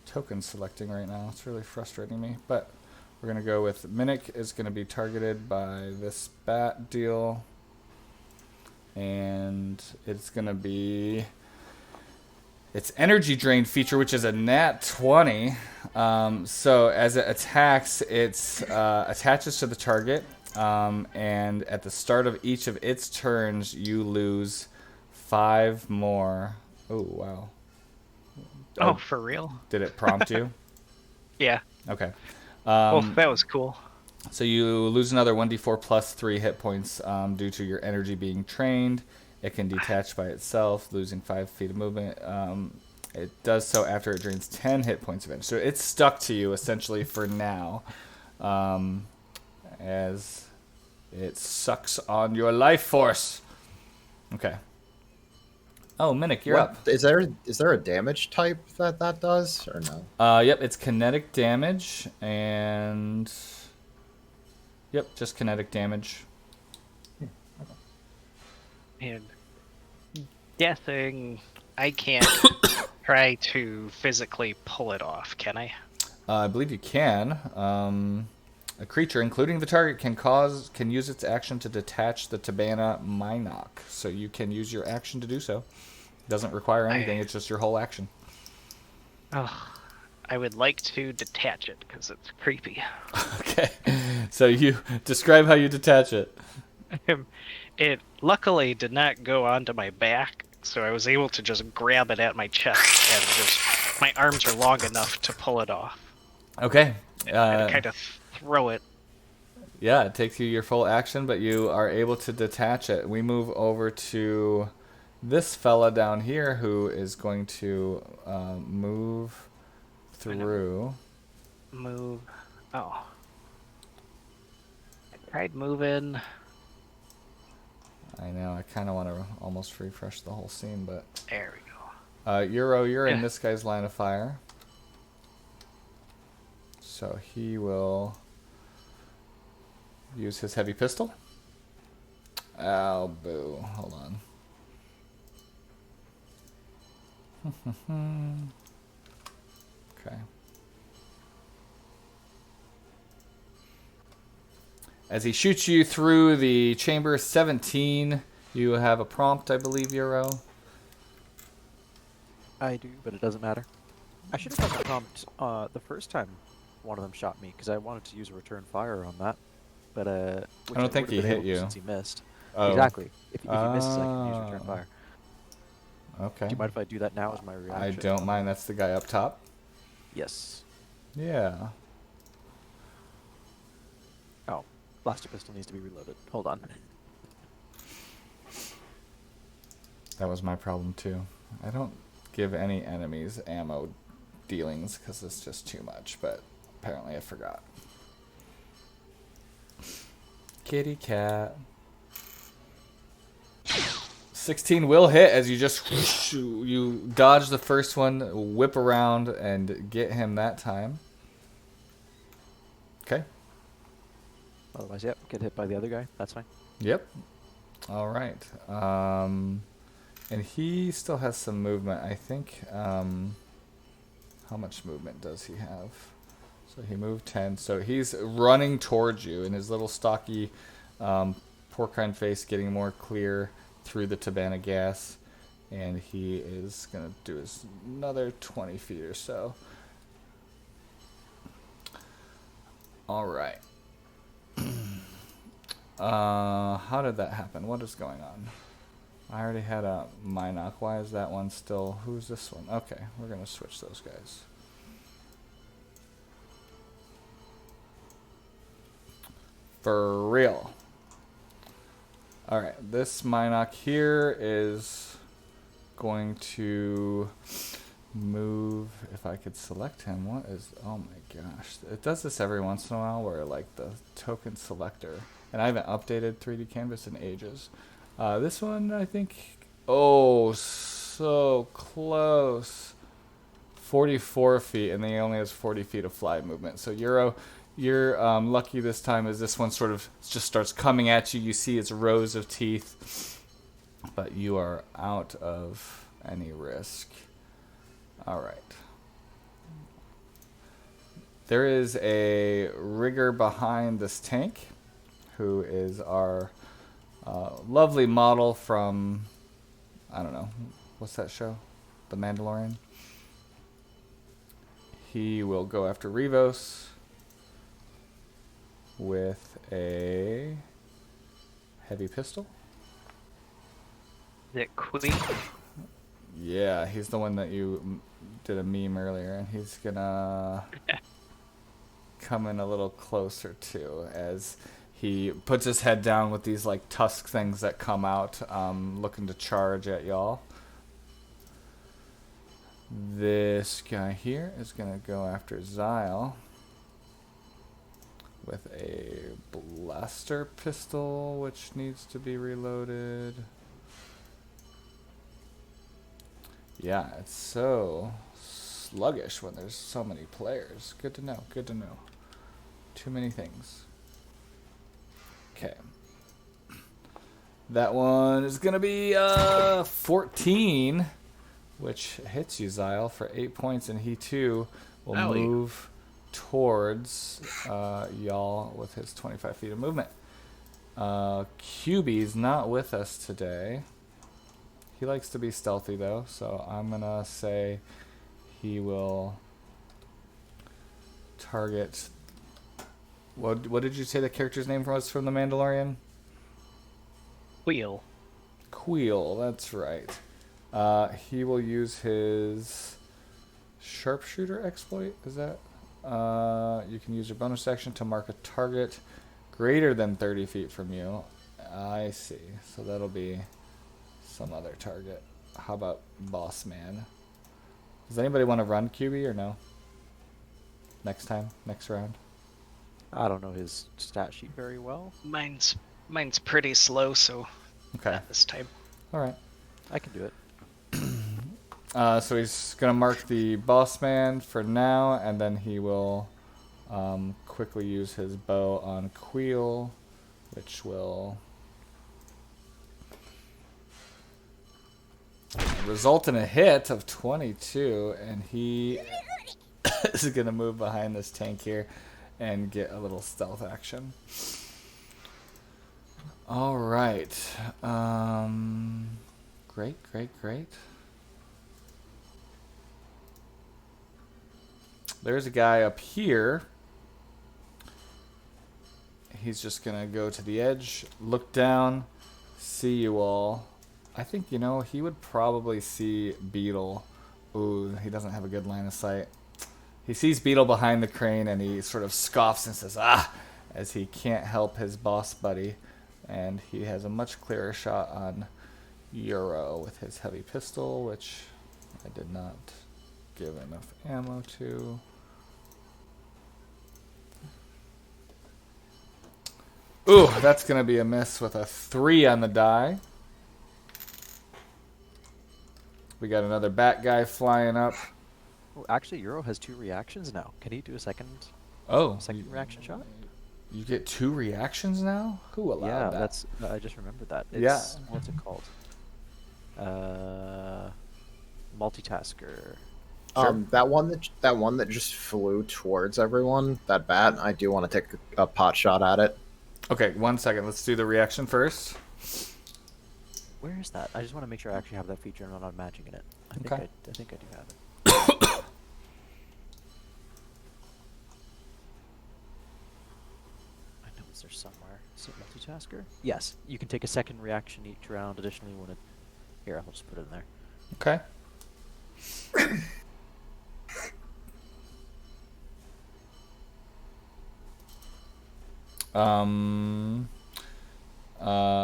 Speaker 1: token selecting right now. It's really frustrating me, but we're going to go with Minnick is going to be targeted by this bat deal, and it's going to be its energy drain feature, which is a nat 20. So as it attacks, it attaches to the target, and at the start of each of its turns, you lose 5 more. Oh, wow.
Speaker 3: Oh, for real?
Speaker 1: Did it prompt you?
Speaker 3: Yeah.
Speaker 1: Okay.
Speaker 3: Well, that was cool.
Speaker 1: So you lose another 1d4 plus 3 hit points due to your energy being drained. It can detach by itself, losing 5 feet of movement. It does so after it drains 10 hit points of energy. So it's stuck to you, essentially, for now, as it sucks on your life force. Okay. Oh, Minnick, you're up.
Speaker 2: Is there a damage type that does, or no?
Speaker 1: Yep, it's kinetic damage, and... Yep, just kinetic damage.
Speaker 3: And guessing I can't try to physically pull it off, can I?
Speaker 1: I believe you can. A creature, including the target, can use its action to detach the Tibanna Minoc. So you can use your action to do so. It doesn't require anything. It's just your whole action.
Speaker 3: Oh, I would like to detach it because it's creepy.
Speaker 1: Okay. So you describe how you detach it.
Speaker 3: It luckily did not go onto my back, so I was able to just grab it at my chest, and just my arms are long enough to pull it off.
Speaker 1: Okay.
Speaker 3: And kind of throw it.
Speaker 1: Yeah, it takes you your full action, but you are able to detach it. We move over to this fella down here who is going to move through.
Speaker 3: Move. Oh. I tried moving.
Speaker 1: I know, I kind of want to almost refresh the whole scene, but...
Speaker 3: There we go.
Speaker 1: Euro, you're in this guy's line of fire. So he will use his heavy pistol. Oh, boo. Hold on. Okay. As he shoots you through the chamber 17, you have a prompt, I believe, Euro.
Speaker 7: I do, but it doesn't matter. I should have done the prompt the first time one of them shot me, because I wanted to use a return fire on that. But
Speaker 1: I don't think he hit you.
Speaker 7: Since he missed.
Speaker 1: Oh.
Speaker 7: Exactly. If he misses, I can use return fire.
Speaker 1: Okay.
Speaker 7: Do you mind if I do that now as my reaction?
Speaker 1: I don't mind. That's the guy up top.
Speaker 7: Yes.
Speaker 1: Yeah.
Speaker 7: Oh, blaster pistol needs to be reloaded. Hold on.
Speaker 1: That was my problem too. I don't give any enemies ammo dealings because it's just too much, but apparently I forgot. Kitty cat. 16 will hit as you just whoosh, you dodge the first one, whip around, and get him that time. Okay.
Speaker 7: Otherwise, yep, get hit by the other guy. That's fine.
Speaker 1: Yep. All right. And he still has some movement, I think. How much movement does he have? So he moved 10. So he's running towards you in his little stocky porcine face, getting more clear through the Tibanna gas. And he is going to do his another 20 feet or so. All right. How did that happen? What is going on? I already had a Minoc. Why is that one still? Who's this one? Okay, we're going to switch those guys. For real. Alright, this Minoc here is going to move. If I could select him, what is... Oh my gosh. It does this every once in a while where like the token selector... And I haven't updated 3DCanvas in ages. This one, I think... Oh, so close. 44 feet, and he only has 40 feet of fly movement. So Euro, you're lucky this time as this one sort of just starts coming at you. You see its rows of teeth, but you are out of any risk. All right. There is a rigger behind this tank who is our lovely model from, I don't know, what's that show? The Mandalorian? He will go after Rivos with a heavy pistol.
Speaker 3: Is it Queen?
Speaker 1: Yeah, he's the one that you did a meme earlier, and he's gonna come in a little closer too as he puts his head down with these like tusk things that come out, looking to charge at y'all. This guy here is gonna go after Xyle with a blaster pistol, which needs to be reloaded. Yeah, it's so sluggish when there's so many players. Good to know, good to know. Too many things. Okay. That one is going to be 14, which hits you, Xyle, for 8 points, and he too will move towards y'all with his 25 feet of movement. QB's not with us today. He likes to be stealthy, though, so I'm going to say he will target. What did you say the character's name was from The Mandalorian?
Speaker 3: Wheel.
Speaker 1: Queel, that's right. He will use his sharpshooter exploit. Is that? You can use your bonus action to mark a target greater than 30 feet from you. I see. So that'll be some other target. How about Boss Man? Does anybody want to run QB or no? Next round.
Speaker 7: I don't know his stat sheet very well.
Speaker 3: Mine's pretty slow, so
Speaker 1: Okay.
Speaker 3: not this time.
Speaker 1: All right.
Speaker 7: I can do it.
Speaker 1: So he's gonna mark the boss man for now, and then he will quickly use his bow on Queel, which will result in a hit of 22, and he is gonna move behind this tank here and get a little stealth action. All right. Great. There's a guy up here. He's just going to go to the edge, look down, see you all. I think, he would probably see Beetle. Ooh, he doesn't have a good line of sight. He sees Beetle behind the crane, and he sort of scoffs and says, as he can't help his boss buddy. And he has a much clearer shot on Euro with his heavy pistol, which I did not give enough ammo to. Ooh, that's going to be a miss with a 3 on the die. We got another bat guy flying up.
Speaker 7: Oh, actually, Euro has 2 reactions now. Can he do a second reaction shot?
Speaker 1: You get 2 reactions now? Who allowed that?
Speaker 7: That's. I just remembered that. It's,
Speaker 1: Yeah.
Speaker 7: What's it called? Multitasker.
Speaker 2: That one that just flew towards everyone, that bat, I do want to take a pot shot at it.
Speaker 1: Okay, 1 second. Let's do the reaction first.
Speaker 7: Where is that? I just want to make sure I actually have that feature and I'm not imagining it. I think I do have it. I know it's there somewhere. Is it multitasker? Yes, you can take a second reaction each round. Additionally, when it... Here, I'll just put it in there.
Speaker 1: Okay.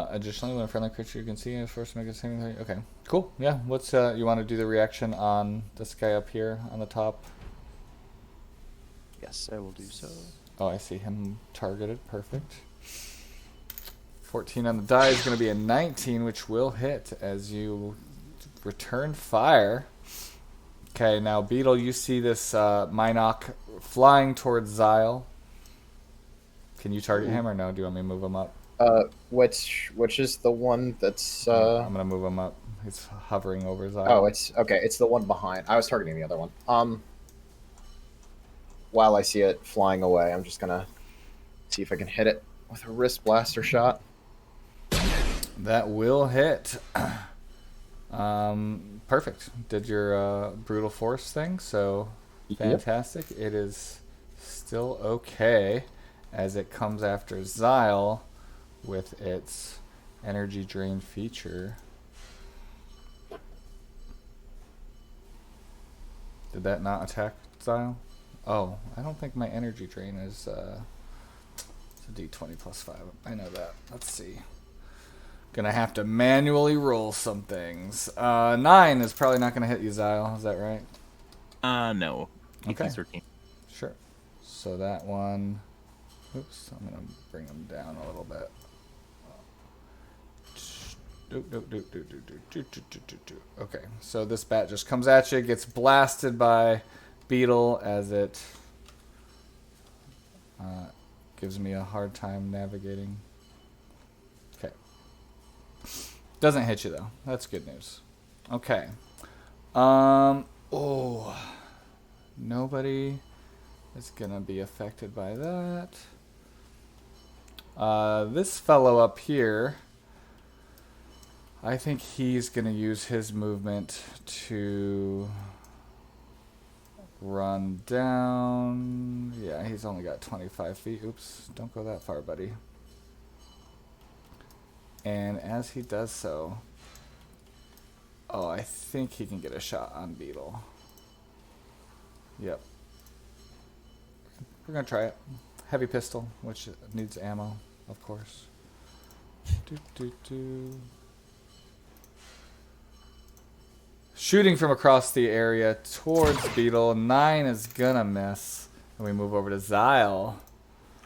Speaker 1: Additionally, when a friendly creature you can see is forced to make a saving throw. Okay, cool. Yeah, what's you want to do the reaction on this guy up here on the top?
Speaker 7: Yes, I will do so.
Speaker 1: Oh, I see him targeted. Perfect. 14 on the die is going to be a 19, which will hit as you return fire. Okay, now Beetle, you see this Minoc flying towards Zyle. Can you target him or no? Do you want me to move him up?
Speaker 2: Which is the one that's
Speaker 1: I'm gonna move him up. He's hovering over Zyle.
Speaker 2: Oh, it's okay. It's the one behind. I was targeting the other one. While I see it flying away, I'm just gonna see if I can hit it with a wrist blaster shot.
Speaker 1: That will hit. Perfect. Did your brutal force thing, so fantastic. Yep. It is still okay as it comes after Zyle with its energy drain feature. Did that not attack Zyle? Oh, I don't think my energy drain is it's a d20 plus 5. I know that. Let's see. Gonna have to manually roll some things. 9 is probably not gonna hit you, Zyle. Is that right?
Speaker 4: No.
Speaker 1: Okay.
Speaker 4: 13.
Speaker 1: Sure. So that one. Oops, I'm gonna bring them down a little bit. Okay, so this bat just comes at you, gets blasted by Beetle as it gives me a hard time navigating. Okay. Doesn't hit you though. That's good news. Okay. Oh. Nobody is gonna be affected by that. This fellow up here, I think he's gonna use his movement to run down. Yeah, he's only got 25 feet. Oops, don't go that far, buddy. And as he does so, oh, I think he can get a shot on Beetle. Yep. We're gonna try it. Heavy pistol, which needs ammo, of course. Shooting from across the area towards Beetle. 9 is gonna miss. And we move over to Zyle.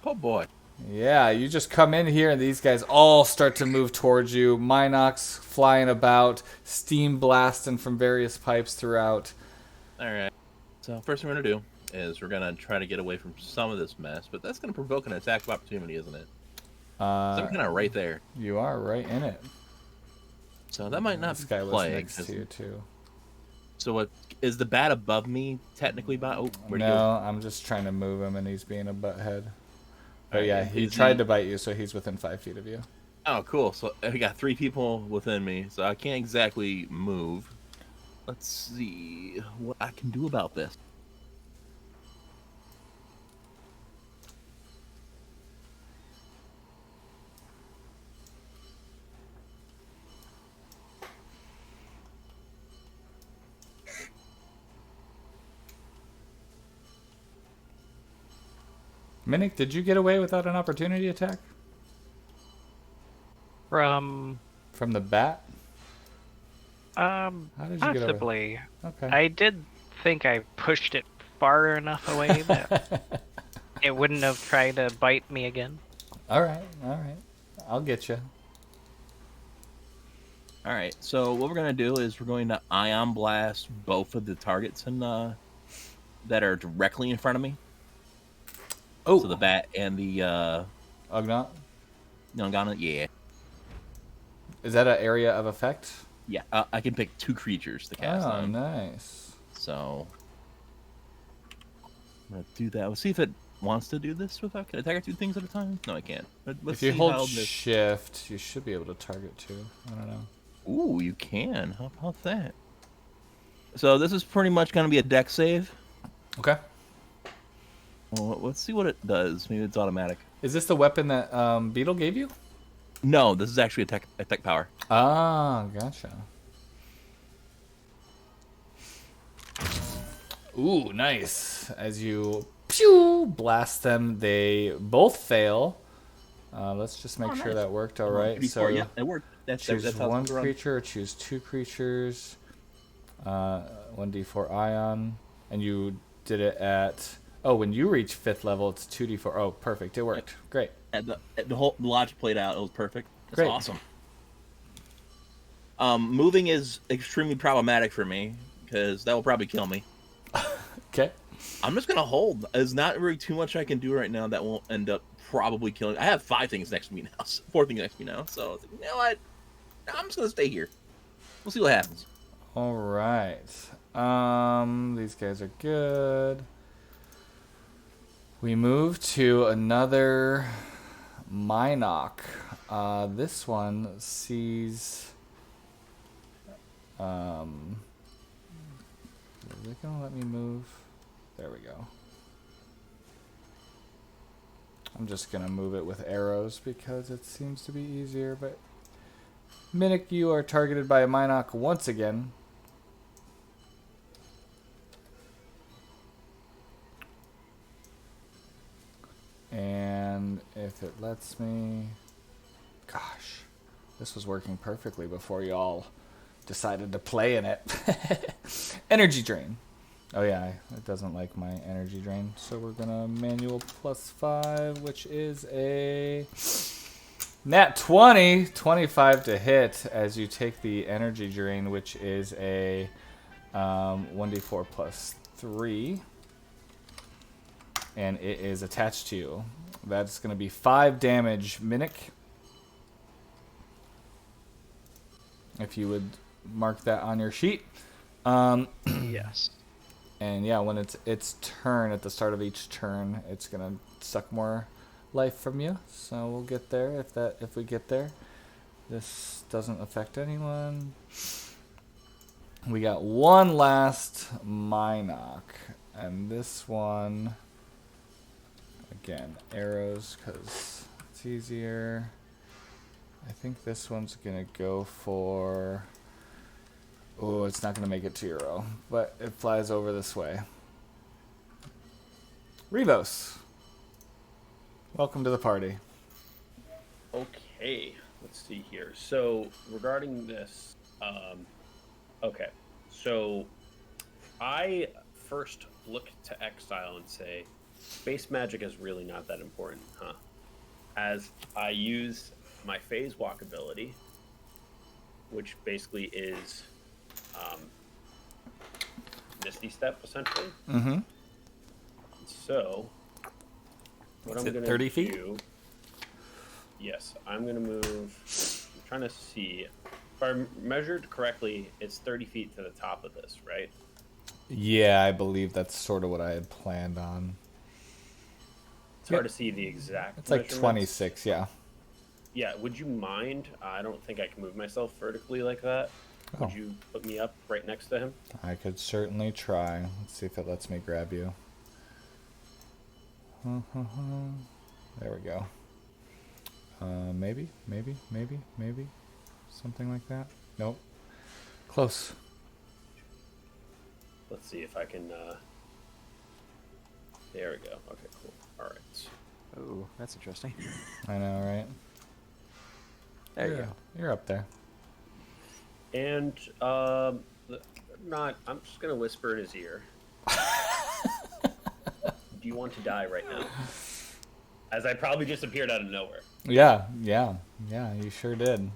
Speaker 4: Oh boy.
Speaker 1: Yeah, you just come in here and these guys all start to move towards you. Minox flying about, steam blasting from various pipes throughout.
Speaker 4: Alright. So first thing we're gonna do is we're gonna try to get away from some of this mess, but that's gonna provoke an attack of opportunity, isn't it? So I'm kind of right there.
Speaker 1: You are right in it.
Speaker 4: So that might not
Speaker 1: This
Speaker 4: be
Speaker 1: guy was
Speaker 4: plague.
Speaker 1: next to you too.
Speaker 4: So what is the bat above me technically? Oh, where'd he
Speaker 1: No,
Speaker 4: go?
Speaker 1: I'm just trying to move him and he's being a butthead. But
Speaker 4: Alright,
Speaker 1: yeah, he
Speaker 4: is
Speaker 1: tried to bite you, so he's within 5 feet of you.
Speaker 4: Oh, cool. So we got 3 people within me, so I can't exactly move. Let's see what I can do about this.
Speaker 1: Minik, did you get away without an opportunity attack?
Speaker 3: From
Speaker 1: From the bat? How did you get away?
Speaker 3: possibly.
Speaker 1: Okay.
Speaker 3: I did think I pushed it far enough away that it wouldn't have tried to bite me again.
Speaker 1: Alright. I'll get you.
Speaker 4: All right. So what we're gonna do is we're going to ion blast both of the targets and that are directly in front of me.
Speaker 1: Oh,
Speaker 4: So the bat and the
Speaker 1: Ugnaught?
Speaker 4: Nongana. Yeah.
Speaker 1: Is that an area of effect?
Speaker 4: Yeah. I can pick 2 creatures to cast
Speaker 1: Oh,
Speaker 4: on.
Speaker 1: nice.
Speaker 4: So I'm gonna do that. We'll see if it wants to do this without. Can I target 2 things at a time? No, I can't. But let's
Speaker 1: If you
Speaker 4: see how
Speaker 1: hold
Speaker 4: this.
Speaker 1: shift, you should be able to target 2. I don't know.
Speaker 4: Ooh, you can. How about that? So this is pretty much gonna be a deck save.
Speaker 1: Okay.
Speaker 4: Well, let's see what it does. Maybe it's automatic.
Speaker 1: Is this the weapon that Beetle gave you?
Speaker 4: No, this is actually a tech power.
Speaker 1: Ah, gotcha. Ooh, nice. As you pew, blast them, they both fail. Let's just make sure
Speaker 4: nice.
Speaker 1: that worked all right. So
Speaker 4: yeah, it worked. That's
Speaker 1: choose
Speaker 4: how
Speaker 1: one
Speaker 4: it's run.
Speaker 1: creature, or choose 2 creatures, 1d4 ion, and you did it at... Oh, when you reach 5th level, it's 2d4. Oh, perfect. It worked. Great.
Speaker 4: The whole logic played out. It was perfect. It's
Speaker 1: Great.
Speaker 4: awesome. Moving is extremely problematic for me because that will probably kill me.
Speaker 1: Okay.
Speaker 4: I'm just gonna hold. There's not really too much I can do right now that won't end up probably killing. I have 5 things next to me now. 4 things next to me now. So you know what? I'm just gonna stay here. We'll see what happens.
Speaker 1: All right. These guys are good. We move to another Minoc. This one sees... Are they gonna let me move? There we go. I'm just gonna move it with arrows because it seems to be easier, but... Minik, you are targeted by a Minoc once again. And if it lets me... Gosh, this was working perfectly before y'all decided to play in it. Energy drain. Oh yeah, it doesn't like my energy drain. So we're gonna manual +5, which is a nat 20, 25 to hit as you take the energy drain, which is a 1d4 +3. And it is attached to you. That's going to be 5 damage, Minik. If you would mark that on your sheet.
Speaker 3: Yes.
Speaker 1: And yeah, when it's its turn, at the start of each turn, it's going to suck more life from you. So we'll get there if we get there. This doesn't affect anyone. We got one last Minoc. And this one, again, arrows because it's easier. I think this one's going to go for... Oh, it's not going to make it to your row, but it flies over this way. Revos, welcome to the party.
Speaker 6: Okay, let's see here. So regarding this, okay, so I first look to exile and say, space magic is really not that important, huh? As I use my phase walk ability, which basically is Misty Step, essentially.
Speaker 1: Mm-hmm.
Speaker 6: So, what
Speaker 1: Is
Speaker 6: I'm
Speaker 1: it
Speaker 6: going
Speaker 1: 30
Speaker 6: to
Speaker 1: feet?
Speaker 6: do... Yes, I'm going to move... I'm trying to see... If I measured correctly, it's 30 feet to the top of this, right?
Speaker 1: Yeah, I believe that's sort of what I had planned on.
Speaker 6: It's hard to see the exact
Speaker 1: It's like
Speaker 6: measurements.
Speaker 1: 26, yeah.
Speaker 6: Yeah, would you mind? I don't think I can move myself vertically like that.
Speaker 1: Oh.
Speaker 6: Would you put me up right next to him?
Speaker 1: I could certainly try. Let's see if it lets me grab you. There we go. Maybe. Something like that. Nope. Close.
Speaker 6: Let's see if I can... There we go. Okay, cool. All right.
Speaker 7: Oh, that's interesting.
Speaker 1: I know, right?
Speaker 7: There you go.
Speaker 1: You're up there.
Speaker 6: And I'm just gonna whisper in his ear. Do you want to die right now? As I probably just appeared out of nowhere.
Speaker 1: Yeah, you sure did.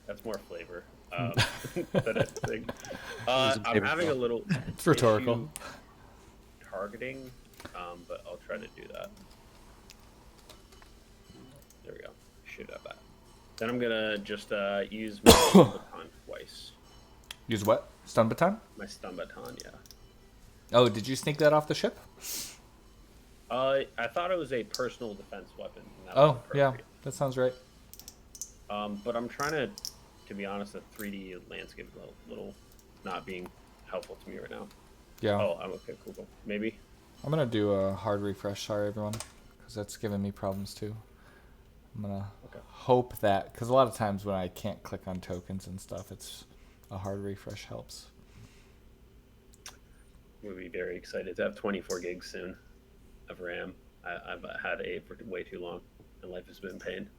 Speaker 6: That's more flavor than anything. I'm having a little
Speaker 1: It's rhetorical.
Speaker 6: issue targeting, but I'll try to do that. There we go. Should have that. Then I'm gonna just use my stun baton twice.
Speaker 1: Use what? Stun baton?
Speaker 6: My stun baton, yeah.
Speaker 1: Oh, did you sneak that off the ship?
Speaker 6: I thought it was a personal defense weapon. And that was
Speaker 1: Oh, yeah,
Speaker 6: appropriate.
Speaker 1: that sounds right.
Speaker 6: But I'm trying to be honest, the 3D landscape is a little not being helpful to me right now.
Speaker 1: Yeah.
Speaker 6: Oh, I'm okay, cool. Maybe.
Speaker 1: I'm gonna do a hard refresh, sorry everyone, because that's giving me problems too. I'm gonna hope that, because a lot of times when I can't click on tokens and stuff, it's a hard refresh helps.
Speaker 6: We'll be very excited to have 24 gigs soon of RAM. I've had 8 for way too long, and life has been pain.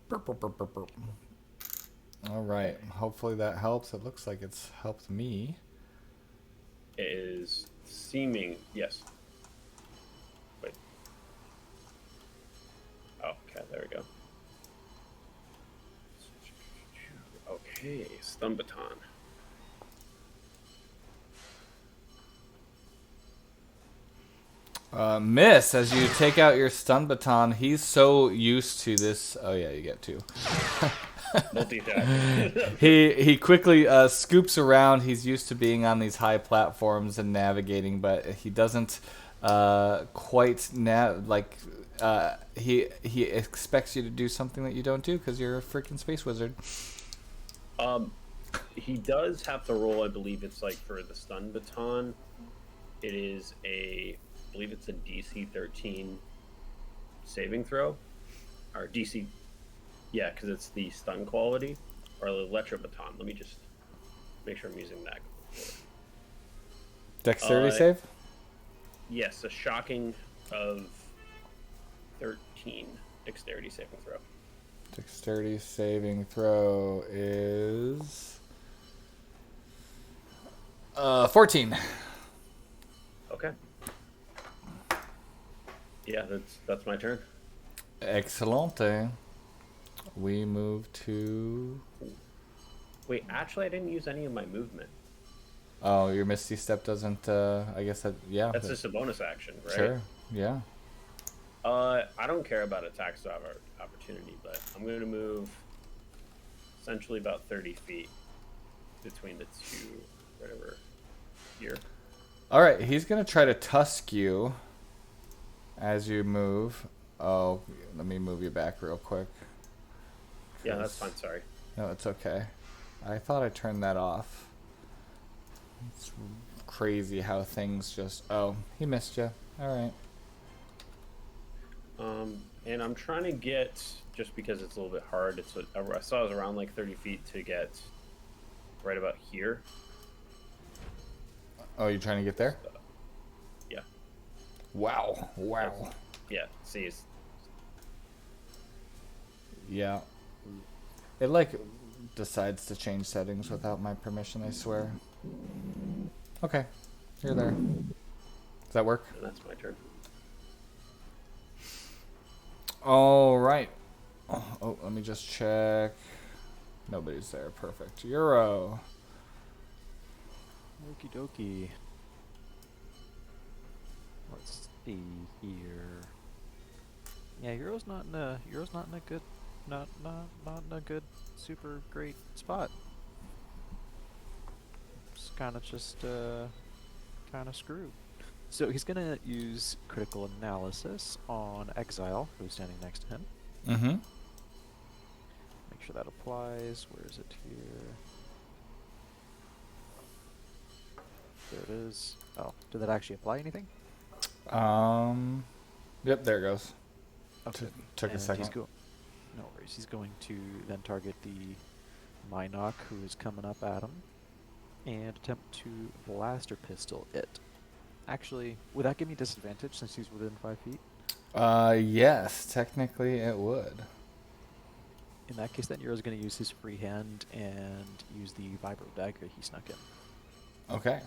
Speaker 1: Burp, burp, burp, burp, burp. All right, hopefully that helps. It looks like it's helped me.
Speaker 6: It is seeming, yes. Wait. Oh, okay, there we go. Okay, stun baton.
Speaker 1: Miss, as you take out your stun baton, he's so used to this. Oh yeah, you get 2.
Speaker 6: Multi-attack.
Speaker 1: He quickly scoops around. He's used to being on these high platforms and navigating, but he doesn't quite he expects you to do something that you don't do because you're a freaking space wizard.
Speaker 6: He does have to roll, I believe it's like for the stun baton. It is I believe it's a DC 13 saving throw. Or DC, yeah, because it's the stun quality. Or the electro baton. Let me just make sure I'm using that.
Speaker 1: Dexterity save?
Speaker 6: Yes, a shocking of 13 dexterity saving throw.
Speaker 1: Dexterity saving throw is 14.
Speaker 6: Okay. Yeah, that's my turn.
Speaker 1: Excellent. We move to...
Speaker 6: Wait, actually, I didn't use any of my movement.
Speaker 1: Oh, your Misty Step doesn't, I guess that, yeah.
Speaker 6: That's just a bonus action, right?
Speaker 1: Sure, yeah.
Speaker 6: I don't care about attacks of opportunity, but I'm going to move essentially about 30 feet between the two, whatever, here.
Speaker 1: All right, he's going to try to tusk you as you move. Oh, let me move you back real quick.
Speaker 6: Yeah, that's fine. Sorry.
Speaker 1: No, it's okay. I thought I turned that off. It's crazy how things just... Oh, he missed you. All right.
Speaker 6: And I'm trying to get, just because it's a little bit hard, I saw it was around like 30 feet to get right about here.
Speaker 1: Oh, you're trying to get there?
Speaker 6: Yeah.
Speaker 1: Wow. Wow.
Speaker 6: Yeah, see, it's...
Speaker 1: Yeah. It, like, decides to change settings without my permission, I swear. Okay. You're there. Does that work?
Speaker 6: And that's my turn.
Speaker 1: All right. Oh, let me just check. Nobody's there. Perfect. Euro.
Speaker 7: Okie dokie. Let's see here. Yeah, Euro's not in a good not in a good super great spot. It's kind of screwed. So he's gonna use critical analysis on Exile, who's standing next to him.
Speaker 1: Mm-hmm.
Speaker 7: Make sure that applies. Where is it here? There it is. Oh, did that actually apply anything?
Speaker 1: Yep, there it goes.
Speaker 7: Okay.
Speaker 1: Took a
Speaker 7: And
Speaker 1: second.
Speaker 7: No worries. He's going to then target the Minoc who is coming up at him and attempt to blaster pistol it. Actually, would that give me disadvantage since he's within 5 feet?
Speaker 1: Yes, technically it would.
Speaker 7: In that case, then Euro's going to use his free hand and use the vibro dagger he snuck in.
Speaker 1: Okay.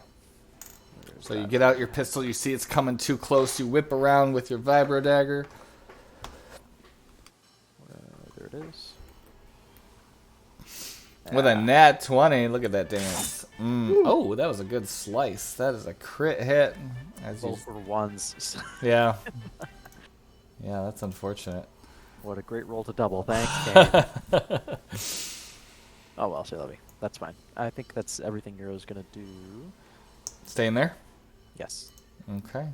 Speaker 7: Where's
Speaker 1: So you
Speaker 7: that?
Speaker 1: get out your pistol, you see it's coming too close, you whip around with your vibro dagger.
Speaker 7: There it is.
Speaker 1: With a nat 20, look at that dance. Oh, that was a good slice. That is a crit hit. As you...
Speaker 7: Both for ones.
Speaker 1: Yeah. Yeah, that's unfortunate.
Speaker 7: What a great roll to double. Thanks, Kane. Oh well, say levy. That's fine. I think that's everything Euro's gonna do.
Speaker 1: Staying there?
Speaker 7: Yes.
Speaker 1: Okay.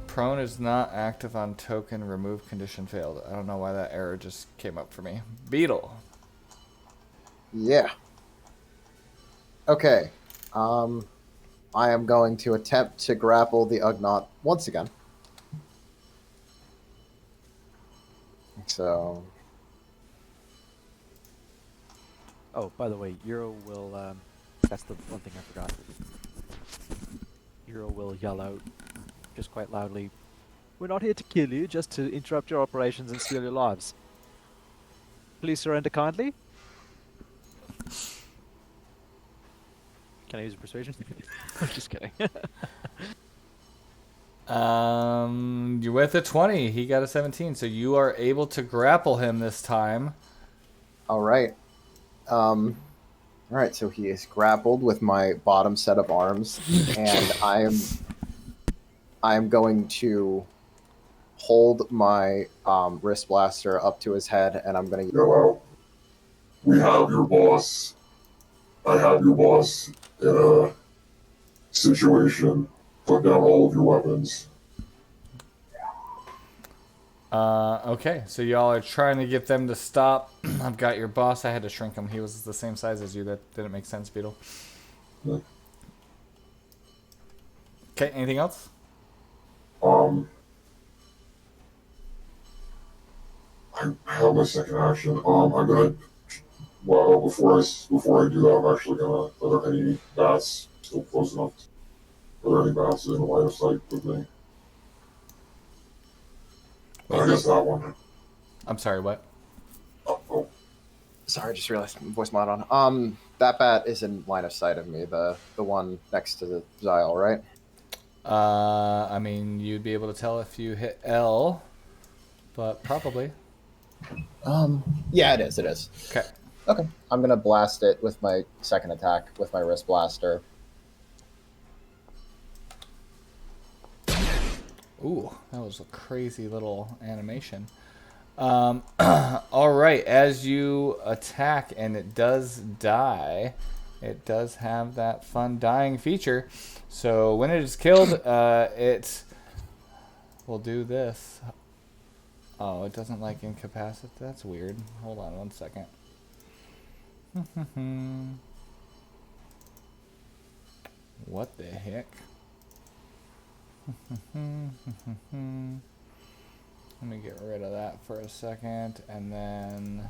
Speaker 1: Prone is not active on token. Remove condition failed. I don't know why that error just came up for me. Beetle.
Speaker 2: Yeah. Okay. I am going to attempt to grapple the Ugnaught once again. So.
Speaker 7: Oh, by the way, Euro will. That's the one thing I forgot. Euro will yell out, just quite loudly, "We're not here to kill you, just to interrupt your operations and steal your lives. Please surrender kindly." Can I use a persuasion? I'm just kidding.
Speaker 1: You're with a 20. He got a 17, so you are able to grapple him this time.
Speaker 2: All right. All right. So he is grappled with my bottom set of arms, and I'm going to hold my wrist blaster up to his head, and I'm going to
Speaker 5: Yell out. We have your boss. I have your boss in a situation. Put down all of your weapons.
Speaker 1: Okay, so y'all are trying to get them to stop. I've got your boss. I had to shrink him. He was the same size as you. That didn't make sense, Beetle.
Speaker 5: Yeah.
Speaker 1: Okay, anything else?
Speaker 5: I have my second action. I'm gonna. Well, before I do that, I'm actually gonna. Are there any bats still close enough? Are there any bats in the line of sight with me? I guess that one.
Speaker 1: I'm sorry, what?
Speaker 5: Oh.
Speaker 2: Sorry, I just realized voice mod on. That bat is in line of sight of me. The one next to the Xyle, right?
Speaker 1: I mean, you'd be able to tell if you hit L, but probably.
Speaker 2: Yeah, it is. It is.
Speaker 1: Okay.
Speaker 2: Okay. I'm gonna blast it with my second attack with my wrist blaster.
Speaker 1: Ooh, that was a crazy little animation. All right, as you attack and it does die, it does have that fun dying feature. So when it is killed, it will do this. Oh, it doesn't like incapacitate? That's weird. Hold on one second. What the heck? Let me get rid of that for a second, and then...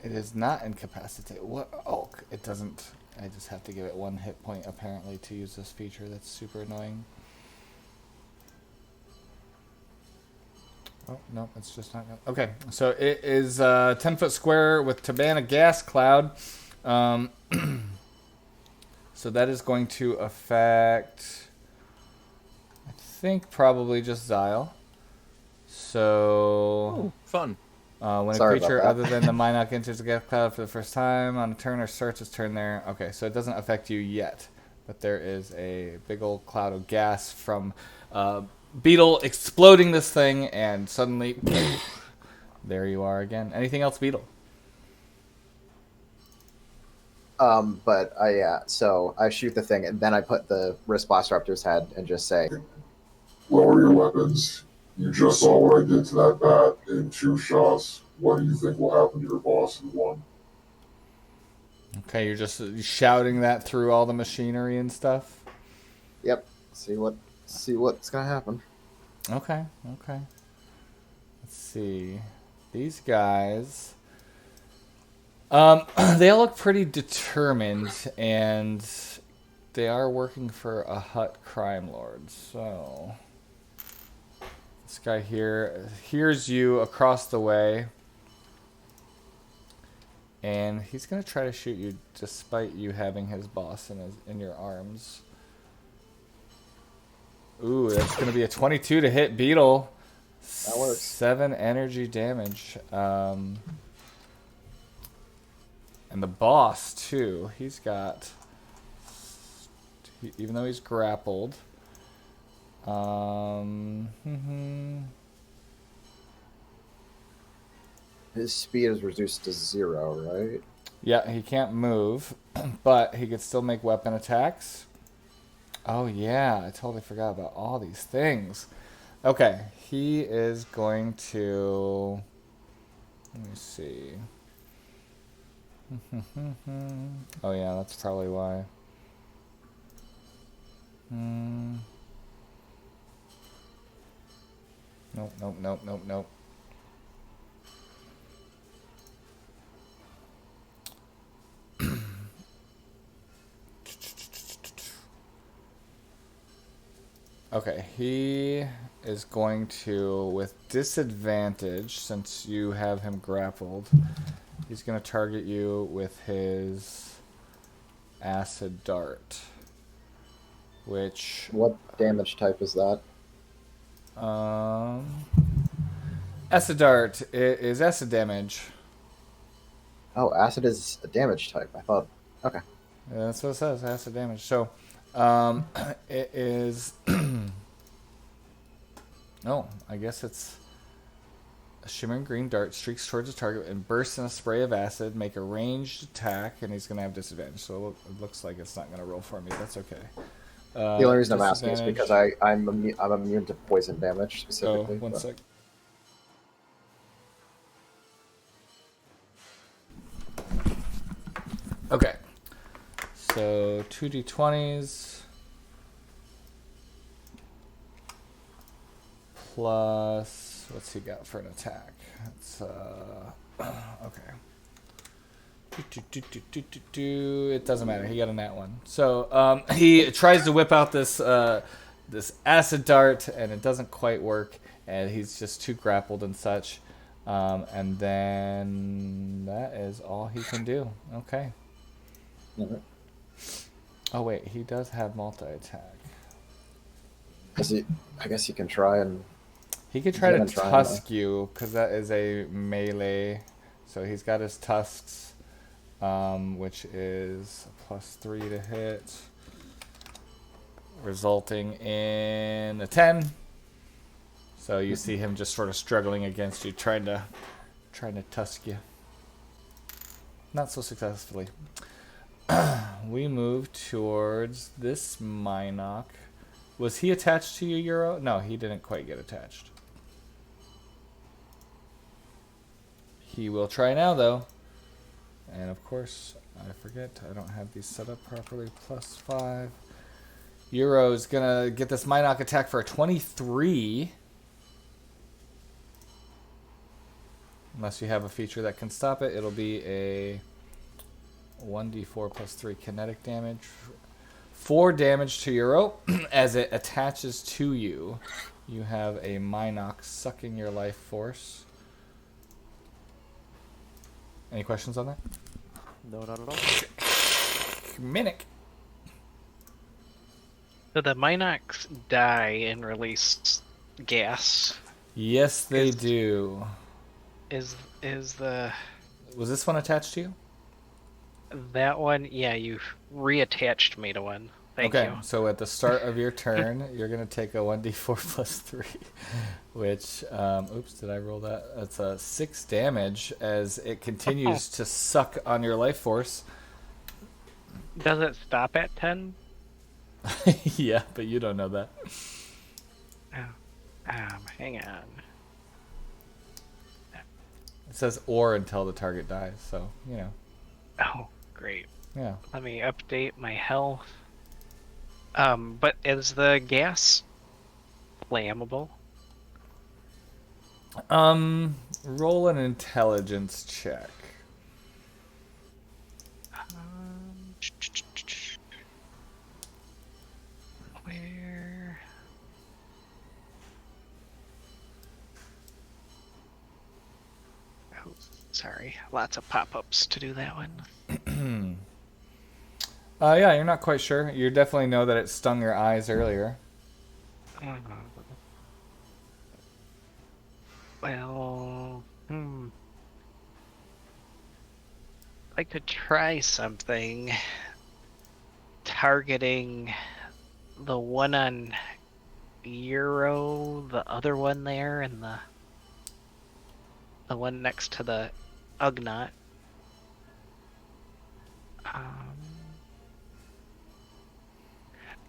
Speaker 1: It is not incapacitated. What? Oh, it doesn't. I just have to give it 1 hit point apparently to use this feature. That's super annoying. Oh, no, it's just not gonna... Okay, so it is 10-foot square with Tibanna Gas Cloud. So that is going to affect, I think, probably just Xyle. So...
Speaker 4: Oh, fun.
Speaker 1: When
Speaker 2: Sorry
Speaker 1: a creature
Speaker 2: about that.
Speaker 1: other than the Minoc enters the gas cloud for the first time on a turn or starts its turn there. Okay, so it doesn't affect you yet. But there is a big old cloud of gas from Beetle exploding this thing, and suddenly, there you are again. Anything else, Beetle?
Speaker 2: But so I shoot the thing, and then I put the wrist blaster up to his head and just say,
Speaker 5: Lower your weapons. You just saw what I did to that bat in 2 shots. What do you think will happen to your boss in 1?
Speaker 1: Okay, you're just shouting that through all the machinery and stuff?
Speaker 2: "Yep, see what's gonna happen."
Speaker 1: Okay, okay. Let's see. These guys... they all look pretty determined, and they are working for a Hutt crime lord. So this guy here hears you across the way, and he's gonna try to shoot you despite you having his boss in your arms. Ooh, that's gonna be a 22 to hit Beetle.
Speaker 2: That works.
Speaker 1: 7 energy damage. And the boss, too, he's got, even though he's grappled,
Speaker 2: His speed is reduced to 0, right?
Speaker 1: yeah, he can't move, but he could still make weapon attacks. Oh, yeah, I totally forgot about all these things. Okay, he is going to, let me see. Oh yeah, that's probably why. Nope, nope, nope, nope, nope. Okay, he is going to, with disadvantage, since you have him grappled, he's going to target you with his acid dart, which...
Speaker 2: What damage type is that?
Speaker 1: Acid dart is acid damage.
Speaker 2: Oh, acid is a damage type. I thought. Okay.
Speaker 1: Yeah, that's what it says, acid damage. So, it is... oh, I guess it's... A shimmering green dart streaks towards the target and bursts in a spray of acid. Make a ranged attack, and he's going to have disadvantage. So it looks like it's not going to roll for me. That's okay.
Speaker 2: The only reason I'm asking is because I'm immune to poison damage specifically.
Speaker 1: Oh, one sec. Okay. So 2d20s plus, what's he got for an attack? It's okay. It doesn't matter. He got a nat 1. So he tries to whip out this this acid dart, and it doesn't quite work, and he's just too grappled and such. And then that is all he can do. Okay.
Speaker 2: Mm-hmm.
Speaker 1: Oh wait, he does have multi-attack.
Speaker 2: I guess he can try and...
Speaker 1: He could try to tusk you, because that is a melee. So he's got his tusks, which is +3 to hit, resulting in a 10. So you see him just sort of struggling against you, trying to tusk you. Not so successfully. We move towards this Minoc Was he attached to you, Euro? No, he didn't quite get attached. He will try now, though. And of course, I forget, I don't have these set up properly. +5. Euro's gonna get this Minoc attack for a 23. Unless you have a feature that can stop it, it'll be a 1d4 +3 kinetic damage. 4 damage to Euro as it attaches to you. You have a Minoc sucking your life force. Any questions on that?
Speaker 7: No, not at all.
Speaker 1: Minic.
Speaker 3: So the Minocs die and release gas.
Speaker 1: Yes, they do.
Speaker 3: Is the
Speaker 1: Was this one attached to you?
Speaker 3: that one? Yeah, you reattached me to one. Thank you.
Speaker 1: So at the start of your turn, you're going to take a 1d4 +3, which, oops, did I roll that? That's a 6 damage as it continues to suck on your life force.
Speaker 3: Does it stop at 10?
Speaker 1: Yeah, but you don't know that.
Speaker 3: Hang on.
Speaker 1: It says or until the target dies, so, you know.
Speaker 3: Oh, great.
Speaker 1: Yeah.
Speaker 3: Let me update my health. But is the gas flammable?
Speaker 1: Roll an intelligence check.
Speaker 3: Where? Oh, sorry. Lots of pop-ups to do that one.
Speaker 1: Yeah, you're not quite sure. You definitely know that it stung your eyes earlier.
Speaker 3: Well, I could try something targeting the one on Euro, the other one there, and the one next to the Ugnaught.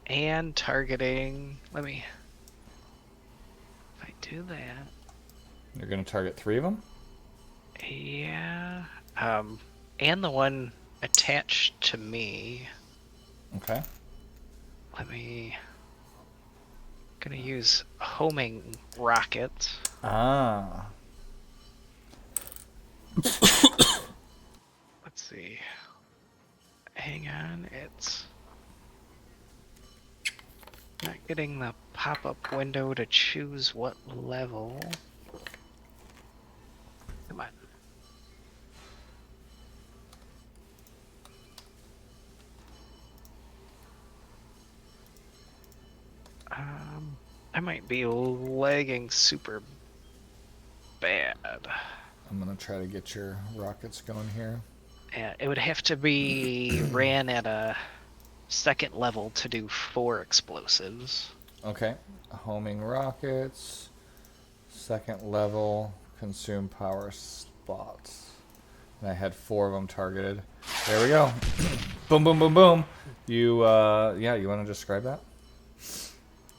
Speaker 3: And targeting. If I do that.
Speaker 1: You're going to target 3 of them?
Speaker 3: Yeah. And the one attached to me.
Speaker 1: Okay.
Speaker 3: Gonna use homing rockets.
Speaker 1: Ah.
Speaker 3: Let's see. Hang on, it's not getting the pop-up window to choose what level. Come on. I might be lagging super bad.
Speaker 1: I'm going to try to get your rockets going here.
Speaker 3: Yeah, it would have to be ran at a second level to do 4 explosives.
Speaker 1: Okay. Homing rockets. Second level. Consume power slots. And I had 4 of them targeted. There we go. Boom, boom, boom, boom. You, yeah, you want to describe that?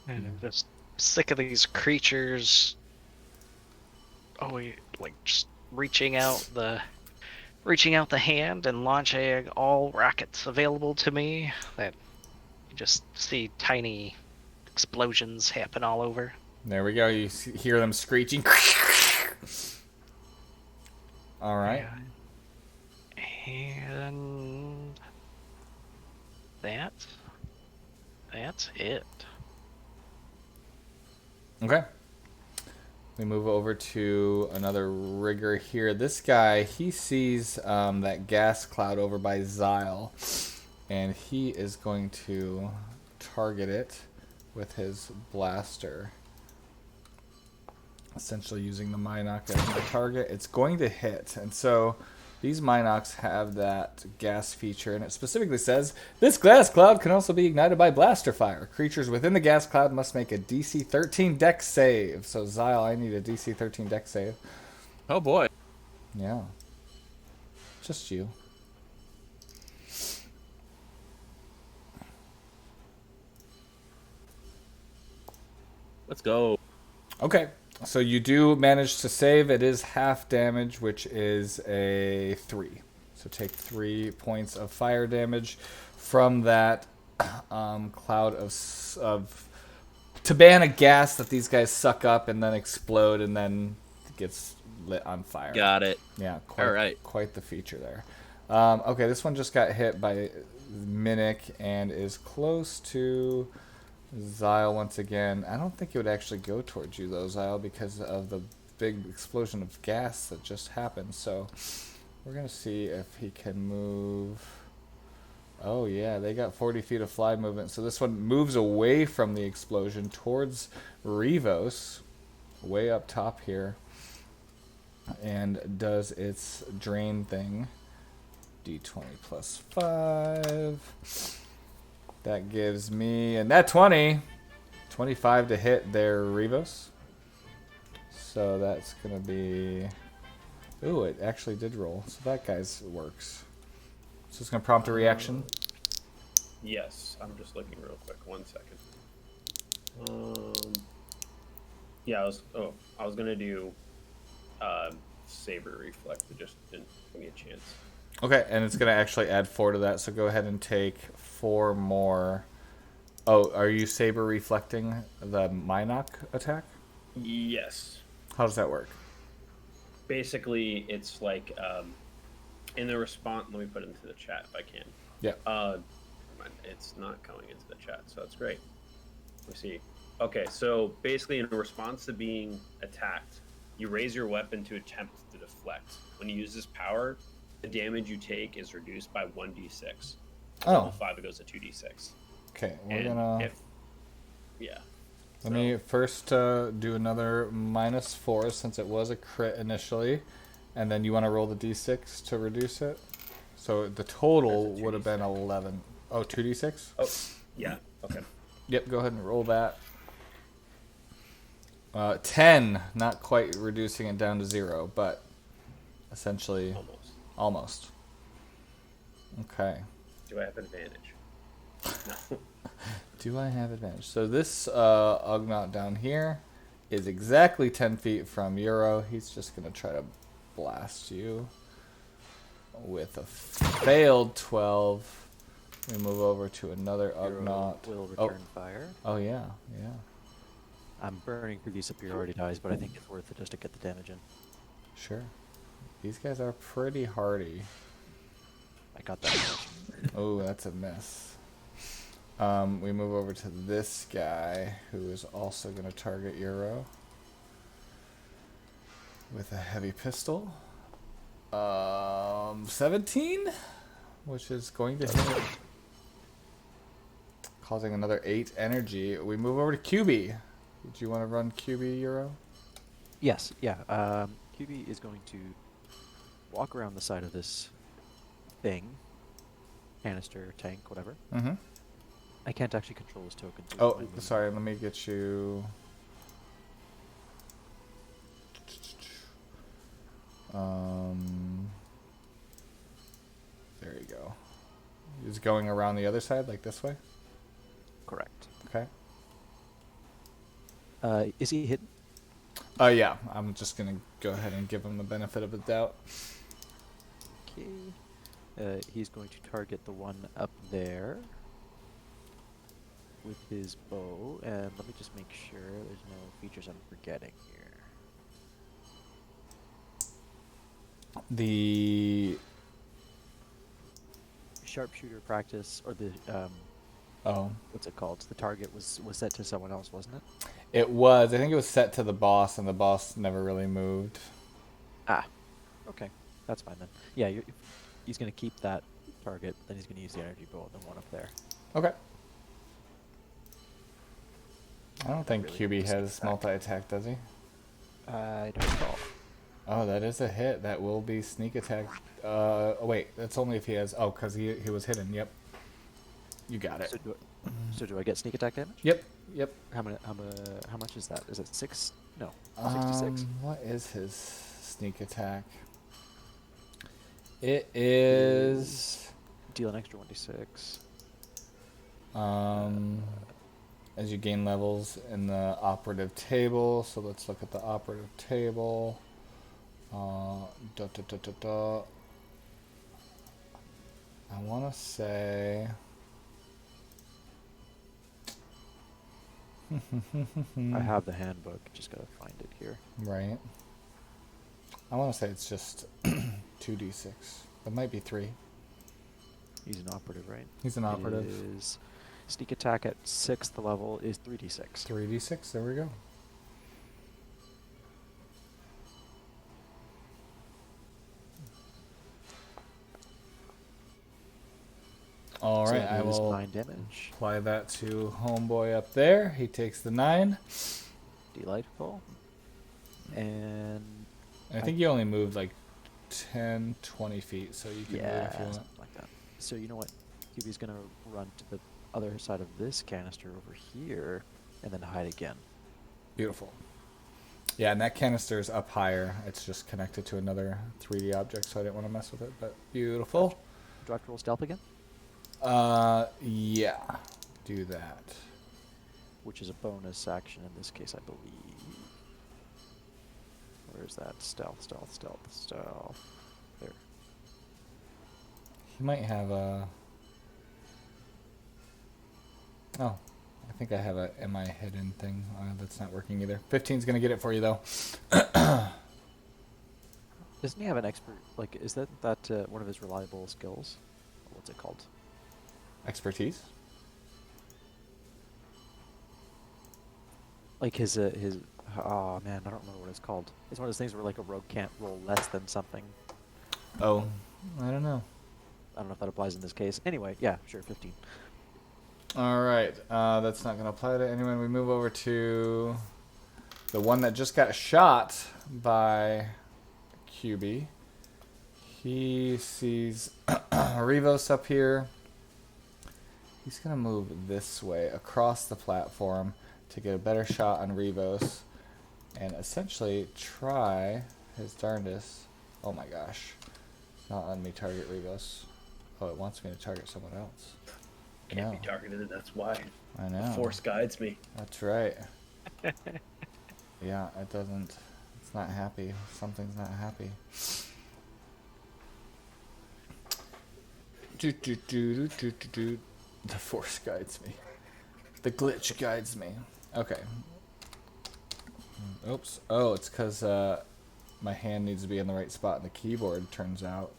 Speaker 3: And I'm just sick of these creatures. Just reaching out the hand and launching all rockets available to me. That you just see tiny explosions happen all over.
Speaker 1: There we go. You hear them screeching. All right.
Speaker 3: And that's it.
Speaker 1: Okay. We move over to another rigger here. This guy, he sees that gas cloud over by Xyle, and he is going to target it with his blaster. Essentially using the Minoc as the target. It's going to hit, and so these Minocs have that gas feature, and it specifically says, this gas cloud can also be ignited by blaster fire. Creatures within the gas cloud must make a DC 13 dex save. So, Xyle, I need a DC 13 dex save.
Speaker 4: Oh, boy.
Speaker 1: Yeah. Just you.
Speaker 4: Let's go.
Speaker 1: Okay, so you do manage to save. It is half damage, which is a 3. So take 3 points of fire damage from that cloud of Tibanna gas that these guys suck up and then explode and then gets lit on fire.
Speaker 4: Got it.
Speaker 1: Yeah,
Speaker 4: All right.
Speaker 1: quite the feature there. Okay, this one just got hit by Mimic and is close to Zyle once again. I don't think it would actually go towards you though, Zyle, because of the big explosion of gas that just happened. So we're going to see if he can move. Oh yeah, they got 40 feet of fly movement. So this one moves away from the explosion towards Rivos, way up top here, and does its drain thing. D20 plus 5. That gives me a net 20. 25 to hit their Rivos. So that's going to be... Ooh, it actually did roll. So that guy's works. So it's going to prompt a reaction.
Speaker 6: Yes, I'm just looking real quick. 1 second. Yeah, I was gonna do Saber Reflect. It just didn't give me a chance.
Speaker 1: Okay, and it's going to actually add 4 to that. So go ahead and take 4 more. Oh, are you Saber Reflecting the Minoc attack?
Speaker 6: Yes.
Speaker 1: How does that work?
Speaker 6: Basically, it's like in the response. Let me put it into the chat if I can.
Speaker 1: Yeah.
Speaker 6: It's not going into the chat, so that's great. Let me see. Okay, so basically, in response to being attacked, you raise your weapon to attempt to deflect. When you use this power, the damage you take is reduced by 1d6. Level 5, it goes to 2d6.
Speaker 1: Okay, we're
Speaker 6: And
Speaker 1: gonna.
Speaker 6: Yeah.
Speaker 1: Let me first do another -4 since it was a crit initially, and then you want to roll the d6 to reduce it. So the total would have been 11. Oh, 2d6?
Speaker 6: Oh, yeah. Okay.
Speaker 1: Yep, go ahead and roll that. 10, not quite reducing it down to 0, but essentially almost. Okay.
Speaker 6: Do I have advantage? No.
Speaker 1: Do I have advantage? So this Ugnaught down here is exactly 10 feet from Euro. He's just going to try to blast you with a failed 12. We move over to another Ugnaught.
Speaker 7: Will return fire.
Speaker 1: Oh, yeah, yeah.
Speaker 7: I'm burning through these superiority dice, but I think it's worth it just to get the damage in.
Speaker 1: Sure. These guys are pretty hardy.
Speaker 7: I got that.
Speaker 1: Oh, that's a miss. We move over to this guy, who is also going to target Euro with a heavy pistol. 17, which is going to hit, causing another 8 energy. We move over to QB. Do you want to run QB, Euro?
Speaker 7: Yes, yeah. QB is going to walk around the side of this thing, canister, tank, whatever.
Speaker 1: Mm-hmm.
Speaker 7: I can't actually control his tokens.
Speaker 1: Oh, sorry. Let me get you. There you go. He's going around the other side, like this way?
Speaker 7: Correct.
Speaker 1: Okay.
Speaker 7: Is he hidden?
Speaker 1: Yeah. I'm just going to go ahead and give him the benefit of the doubt.
Speaker 7: Okay. He's going to target the one up there with his bow, and let me just make sure there's no features I'm forgetting here.
Speaker 1: The
Speaker 7: Sharpshooter practice, or the what's it called? The target was set to someone else, wasn't it?
Speaker 1: It was. I think it was set to the boss, and the boss never really moved.
Speaker 7: Ah, okay, that's fine then. Yeah, he's going to keep that target, then he's going to use the energy bow, the one up there.
Speaker 1: Okay. I don't think
Speaker 7: Really
Speaker 1: QB has multi-attack, does he?
Speaker 7: I don't recall.
Speaker 1: Oh, that is a hit. That will be sneak attack. Oh, wait. That's only if he has... Oh, because he was hidden. Yep. You got it.
Speaker 7: So do I get sneak attack damage?
Speaker 1: Yep. Yep.
Speaker 7: How much is that? Is it 6? No, 66.
Speaker 1: What is his sneak attack? It is...
Speaker 7: Deal an extra 1d6.
Speaker 1: as you gain levels in the operative table. So let's look at the operative table. I want to say...
Speaker 7: I have the handbook, just gotta find it here.
Speaker 1: Right. I want to say it's just 2d6. It might be 3.
Speaker 7: He's an operative, right?
Speaker 1: He's an operative.
Speaker 7: His sneak attack at 6th level is 3d6.
Speaker 1: 3d6, there we go. All
Speaker 7: So
Speaker 1: right,
Speaker 7: that
Speaker 1: I
Speaker 7: is
Speaker 1: will
Speaker 7: 9 damage.
Speaker 1: apply that to homeboy up there. He takes the 9.
Speaker 7: Delightful. And
Speaker 1: I think you only moved like 10, 20 feet, so you can move if you want.
Speaker 7: something like that. So you know what? QB's gonna run to the other side of this canister over here, and then hide again.
Speaker 1: Beautiful. Yeah, and that canister is up higher. It's just connected to another 3D object, so I didn't want to mess with it, but beautiful.
Speaker 7: Do I have to roll stealth again?
Speaker 1: Yeah. Do that.
Speaker 7: Which is a bonus action in this case, I believe. Where's that? Stealth. There.
Speaker 1: He might have a... Oh, I think I have a am I hidden thing. That's not working either. 15's going to get it for you, though.
Speaker 7: Doesn't he have an expert? Like, is that one of his reliable skills? What's it called?
Speaker 1: Expertise?
Speaker 7: Like his oh man, I don't remember what it's called. It's one of those things where like a rogue can't roll less than something.
Speaker 1: Oh, I don't know.
Speaker 7: I don't know if that applies in this case. Anyway, yeah, sure, 15.
Speaker 1: All right, that's not going to apply to anyone. We move over to the one that just got shot by QB. He sees Rivos up here. He's going to move this way across the platform to get a better shot on Rivos and essentially try his darndest. Oh my gosh. It's not letting me target Rivos. Oh, it wants me to target someone else.
Speaker 6: Can't be targeted, that's why.
Speaker 1: I know.
Speaker 6: The force guides me.
Speaker 1: That's right. Yeah, it doesn't. It's not happy. Something's not happy. The force guides me. The glitch guides me. Okay. Oops. Oh, it's because my hand needs to be in the right spot on the keyboard, turns out.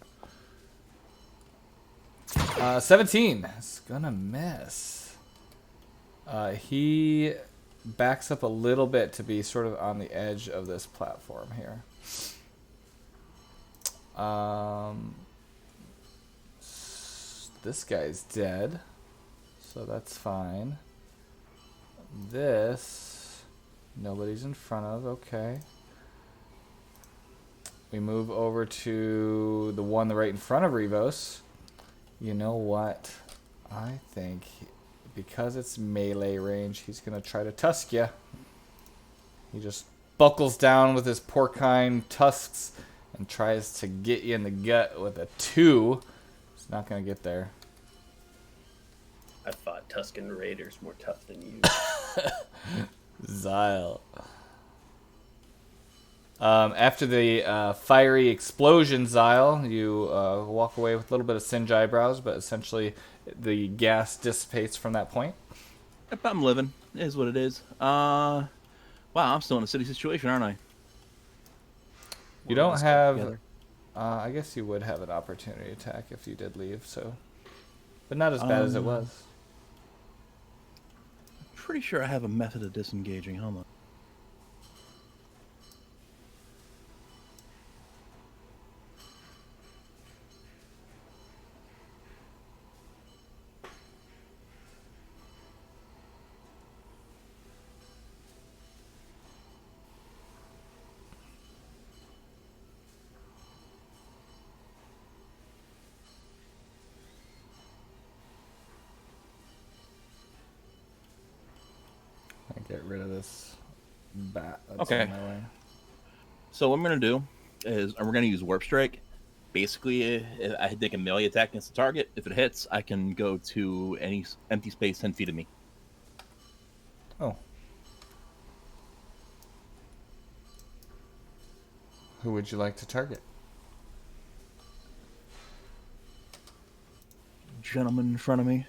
Speaker 1: 17. It's gonna miss. He backs up a little bit to be sort of on the edge of this platform here. This guy's dead, so that's fine. This, nobody's in front of, okay. We move over to the one right in front of Rivos. You know what? I think because it's melee range, he's going to try to tusk you. He just buckles down with his porcine tusks and tries to get you in the gut with a 2. It's not going to get there.
Speaker 6: I fought Tuscan Raiders more tough than you.
Speaker 1: Zyle. After the fiery explosion, Zyle, you walk away with a little bit of singe eyebrows, but essentially the gas dissipates from that point.
Speaker 4: Yep, I'm living. It is what it is. Wow, I'm still in a city situation, aren't I?
Speaker 1: You don't have... I guess you would have an opportunity attack if you did leave, so... But not as bad as it was.
Speaker 4: Pretty sure I have a method of disengaging. Hold on.
Speaker 1: Get rid of this bat that's
Speaker 4: Okay.
Speaker 1: in my way.
Speaker 4: So what I'm gonna do is we're gonna use Warp Strike. Basically, I take a melee attack against the target. If it hits, I can go to any empty space 10 feet of me.
Speaker 1: Oh. Who would you like to target?
Speaker 9: Gentleman in front of me.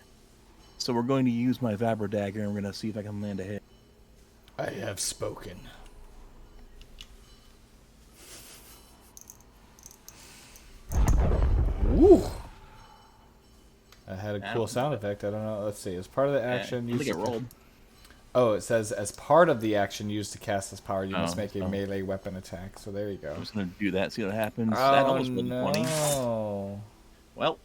Speaker 9: So we're going to use my Vibro Dagger, and we're going to see if I can land a hit.
Speaker 1: I have spoken. Woo! I had a cool sound effect. I don't know. Let's see. As part of the action,
Speaker 9: I think it rolled.
Speaker 1: Oh, it says as part of the action used to cast this power, you must make a melee weapon attack. So there you go.
Speaker 9: I'm just going to do that, see what happens.
Speaker 1: Oh,
Speaker 9: That almost rolled a 20.
Speaker 1: no.
Speaker 9: Well,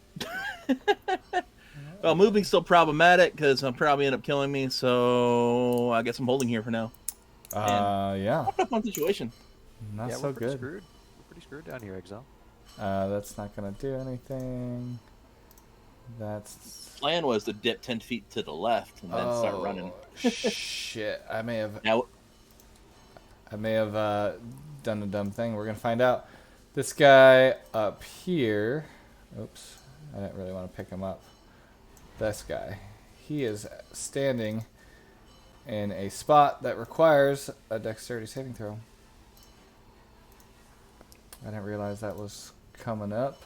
Speaker 9: well, moving's still problematic because I'll probably end up killing me. So I guess I'm holding here for now.
Speaker 1: Yeah.
Speaker 9: What a fun situation.
Speaker 1: Not
Speaker 7: yeah,
Speaker 1: so
Speaker 7: we're pretty
Speaker 1: good.
Speaker 7: Screwed. We're pretty screwed down here, Exile.
Speaker 1: That's not gonna do anything. That's.
Speaker 9: Plan was to dip 10 feet to the left and then start running.
Speaker 1: Shit! I may have.
Speaker 9: Now,
Speaker 1: Done a dumb thing. We're gonna find out. This guy up here. Oops! I didn't really want to pick him up. This guy. He is standing in a spot that requires a dexterity saving throw. I didn't realize that was coming up.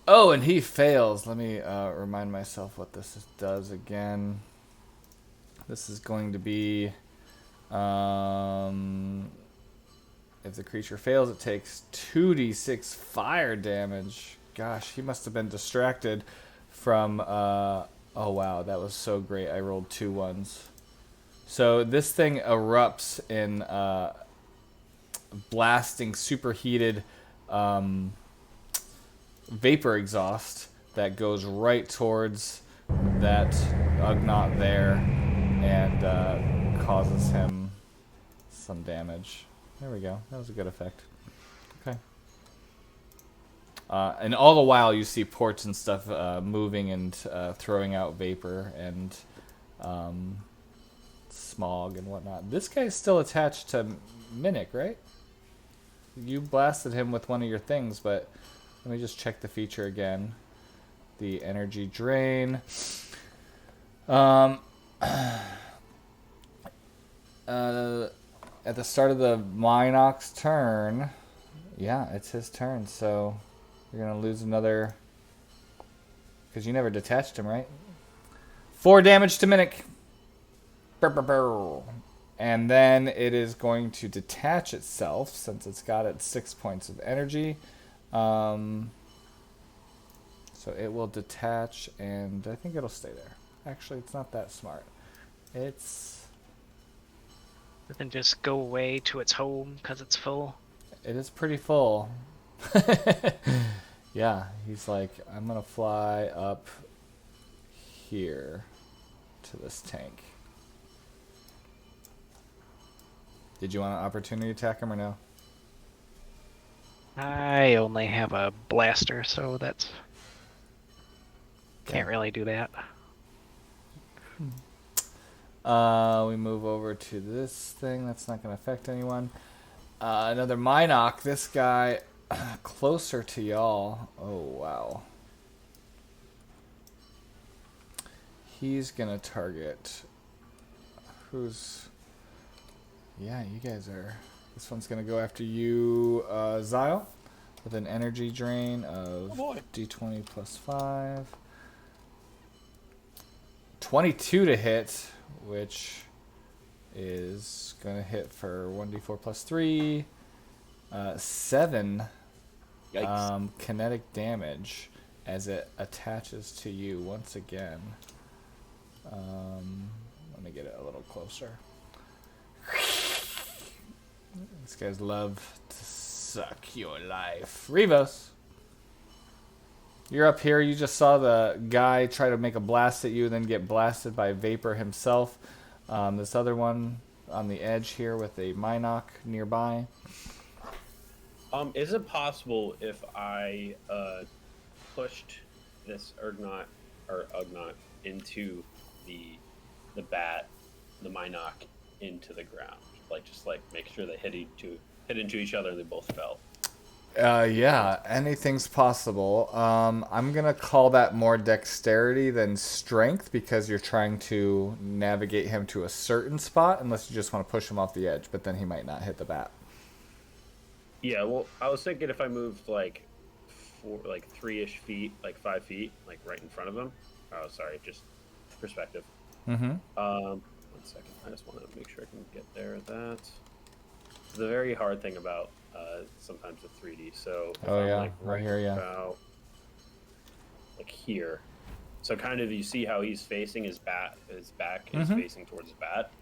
Speaker 1: Oh, and he fails. Let me remind myself what this does again. This is going to be... if the creature fails, it takes 2d6 fire damage. Gosh, he must have been distracted from... oh, wow, that was so great. I rolled 2 ones. So this thing erupts in blasting, superheated... vapor exhaust that goes right towards that Ugnaught there and causes him some damage. There we go. That was a good effect. Okay. And all the while you see ports and stuff moving and throwing out vapor and smog and whatnot. This guy's still attached to Minnick, right? You blasted him with one of your things, but let me just check the feature again. The energy drain. At the start of the Minox's turn, yeah, it's his turn, so you're going to lose another... Because you never detached him, right? 4 damage to Minnick. Brr, brr, brr. And then it is going to detach itself, since it's got its 6 points of energy. So it will detach, and I think it'll stay there. Actually, it's not that smart. It's...
Speaker 3: Then just go away to its home because it's full.
Speaker 1: It is pretty full. Yeah, he's like, I'm going to fly up here to this tank. Did you want an opportunity attack him or no?
Speaker 3: I only have a blaster, so that's...
Speaker 1: Okay.
Speaker 3: Can't really do that.
Speaker 1: We move over to this thing. That's not going to affect anyone. Another Minox. This guy closer to y'all. Oh, wow. He's going to target... Who's... Yeah, you guys are... This one's going to go after you, Zyle, with an energy drain of D20 plus 5. 22 to hit, which is going to hit for 1d4 plus 3. 7 kinetic damage as it attaches to you once again. Let me get it a little closer. These guys love to suck your life. Rivos, you're up here. You just saw the guy try to make a blast at you, then get blasted by Vapor himself. This other one on the edge here with a Minox nearby.
Speaker 6: Is it possible if I pushed this Ugnaught into the Minox into the ground? Like, just like make sure they hit into each other and they both fell.
Speaker 1: Yeah, anything's possible. I'm gonna call that more dexterity than strength because you're trying to navigate him to a certain spot, unless you just want to push him off the edge. But then he might not hit the bat.
Speaker 6: Yeah, well, I was thinking if I moved like 3-ish feet, like 5 feet, like right in front of him. Oh, sorry, just perspective.
Speaker 1: Mm-hmm.
Speaker 6: 1 second. I just want to make sure I can get there. The very hard thing about sometimes the 3D. So if I'm like
Speaker 1: I hear ya.
Speaker 6: about like here. So kind of you see how he's facing his back is facing towards the bat.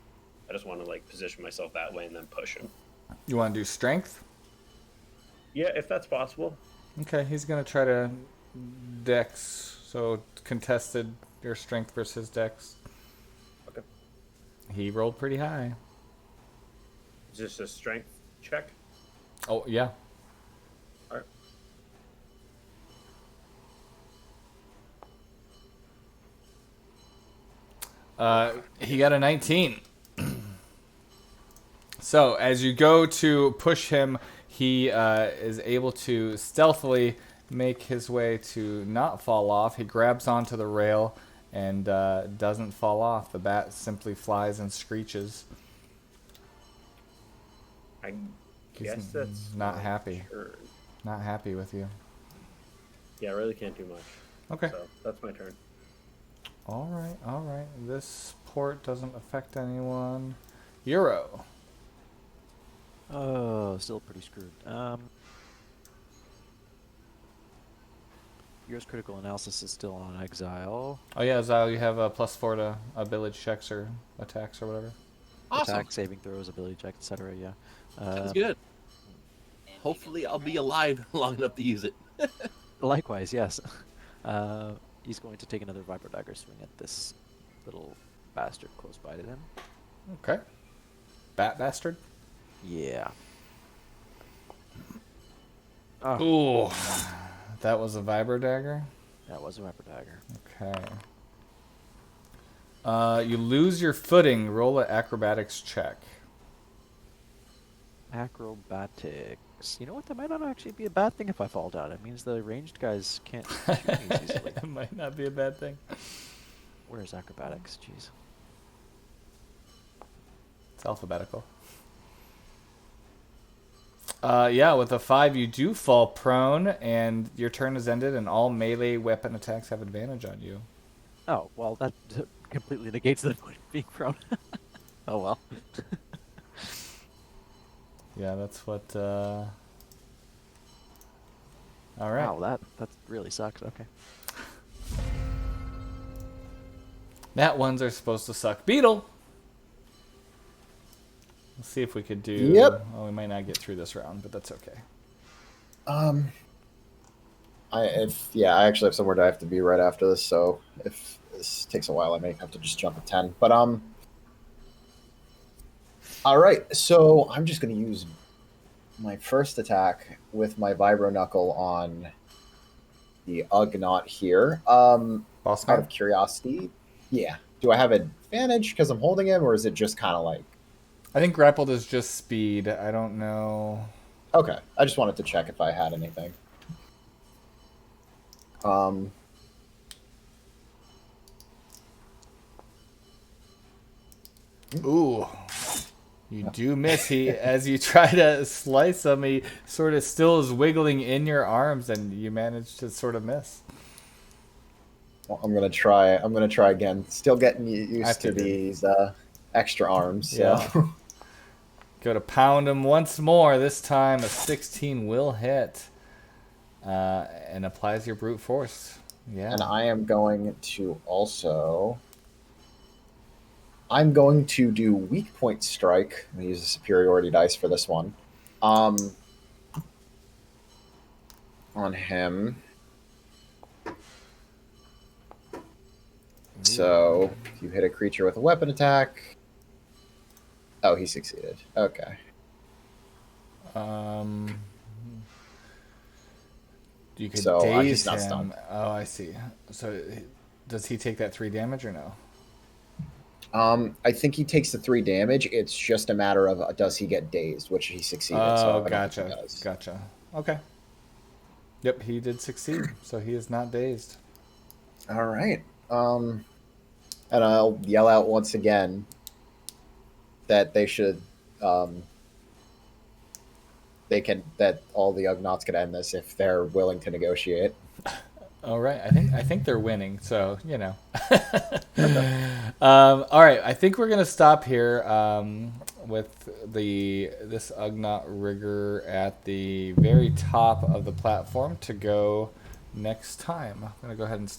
Speaker 6: I just want to like position myself that way and then push him.
Speaker 1: You want to do strength?
Speaker 6: Yeah, if that's possible.
Speaker 1: Okay, he's gonna try to dex. So contested your strength versus dex.
Speaker 6: Okay.
Speaker 1: He rolled pretty high.
Speaker 6: Is this a strength check?
Speaker 1: Oh yeah.
Speaker 6: All right.
Speaker 1: He got a 19. So as you go to push him, he is able to stealthily make his way to not fall off. He grabs onto the rail and doesn't fall off. The bat simply flies and screeches.
Speaker 6: I guess that's
Speaker 1: not happy.
Speaker 6: turn.
Speaker 1: Not happy with you.
Speaker 6: Yeah, I really can't do much.
Speaker 1: Okay.
Speaker 6: So that's my turn.
Speaker 1: All right. This port doesn't affect anyone. Euro.
Speaker 7: Oh, still pretty screwed. Yours critical analysis is still on exile.
Speaker 1: Oh yeah, Zyle, you have a +4 to ability checks or attacks or whatever.
Speaker 4: Awesome.
Speaker 7: Attack, saving throws, ability check, etc. Yeah.
Speaker 4: Sounds good. Hopefully, I'll be alive long enough to use it.
Speaker 7: Likewise, yes. He's going to take another Viper Dagger swing at this little bastard close by to him.
Speaker 1: Okay. Bat bastard.
Speaker 7: Yeah.
Speaker 1: Ooh. That was a Vibro Dagger?
Speaker 7: That was a Viper Dagger.
Speaker 1: Okay. You lose your footing. Roll an acrobatics check.
Speaker 7: Acrobatics. You know what? That might not actually be a bad thing if I fall down. It means the ranged guys can't shoot me as easily.
Speaker 1: It might not be a bad thing.
Speaker 7: Where's acrobatics? Jeez.
Speaker 1: It's alphabetical. Yeah, with a 5, you do fall prone, and your turn is ended, and all melee weapon attacks have advantage on you.
Speaker 7: Oh, well, that completely negates the point of being prone. Oh, well.
Speaker 1: Yeah, that's what, All right.
Speaker 7: Wow, that really sucks. Okay.
Speaker 1: Nat ones are supposed to suck. Beetle! Let's see if we could do...
Speaker 2: Yep.
Speaker 1: Oh, we might not get through this round, but that's okay.
Speaker 2: I actually have somewhere that I have to be right after this, so if this takes a while, I may have to just jump at 10. But all right, so I'm just going to use my first attack with my Vibro Knuckle on the Ugnaught here.
Speaker 1: Boss
Speaker 2: Out
Speaker 1: man?
Speaker 2: of curiosity, yeah. Do I have advantage because I'm holding him, or is it just kind of like...
Speaker 1: I think grappled is just speed. I don't know.
Speaker 2: Okay, I just wanted to check if I had anything.
Speaker 1: Ooh. You do miss. He, as you try to slice him, he sort of still is wiggling in your arms, and you manage to sort of miss.
Speaker 2: Well, I'm gonna try again. Still getting used to
Speaker 1: figured.
Speaker 2: these extra arms. So.
Speaker 1: Yeah. Go to pound him once more. This time a 16 will hit, and applies your brute force. Yeah.
Speaker 2: And I am going to also... I'm going to do weak point strike. I'm going to use a superiority dice for this one. On him. So, if you hit a creature with a weapon attack... Oh, he succeeded. Okay.
Speaker 1: You could
Speaker 2: So,
Speaker 1: daze
Speaker 2: he's not
Speaker 1: him.
Speaker 2: stunned.
Speaker 1: Oh, I see. So, does he take that 3 damage or no?
Speaker 2: I think he takes the 3 damage. It's just a matter of does he get dazed, which he succeeded. So I
Speaker 1: Oh,
Speaker 2: don't think he
Speaker 1: gotcha.
Speaker 2: does.
Speaker 1: Gotcha. Okay. Yep, he did succeed, so he is not dazed.
Speaker 2: All right. And I'll yell out once again that they should, that all the Ugnaughts could end this if they're willing to negotiate.
Speaker 1: All right, I think they're winning, so you know. All right, I think we're gonna stop here with this Ugnaught rigger at the very top of the platform to go next time. I'm gonna go ahead and stop.